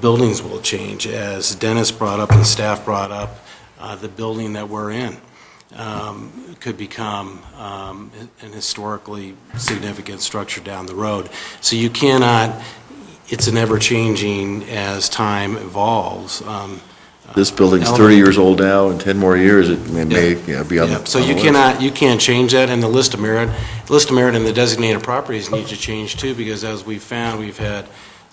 Speaker 11: buildings will change. As Dennis brought up and staff brought up, the building that we're in could become an historically significant structure down the road. So you cannot, it's an ever-changing as time evolves.
Speaker 2: This building's 30 years old now, in 10 more years, it may be on the.
Speaker 11: So you can't change that, and the list of merit and the designated properties need to change too, because as we've found, we've had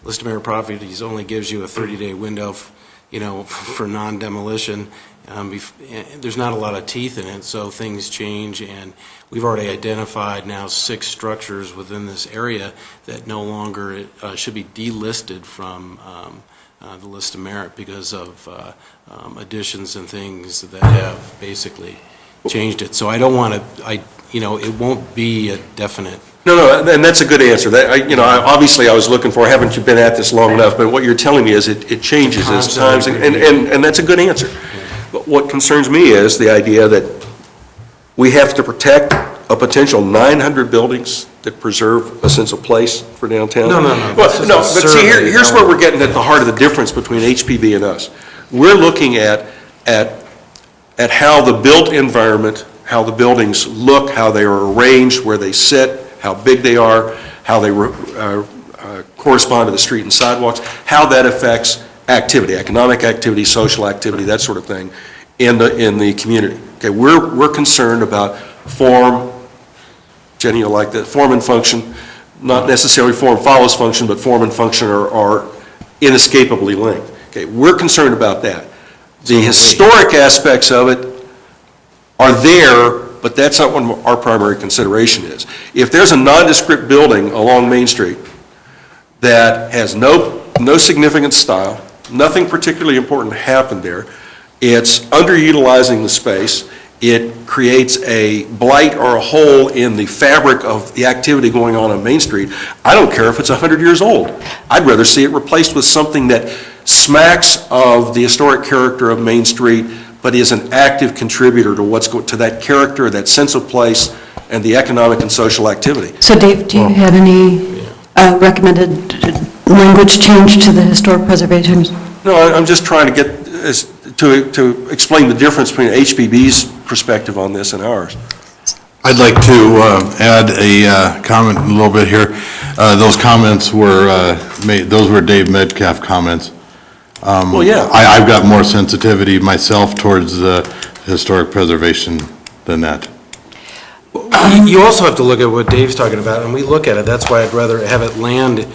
Speaker 11: list of merit properties only gives you a 30-day window, for non-demolition. There's not a lot of teeth in it, so things change, and we've already identified now 6 structures within this area that no longer should be delisted from the list of merit because of additions and things that have basically changed it. So I don't want to, it won't be a definite.
Speaker 8: No, and that's a good answer. Obviously I was looking for, haven't you been at this long enough? But what you're telling me is it changes as times, and that's a good answer. But what concerns me is the idea that we have to protect a potential 900 buildings that preserve a sense of place for downtown.
Speaker 11: No.
Speaker 8: Well, no, but see, here's where we're getting at the heart of the difference between HPB and us. We're looking at how the built environment, how the buildings look, how they are arranged, where they sit, how big they are, how they correspond to the street and sidewalks, how that affects activity, economic activity, social activity, that sort of thing in the community. Okay, we're concerned about form. Jenny, you like that? Form and function, not necessarily form follows function, but form and function are inescapably linked. Okay, we're concerned about that. The historic aspects of it are there, but that's not what our primary consideration is. If there's a nondescript building along Main Street that has no significant style, nothing particularly important happened there, it's underutilizing the space, it creates a blight or a hole in the fabric of the activity going on Main Street, I don't care if it's 100 years old. I'd rather see it replaced with something that smacks of the historic character of Main Street, but is an active contributor to that character, that sense of place, and the economic and social activity.
Speaker 1: So Dave, do you have any recommended language change to the historic preservation?
Speaker 8: No, I'm just trying to get to explain the difference between HPB's perspective on this and ours.
Speaker 4: I'd like to add a comment a little bit here. Those comments were those were Dave Metcalf comments.
Speaker 8: Well, yeah.
Speaker 4: I've got more sensitivity myself towards historic preservation than that.
Speaker 11: You also have to look at what Dave's talking about, and we look at it, that's why I'd rather have it land,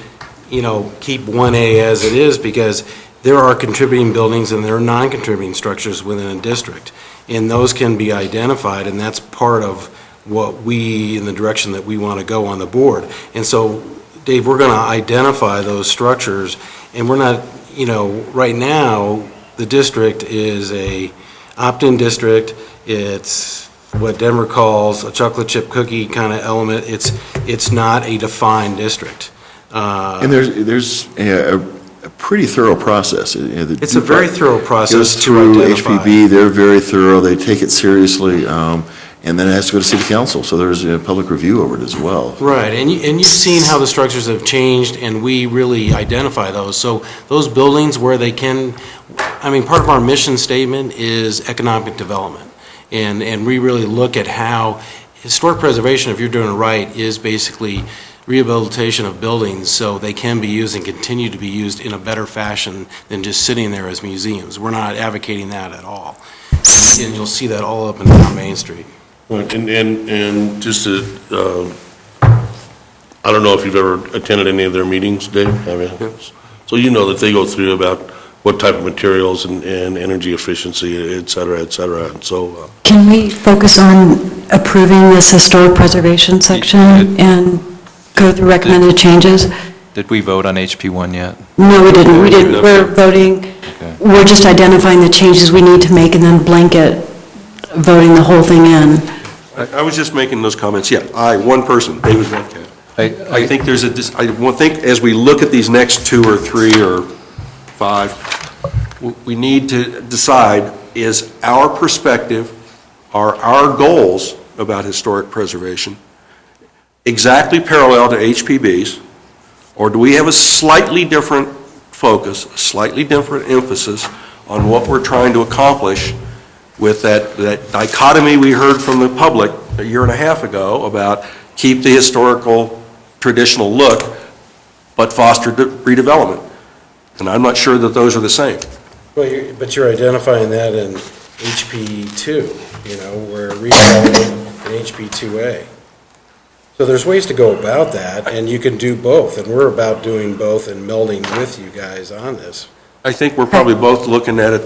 Speaker 11: keep 1A as it is, because there are contributing buildings and there are non-contributing structures within a district, and those can be identified, and that's part of what in the direction that we want to go on the board. And so, Dave, we're going to identify those structures, and we're not, right now, the district is a opt-in district. It's what Denver calls a chocolate chip cookie kind of element. It's not a defined district.
Speaker 2: And there's a pretty thorough process.
Speaker 11: It's a very thorough process
Speaker 2: goes through
Speaker 11: to identify.
Speaker 2: HPB, they're very thorough, they take it seriously, and then it has to go to city council, so there's a public review over it as well.
Speaker 11: Right, and you've seen how the structures have changed, and we really identify those. So those buildings where they can, part of our mission statement is economic development, and we really look at how historic preservation, if you're doing it right, is basically rehabilitation of buildings so they can be used and continue to be used in a better fashion than just sitting there as museums. We're not advocating that at all. And you'll see that all up and down Main Street.
Speaker 6: Right, and just to, I don't know if you've ever attended any of their meetings, Dave? Have you?
Speaker 8: Yes.
Speaker 6: So you know that they go through about what type of materials and energy efficiency, et cetera, and so.
Speaker 1: Can we focus on approving this historic preservation section and go through recommended changes?
Speaker 10: Did we vote on HP1 yet?
Speaker 1: No, we didn't. We're voting,
Speaker 10: Okay.
Speaker 1: we're just identifying the changes we need to make and then blanket voting the whole thing in.
Speaker 8: I was just making those comments. Yeah, one person, David Metcalf. I think I think as we look at these next 2 or 3 or 5, we need to decide, is our perspective, are our goals about historic preservation exactly parallel to HPB's, or do we have a slightly different focus, a slightly different emphasis on what we're trying to accomplish with that dichotomy we heard from the public a year and a half ago about keep the historical traditional look, but foster redevelopment? And I'm not sure that those are the same.
Speaker 11: Well, but you're identifying that in HP2, where redevelopment in HP2A. So there's ways to go about that, and you can do both, and we're about doing both and melding with you guys on this.
Speaker 8: I think we're probably both looking at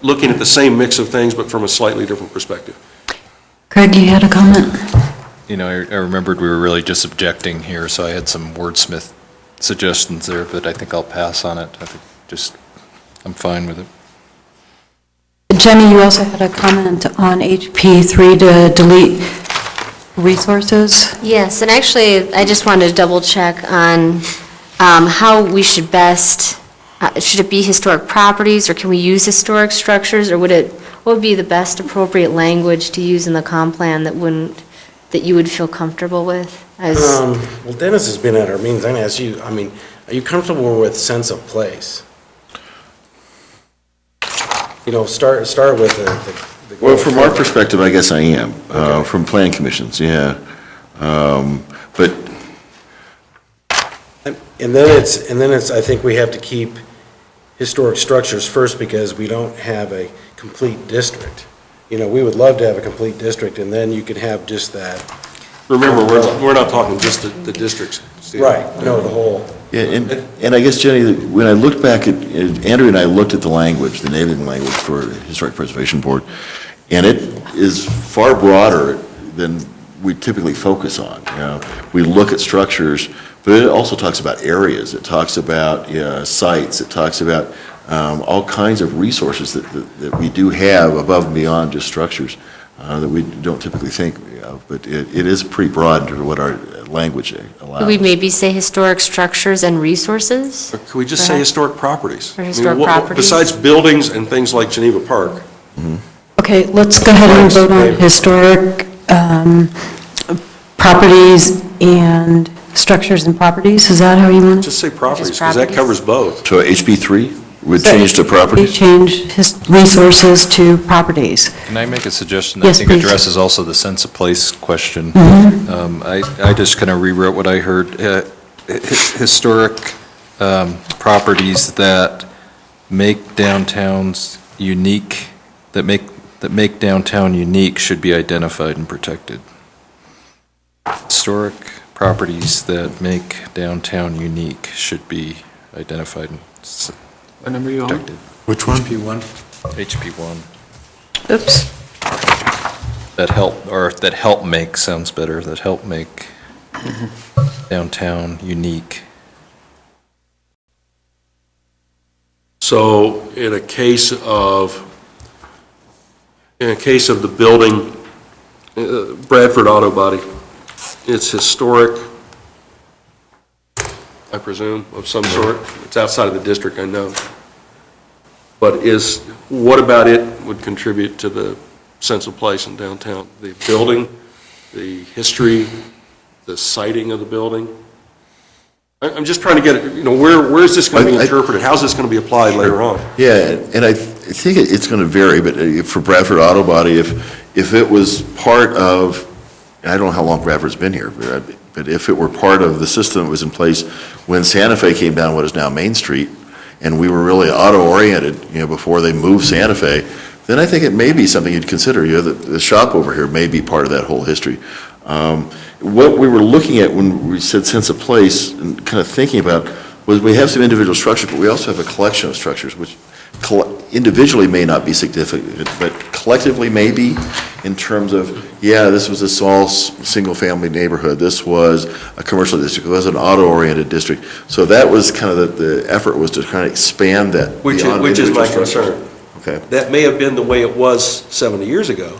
Speaker 8: the same mix of things, but from a slightly different perspective.
Speaker 1: Craig, you had a comment?
Speaker 10: I remembered we were really just objecting here, so I had some wordsmith suggestions there, but I think I'll pass on it. I think I'm fine with it.
Speaker 1: Jenny, you also had a comment on HP3 to delete resources?
Speaker 5: Yes, and actually, I just wanted to double check on how we should best, should it be historic properties, or can we use historic structures, or what would be the best appropriate language to use in the comp plan that you would feel comfortable with?
Speaker 11: Well, Dennis has been at our meetings. I'm going to ask you, are you comfortable with sense of place? Start with the.
Speaker 2: Well, from our perspective, I guess I am, from planning commissions, yeah. But
Speaker 11: And then it's, I think we have to keep historic structures first because we don't have a complete district. We would love to have a complete district, and then you could have just that.
Speaker 6: Remember, we're not talking just the districts, Steve.
Speaker 11: Right, no, the whole.
Speaker 2: Yeah, and I guess, Jenny, when I looked back at, Andrew and I looked at the language, the enabling language for the Historic Preservation Board, and it is far broader than we typically focus on. We look at structures, but it also talks about areas. It talks about sites. It talks about all kinds of resources that we do have above and beyond just structures that we don't typically think of. But it is pretty broad in terms of what our language allows.
Speaker 5: Could we maybe say historic structures and resources?
Speaker 6: Or could we just say historic properties?
Speaker 5: Or historic properties?
Speaker 6: Besides buildings and things like Geneva Park.
Speaker 1: Okay, let's go ahead and vote on historic properties and structures and properties. Is that how you want it?
Speaker 6: Just say properties,
Speaker 5: Just
Speaker 6: because that
Speaker 5: properties?
Speaker 6: covers both.
Speaker 2: So HB3 would
Speaker 1: So
Speaker 2: change to
Speaker 1: We
Speaker 2: properties?
Speaker 1: change resources to properties.
Speaker 10: Can I make a suggestion that I
Speaker 1: Yes,
Speaker 10: think
Speaker 1: please.
Speaker 10: addresses also the sense of place question? I just kind of rewrote what I heard. Historic properties that make downtowns unique, that make downtown unique should be identified and protected. Historic properties that make downtown unique should be identified and
Speaker 3: What number are you on?
Speaker 10: protected.
Speaker 4: Which one?
Speaker 10: HP1.
Speaker 1: Oops.
Speaker 10: That help make sounds better, that help make downtown unique.
Speaker 6: So in a case of the building, Bradford Auto Body, it's historic, I presume, of some sort. It's outside of the district, I know. But what about it would contribute to the sense of place in downtown? The building, the history, the siting of the building? I'm just trying to get it, where is this going to be interpreted? How's this going to be applied later on?
Speaker 2: Yeah, and I think it's going to vary, but for Bradford Auto Body, if it was part of, and I don't know how long Bradford's been here, but if it were part of the system that was in place when Santa Fe came down what is now Main Street, and we were really auto-oriented, before they moved Santa Fe, then I think it may be something you'd consider. The shop over here may be part of that whole history. What we were looking at when we said sense of place and kind of thinking about was we have some individual structures, but we also have a collection of structures, which individually may not be significant, but collectively may be, in terms of, this was a small, single-family neighborhood, this was a commercial district, it was an auto-oriented district. So that was kind of the effort, was to kind of expand that
Speaker 6: Which
Speaker 2: beyond
Speaker 6: is my
Speaker 2: individual structures.
Speaker 6: concern.
Speaker 2: Okay.
Speaker 6: That may have been the way it was 70 years ago.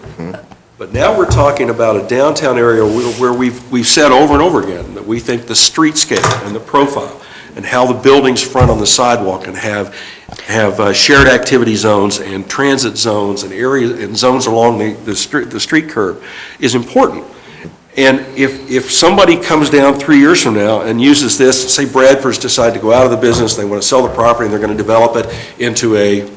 Speaker 6: But now we're talking about a downtown area where we've said over and over again that we think the streetscape and the profile and how the buildings front on the sidewalk and have shared activity zones and transit zones and areas and zones along the street curb is important. And if somebody comes down 3 years from now and uses this, say Bradford's decide to go out of the business, they want to sell the property and they're going to develop it into a,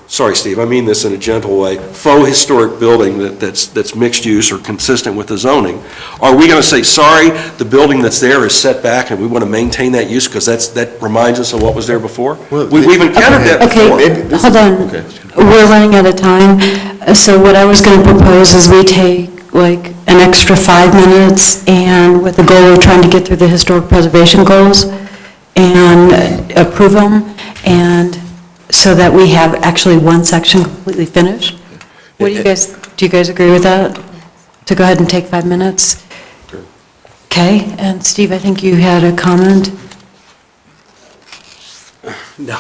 Speaker 6: sorry, Steve, I mean this in a gentle way, faux historic building that's mixed use or consistent with the zoning, are we going to say, sorry, the building that's there is set back and we want to maintain that use because that reminds us of what was there before?
Speaker 2: Well,
Speaker 6: We've encountered that before.
Speaker 1: Okay, hold on.
Speaker 2: Okay.
Speaker 1: We're running out of time. So what I was going to propose is we take like an extra 5 minutes and with the goal of trying to get through the historic preservation goals and approve them, and so that we have actually one section completely finished. What do you guys agree with that? To go ahead and take 5 minutes? Okay, and Steve, I think you had a comment?
Speaker 11: No,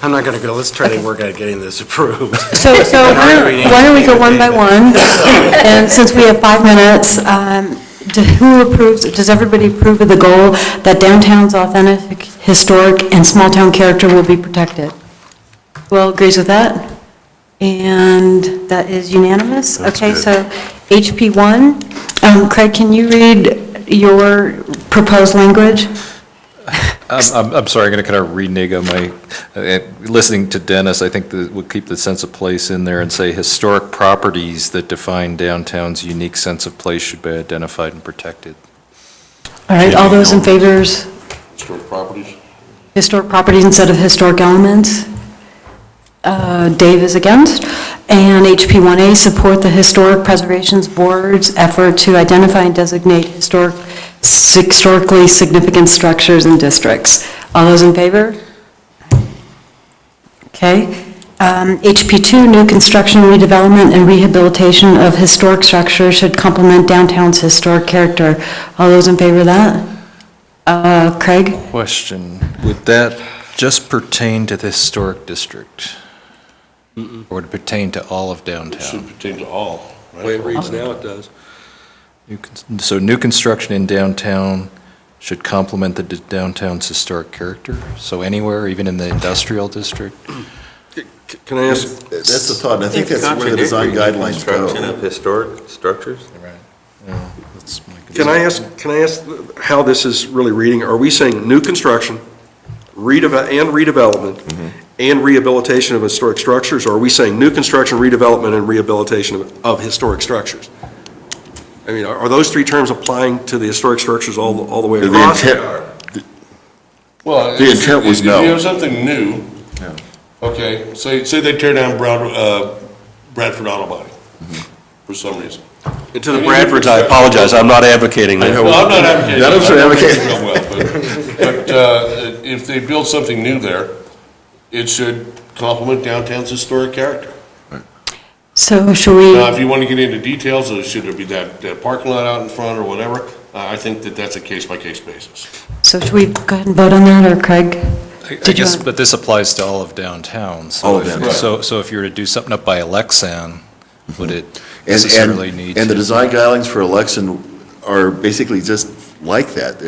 Speaker 11: I'm not going to go. Let's try to work at getting this approved.
Speaker 1: So why don't we go one by one? And since we have 5 minutes, does everybody approve of the goal that downtown's authentic, historic, and small-town character will be protected? Who all agrees with that? And that is unanimous? Okay, so HP1, Craig, can you read your proposed language?
Speaker 10: I'm sorry, I'm going to kind of renege on my, listening to Dennis, I think that we'll keep the sense of place in there and say historic properties that define downtown's unique sense of place should be identified and protected.
Speaker 1: All right, all those in favor,
Speaker 6: Historic properties?
Speaker 1: historic properties instead of historic elements? Dave is against. And HP1A, support the Historic Preservations Board's effort to identify and designate historically significant structures and districts. All those in favor? Okay. HP2, new construction, redevelopment, and rehabilitation of historic structures should complement downtown's historic character. All those in favor of that? Craig?
Speaker 10: Question, would that just pertain to the historic district? Or would it pertain to all of
Speaker 6: It
Speaker 10: downtown?
Speaker 6: should pertain to all,
Speaker 8: The way it
Speaker 6: right?
Speaker 8: reads now, it does.
Speaker 10: So new construction in downtown should complement the downtown's historic character? So anywhere, even in the industrial district?
Speaker 8: Can I ask,
Speaker 2: That's the thought, and I think that's where the design guidelines
Speaker 3: Construction
Speaker 2: go.
Speaker 3: of historic structures?
Speaker 8: can I ask how this is really reading? Are we saying new construction, redevelopment, and rehabilitation of historic structures? Or are we saying new construction, redevelopment, and rehabilitation of historic structures? I mean, are those three terms applying to the historic structures all the way
Speaker 2: The
Speaker 8: across?
Speaker 2: intent-
Speaker 6: Well,
Speaker 2: The intent was no.
Speaker 6: If you have something new, okay, say they tear down Bradford Auto Body for some reason.
Speaker 8: And to the Bradfords, I apologize, I'm not advocating that.
Speaker 6: Well, I'm not advocating.
Speaker 2: None of us are
Speaker 6: I don't
Speaker 2: advocating.
Speaker 6: think it's real well, but if they build something new there, it should complement downtown's historic character.
Speaker 1: So should we?
Speaker 6: Now, if you want to get into details, or should there be that parking lot out in front or whatever, I think that's a case-by-case basis.
Speaker 1: So should we go ahead and vote on that, or Craig?
Speaker 10: I
Speaker 1: Did you
Speaker 10: guess,
Speaker 1: want-
Speaker 10: but this applies to all of downtown. So
Speaker 2: All of
Speaker 10: if-
Speaker 2: downtown.
Speaker 10: So if you were to do something up by Alexan, would it
Speaker 2: And-
Speaker 10: necessarily need to?
Speaker 2: And the design guidelines for Alexion are basically just like that.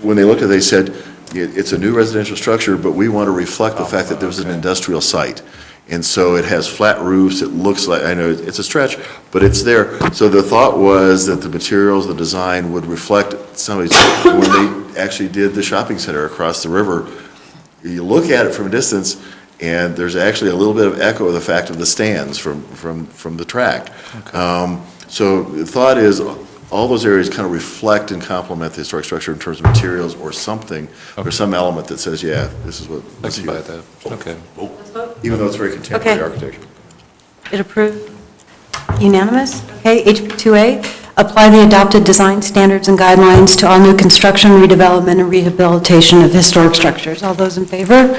Speaker 2: When they looked at it, they said, it's a new residential structure, but we want to reflect the fact that there was an industrial site. And so it has flat roofs, it looks like, I know it's a stretch, but it's there. So the thought was that the materials, the design would reflect somebody's, when they actually did the shopping center across the river, you look at it from a distance, and there's actually a little bit of echo of the fact of the stands from the track. So the thought is, all those areas kind of reflect and complement the historic structure in terms of materials or something, or some element that says, yeah, this is what.
Speaker 10: I can buy that, okay.
Speaker 2: Even though it's very contemporary
Speaker 1: Okay.
Speaker 2: architecture.
Speaker 1: It approved? Unanimous? Okay, HP2A, apply the adopted design standards and guidelines to all new construction, redevelopment, and rehabilitation of historic structures. All those in favor?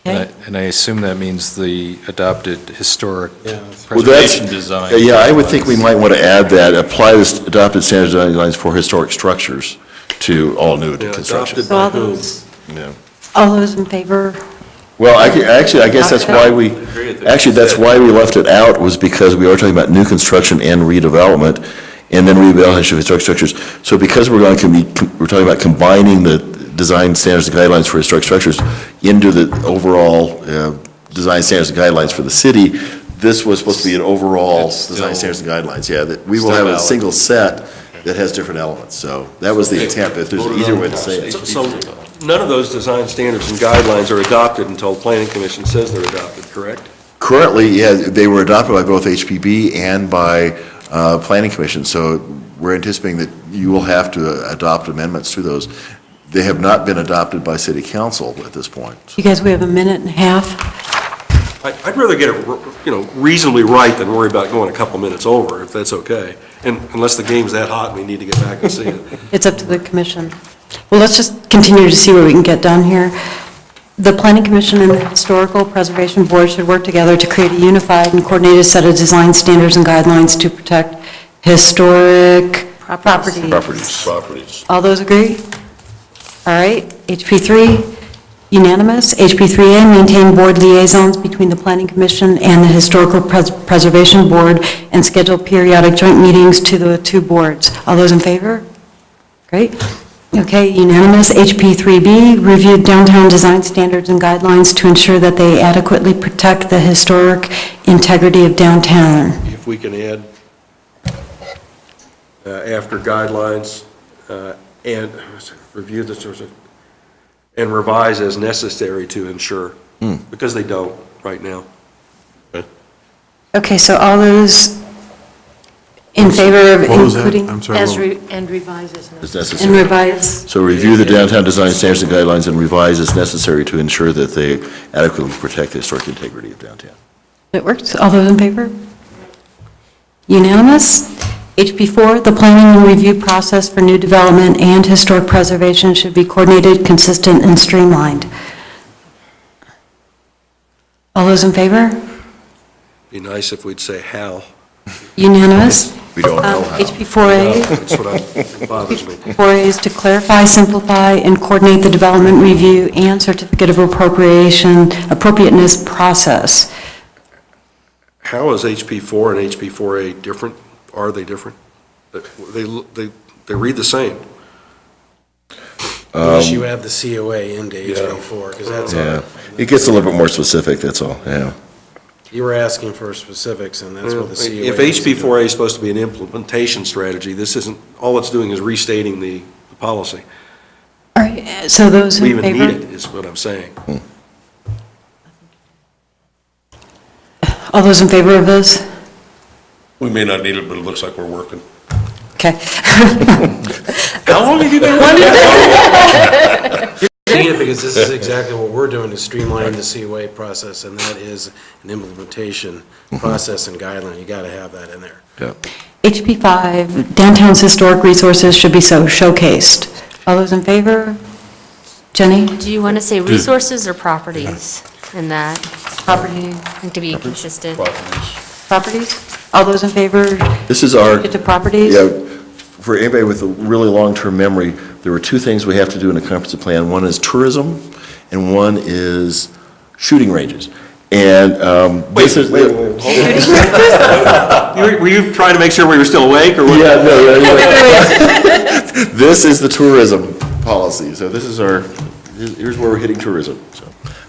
Speaker 1: Okay.
Speaker 10: And I assume that means the adopted historic
Speaker 2: Well,
Speaker 10: preservation design.
Speaker 2: Yeah, I would think we might want to add that, apply the adopted standards and guidelines for historic structures to all new construction.
Speaker 1: So all those,
Speaker 2: Yeah.
Speaker 1: all those in favor?
Speaker 2: Well, actually, I guess that's why we, actually, that's why we left it out, was because we are talking about new construction and redevelopment, and then rehabilitation of historic structures. So because we're we're talking about combining the design standards and guidelines for historic structures into the overall design standards and guidelines for the city, this was supposed to be an overall
Speaker 10: It's
Speaker 2: design
Speaker 10: still-
Speaker 2: standards and guidelines, yeah, that we will
Speaker 10: still
Speaker 2: have a
Speaker 10: valid.
Speaker 2: single set that has different elements. So that was the intent, if there's an easier way to say it.
Speaker 8: So none of those design standards and guidelines are adopted until the planning commission says they're adopted, correct?
Speaker 2: Currently, yeah, they were adopted by both HPB and by Planning Commission, so we're anticipating that you will have to adopt amendments to those. They have not been adopted by City Council at this point.
Speaker 1: You guys, we have a minute and a half.
Speaker 8: I'd rather get it, reasonably right than worry about going a couple minutes over, if that's okay. And unless the game's that hot and we need to get back and see it.
Speaker 1: It's up to the commission. Well, let's just continue to see what we can get done here. The Planning Commission and the Historical Preservation Board should work together to create a unified and coordinated set of design standards and guidelines to protect historic property.
Speaker 2: Properties.
Speaker 6: Properties.
Speaker 1: All those agree? All right, HP3, unanimous. HP3A, maintain board liaisons between the Planning Commission and the Historical Preservation Board and schedule periodic joint meetings to the two boards. All those in favor? Great. Okay, unanimous. HP3B, review downtown design standards and guidelines to ensure that they adequately protect the historic integrity of downtown.
Speaker 8: If we can add after guidelines and review this and revise as necessary to ensure, because they don't right now.
Speaker 1: Okay, so all those in favor of
Speaker 4: What was that?
Speaker 1: including
Speaker 4: I'm sorry.
Speaker 9: And revise as
Speaker 2: It's
Speaker 9: necessary.
Speaker 1: and
Speaker 2: necessary.
Speaker 1: revise?
Speaker 2: So review the downtown design standards and guidelines and revise as necessary to ensure that they adequately protect the historic integrity of downtown.
Speaker 1: It works. All those in favor? Unanimous. HP4, the planning and review process for new development and historic preservation should be coordinated, consistent, and streamlined. All those in favor?
Speaker 8: Be nice if we'd say how.
Speaker 1: Unanimous.
Speaker 2: We don't know how.
Speaker 1: HP4A,
Speaker 8: That's what bothers me.
Speaker 1: 4A is to clarify, simplify, and coordinate the development review and certificate of appropriateness process.
Speaker 8: How is HP4 and HP4A different? Are they different? They read the same.
Speaker 11: Unless you add the COA into HP4, because that's,
Speaker 2: Yeah, it gets a little bit more specific, that's all, yeah.
Speaker 11: you were asking for specifics, and that's what the COA
Speaker 8: If
Speaker 11: is doing.
Speaker 8: HP4A is supposed to be an implementation strategy, this isn't, all it's doing is restating the policy.
Speaker 1: All right, so those
Speaker 8: We
Speaker 1: in
Speaker 8: even need
Speaker 1: favor?
Speaker 8: it, is what I'm saying.
Speaker 1: All those in favor of this?
Speaker 6: We may not need it, but it looks like we're working.
Speaker 1: Okay.
Speaker 8: How long have you been running it?
Speaker 11: We need it because this is exactly what we're doing, is streamlining the COA process, and that is an implementation process and guideline. You got to have that in there.
Speaker 1: HP5, downtown's historic resources should be so showcased. All those in favor? Jenny?
Speaker 5: Do you want to say resources or properties in that?
Speaker 1: Property.
Speaker 5: I think to be consistent.
Speaker 1: Properties? All those in favor?
Speaker 2: This is our,
Speaker 1: Get to properties?
Speaker 2: yeah, for anybody with a really long-term memory, there were two things we have to do in a comprehensive plan. One is tourism, and one is shooting ranges. And this is...
Speaker 8: Were you trying to make sure we were still awake, or what?
Speaker 2: Yeah, no, yeah. This is the tourism policy, so this is our, here's where we're hitting tourism, so.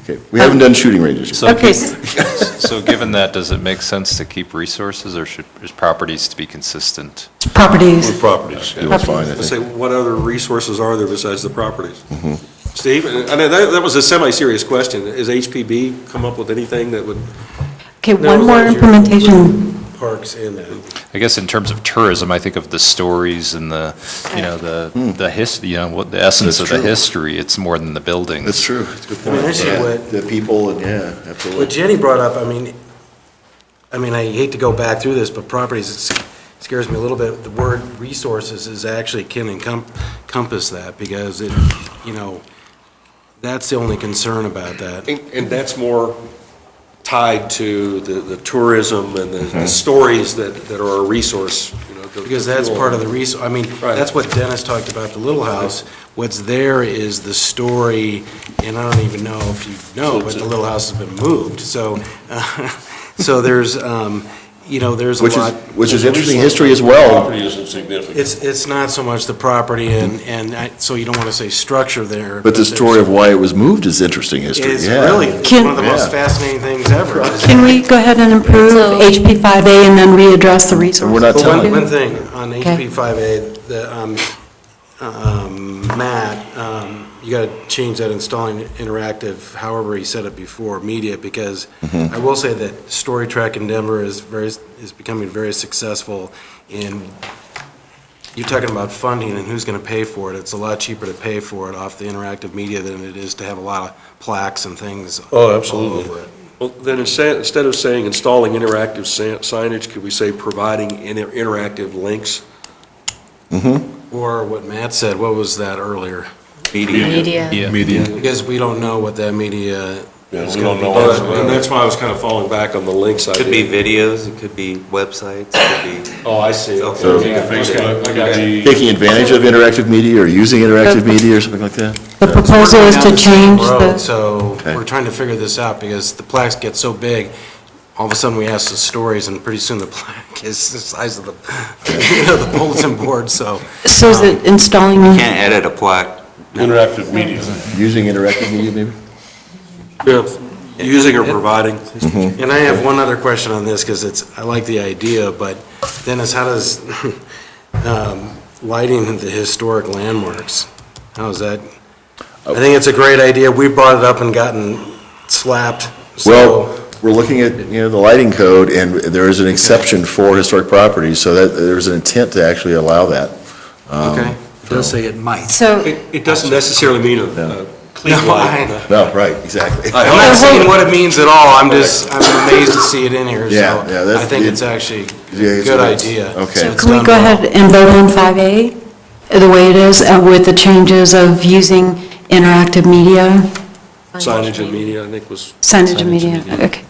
Speaker 2: Okay, we haven't done shooting ranges yet.
Speaker 10: So,
Speaker 1: Okay,
Speaker 10: so given that, does it make sense to keep resources, or is properties to be consistent?
Speaker 1: properties.
Speaker 6: Properties.
Speaker 2: It was fine, I
Speaker 8: Let's
Speaker 2: think.
Speaker 8: say, what other resources are there besides the properties? Steve, I mean, that was a semi-serious question. Has HPB come up with anything that would,
Speaker 1: Okay,
Speaker 11: No,
Speaker 1: one
Speaker 11: as
Speaker 1: more
Speaker 11: long as you're
Speaker 1: implementation.
Speaker 11: Parks in that.
Speaker 10: I guess in terms of tourism, I think of the stories and the, the history, what the essence
Speaker 2: That's
Speaker 10: of the
Speaker 2: true.
Speaker 10: history. It's more than the buildings.
Speaker 2: That's true, it's a good
Speaker 11: I mean,
Speaker 2: point.
Speaker 11: actually,
Speaker 2: Yeah,
Speaker 11: what-
Speaker 2: the people, and yeah,
Speaker 11: What
Speaker 2: absolutely.
Speaker 11: Jenny brought up, I mean, I hate to go back through this, but properties, it scares me a little bit. The word resources is actually can encompass that, because it, that's the only concern about that.
Speaker 8: and that's more tied to the tourism and the stories that are a resource,
Speaker 11: Because that's part of the reason, I mean,
Speaker 8: Right.
Speaker 11: that's what Dennis talked about, the Little House. What's there is the story, and I don't even know if you know, but the Little House has been moved. So, so there's, there's a lot.
Speaker 2: Which is interesting history as well.
Speaker 6: Property isn't significant.
Speaker 11: It's not so much the property, so you don't want to say structure there.
Speaker 2: But the story of why it was moved is interesting history,
Speaker 11: It's
Speaker 2: yeah.
Speaker 11: really one of the most
Speaker 2: Yeah.
Speaker 11: fascinating things ever.
Speaker 1: Can we go ahead and improve
Speaker 5: So-
Speaker 1: HP5A and then readdress the resources?
Speaker 2: We're not
Speaker 11: But
Speaker 2: telling.
Speaker 11: one thing on
Speaker 1: Okay.
Speaker 11: HB 5A, Matt, you got to change that installing interactive, however he said it before, media, because I will say that Story Track in Denver is becoming very successful in, you're talking about funding and who's going to pay for it. It's a lot cheaper to pay for it off the interactive media than it is to have a lot of plaques and things
Speaker 6: Oh,
Speaker 11: all
Speaker 6: absolutely.
Speaker 11: over it.
Speaker 8: Well, then instead of saying installing interactive signage, could we say providing interactive links?
Speaker 11: Or what Matt said, what was that earlier?
Speaker 5: Media.
Speaker 10: Yeah.
Speaker 4: Media.
Speaker 11: Because we don't know what that media
Speaker 6: Yeah, we don't know.
Speaker 8: And that's why I was kind of falling back on the links idea.
Speaker 3: Could be videos, it could be websites, it could be.
Speaker 8: Oh, I see.
Speaker 3: So-
Speaker 6: Facebook,
Speaker 8: I got you.
Speaker 2: Taking advantage of interactive media or using interactive media or something like that?
Speaker 1: The proposal is to change
Speaker 11: Road,
Speaker 1: the,
Speaker 11: So
Speaker 2: Okay.
Speaker 11: we're trying to figure this out because the plaques get so big, all of a sudden we ask the stories and pretty soon the plaque is the size of the, the bulletin board, so.
Speaker 1: so is it installing?
Speaker 3: Can't edit a plaque.
Speaker 6: Interactive media.
Speaker 2: Using interactive media, maybe?
Speaker 8: Yeah, using or providing.
Speaker 11: And I have one other question on this because I like the idea, but Dennis, how does lighting the historic landmarks, how is that? I think it's a great idea. We brought it up and gotten slapped, so.
Speaker 2: Well, we're looking at, the lighting code, and there is an exception for historic properties, so that there's an intent to actually allow that.
Speaker 11: Okay.
Speaker 7: It does say it might.
Speaker 1: So,
Speaker 8: It doesn't necessarily mean a clean
Speaker 11: No,
Speaker 8: light.
Speaker 2: No, right, exactly.
Speaker 11: I'm not saying what it means at all, I'm amazed to see it in here,
Speaker 2: Yeah,
Speaker 11: so
Speaker 2: yeah, that's-
Speaker 11: I think it's actually
Speaker 2: Yeah,
Speaker 11: a
Speaker 2: it's
Speaker 11: good
Speaker 2: a-
Speaker 11: idea.
Speaker 2: okay.
Speaker 11: So it's
Speaker 1: can we
Speaker 11: done
Speaker 1: go
Speaker 11: well.
Speaker 1: ahead and vote on 5A, the way it is, with the changes of using interactive media,
Speaker 8: Signage and media, I think was.
Speaker 1: signage and media? Okay.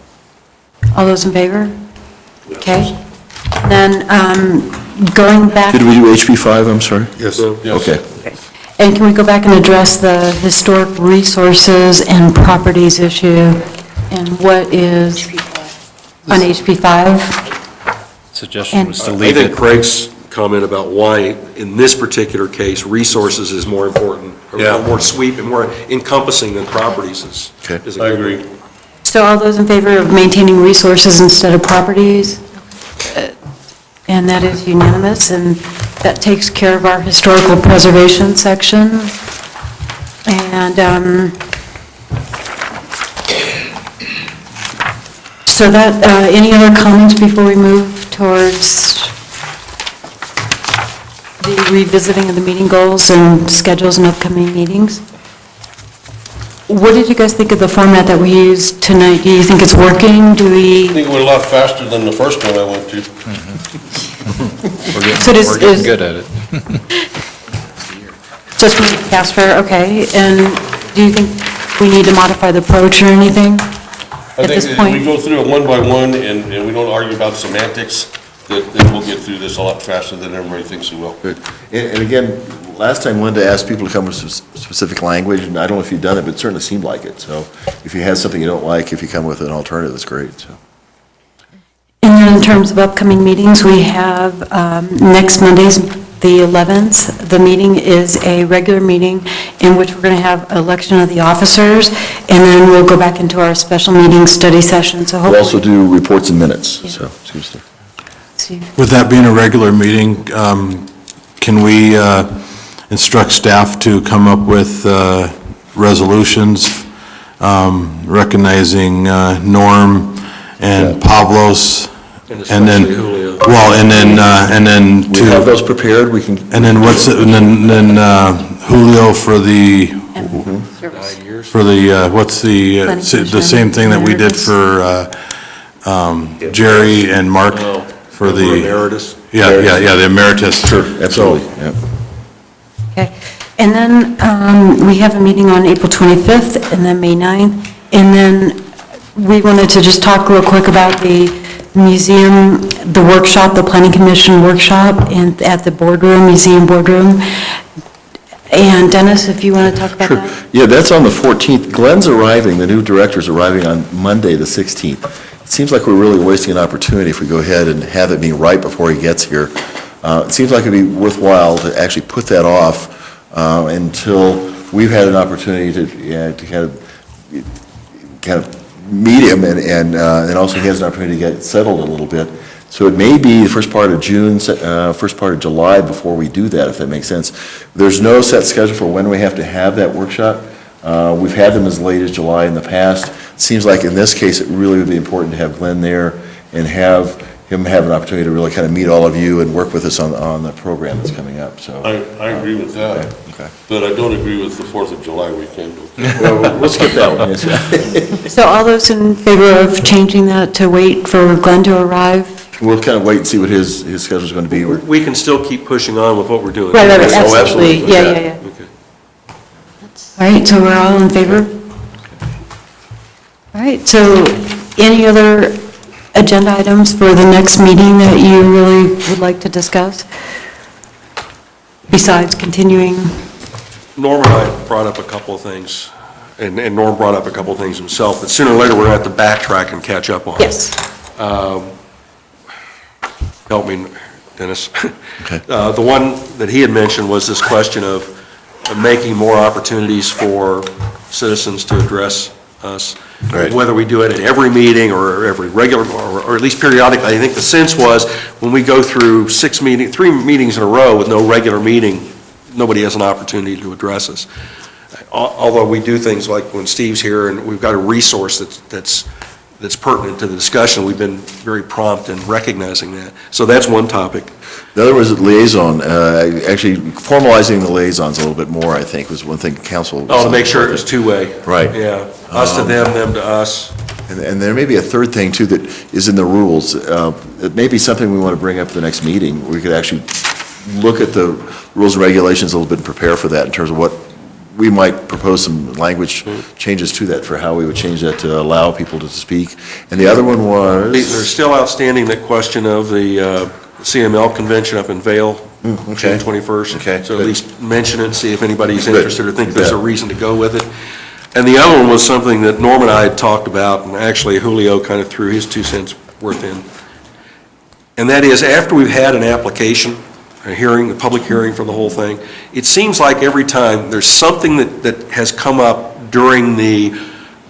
Speaker 1: All those in favor? Okay. Then, going back.
Speaker 2: Did we do HP5, I'm sorry?
Speaker 4: Yes.
Speaker 2: Okay.
Speaker 1: And can we go back and address the historic resources and properties issue? And what is on HP5?
Speaker 10: Suggestion was to
Speaker 8: I
Speaker 10: leave
Speaker 8: think
Speaker 10: it.
Speaker 8: Craig's comment about why, in this particular case, resources is more important, or
Speaker 6: Yeah.
Speaker 8: more sweep and more encompassing than properties is.
Speaker 2: Okay.
Speaker 8: is a
Speaker 6: I
Speaker 8: good-
Speaker 6: agree.
Speaker 1: So all those in favor of maintaining resources instead of properties? And that is unanimous, and that takes care of our historical preservation section. And so that, any other comments before we move towards the revisiting of the meeting goals and schedules and upcoming meetings? What did you guys think of the format that we used tonight? Do you think it's working? Do
Speaker 6: I
Speaker 1: we,
Speaker 6: think it went a lot faster than the first one I went to.
Speaker 1: So does-
Speaker 10: We're getting
Speaker 1: is-
Speaker 10: good at it.
Speaker 1: just Casper, okay, and do you think we need to modify the approach or anything
Speaker 6: I
Speaker 1: at
Speaker 6: think
Speaker 1: this
Speaker 6: that if
Speaker 1: point?
Speaker 6: we go through it one by one and we don't argue about semantics, that we'll get through this a lot faster than everybody thinks we will.
Speaker 2: Good. And again, last time Linda asked people to come with specific language, and I don't know if you've done it, but it certainly seemed like it. So if you have something you don't like, if you come with an alternative, that's great, so.
Speaker 1: And then in terms of upcoming meetings, we have next Monday's the 11th. The meeting is a regular meeting in which we're going to have election of the officers, and then we'll go back into our special meeting study session, so
Speaker 2: We'll also
Speaker 1: hopefully.
Speaker 2: do reports and minutes, so. seems to-
Speaker 4: With that being a regular meeting, can we instruct staff to come up with resolutions recognizing Norm and Pavlos, and then,
Speaker 8: especially Julio.
Speaker 4: well, and then
Speaker 2: We have
Speaker 4: to,
Speaker 2: those prepared, we can,
Speaker 4: and then what's, it- and then Julio for the, what's the,
Speaker 1: Planning
Speaker 4: the
Speaker 1: commission.
Speaker 4: same thing that we did for Jerry and Mark for the.
Speaker 8: Emeritus.
Speaker 4: Yeah, the emeritus. Sure.
Speaker 2: absolutely, yeah.
Speaker 1: Okay, and then we have a meeting on April 25th, and then May 9th, and then we wanted to just talk real quick about the museum, the workshop, the planning commission workshop at the boardroom, museum boardroom. And Dennis, if you want to talk about
Speaker 2: Sure.
Speaker 1: that?
Speaker 2: Yeah, that's on the 14th. Glenn's arriving, the new director's arriving on Monday, the 16th. It seems like we're really wasting an opportunity if we go ahead and have it be right before he gets here. It seems like it'd be worthwhile to actually put that off until we've had an opportunity to kind of meet him and also he has an opportunity to get settled a little bit. So it may be the first part of June, first part of July before we do that, if that makes sense. There's no set schedule for when we have to have that workshop. We've had them as late as July in the past. It seems like in this case, it really would be important to have Glenn there and have him have an opportunity to really kind of meet all of you and work with us on the program that's coming up, so.
Speaker 6: I agree with that,
Speaker 2: Okay.
Speaker 6: but I don't agree with the 4th of July weekend.
Speaker 2: Well, we'll skip that one, yes.
Speaker 1: So all those in favor of changing that to wait for Glenn to arrive?
Speaker 2: We'll kind of wait and see what his schedule's going to be.
Speaker 8: We can still keep pushing on with what we're doing.
Speaker 1: Right,
Speaker 2: Oh,
Speaker 1: absolutely,
Speaker 2: absolutely.
Speaker 1: yeah.
Speaker 8: Okay.
Speaker 1: All right, so we're all in favor? All right, so any other agenda items for the next meeting that you really would like to discuss? Besides continuing?
Speaker 8: Norm and I brought up a couple of things, and Norm brought up a couple of things himself, but sooner or later, we're going to have to backtrack and catch up on.
Speaker 1: Yes.
Speaker 8: Help me, Dennis.
Speaker 2: Okay.
Speaker 8: The one that he had mentioned was this question of making more opportunities for citizens to address us.
Speaker 2: Right.
Speaker 8: Whether we do it at every meeting or every regular, or at least periodically. I think the sense was when we go through 3 meetings in a row with no regular meeting, nobody has an opportunity to address us. Although we do things like when Steve's here and we've got a resource that's pertinent to the discussion, we've been very prompt in recognizing that. So that's one topic.
Speaker 2: The other was liaison, actually formalizing the liaisons a little bit more, I think, was one thing council.
Speaker 8: Oh, to make sure it was two-way.
Speaker 2: Right.
Speaker 8: Yeah, us to them, them to us.
Speaker 2: And there may be a third thing, too, that is in the rules. It may be something we want to bring up at the next meeting. We could actually look at the rules and regulations a little bit and prepare for that in terms of what we might propose some language changes to that for how we would change that to allow people to speak. And the other one was?
Speaker 8: There's still outstanding that question of the CML convention up in Vail,
Speaker 2: Okay.
Speaker 8: June 21st.
Speaker 2: Okay,
Speaker 8: So at
Speaker 2: good.
Speaker 8: least mention it, see if anybody's
Speaker 2: Good.
Speaker 8: interested or think there's a
Speaker 2: Bet.
Speaker 8: reason to go with it. And the other one was something that Norm and I had talked about, and actually Julio kind of threw his 2 cents worth in. And that is, after we've had an application, a hearing, a public hearing for the whole thing, it seems like every time there's something that has come up during the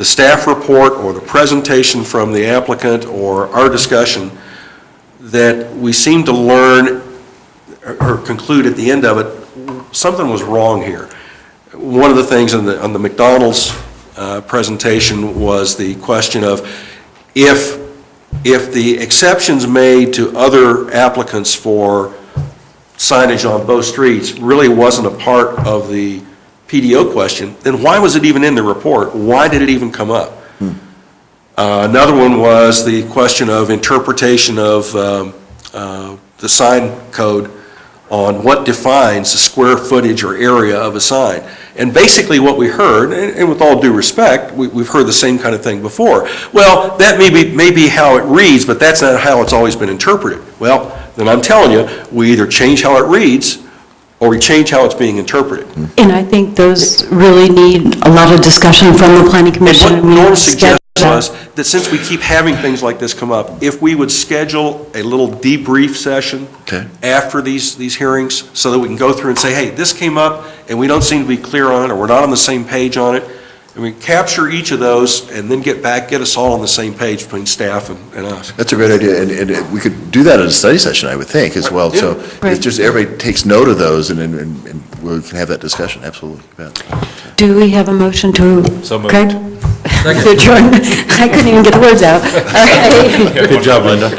Speaker 8: staff report or the presentation from the applicant or our discussion that we seem to learn or conclude at the end of it, something was wrong here. One of the things on the McDonald's presentation was the question of if the exceptions made to other applicants for signage on both streets really wasn't a part of the PDO question, then why was it even in the report? Why did it even come up? Another one was the question of interpretation of the sign code on what defines the square footage or area of a sign. And basically what we heard, and with all due respect, we've heard the same kind of thing before. Well, that may be how it reads, but that's not how it's always been interpreted. Well, then I'm telling you, we either change how it reads or we change how it's being interpreted.
Speaker 1: And I think those really need a lot of discussion from the planning commission.
Speaker 8: What
Speaker 1: We
Speaker 8: Norm
Speaker 1: schedule
Speaker 8: suggested was that since we keep having things like this come up, if we would schedule a little debrief session
Speaker 2: Okay.
Speaker 8: after these hearings, so that we can go through and say, hey, this came up, and we don't seem to be clear on it, or we're not on the same page on it, and we capture each of those, and then get us all on the same page between staff and us.
Speaker 2: That's a great idea, and we could do that at a study session, I would think, as well. So
Speaker 1: Right.
Speaker 2: it's just everybody takes note of those, and we can have that discussion, absolutely. Yeah.
Speaker 1: Do we have a motion to?
Speaker 10: So moved.
Speaker 1: Craig? To adjourn? I couldn't even get the words out. All right.
Speaker 10: Good job, Linda.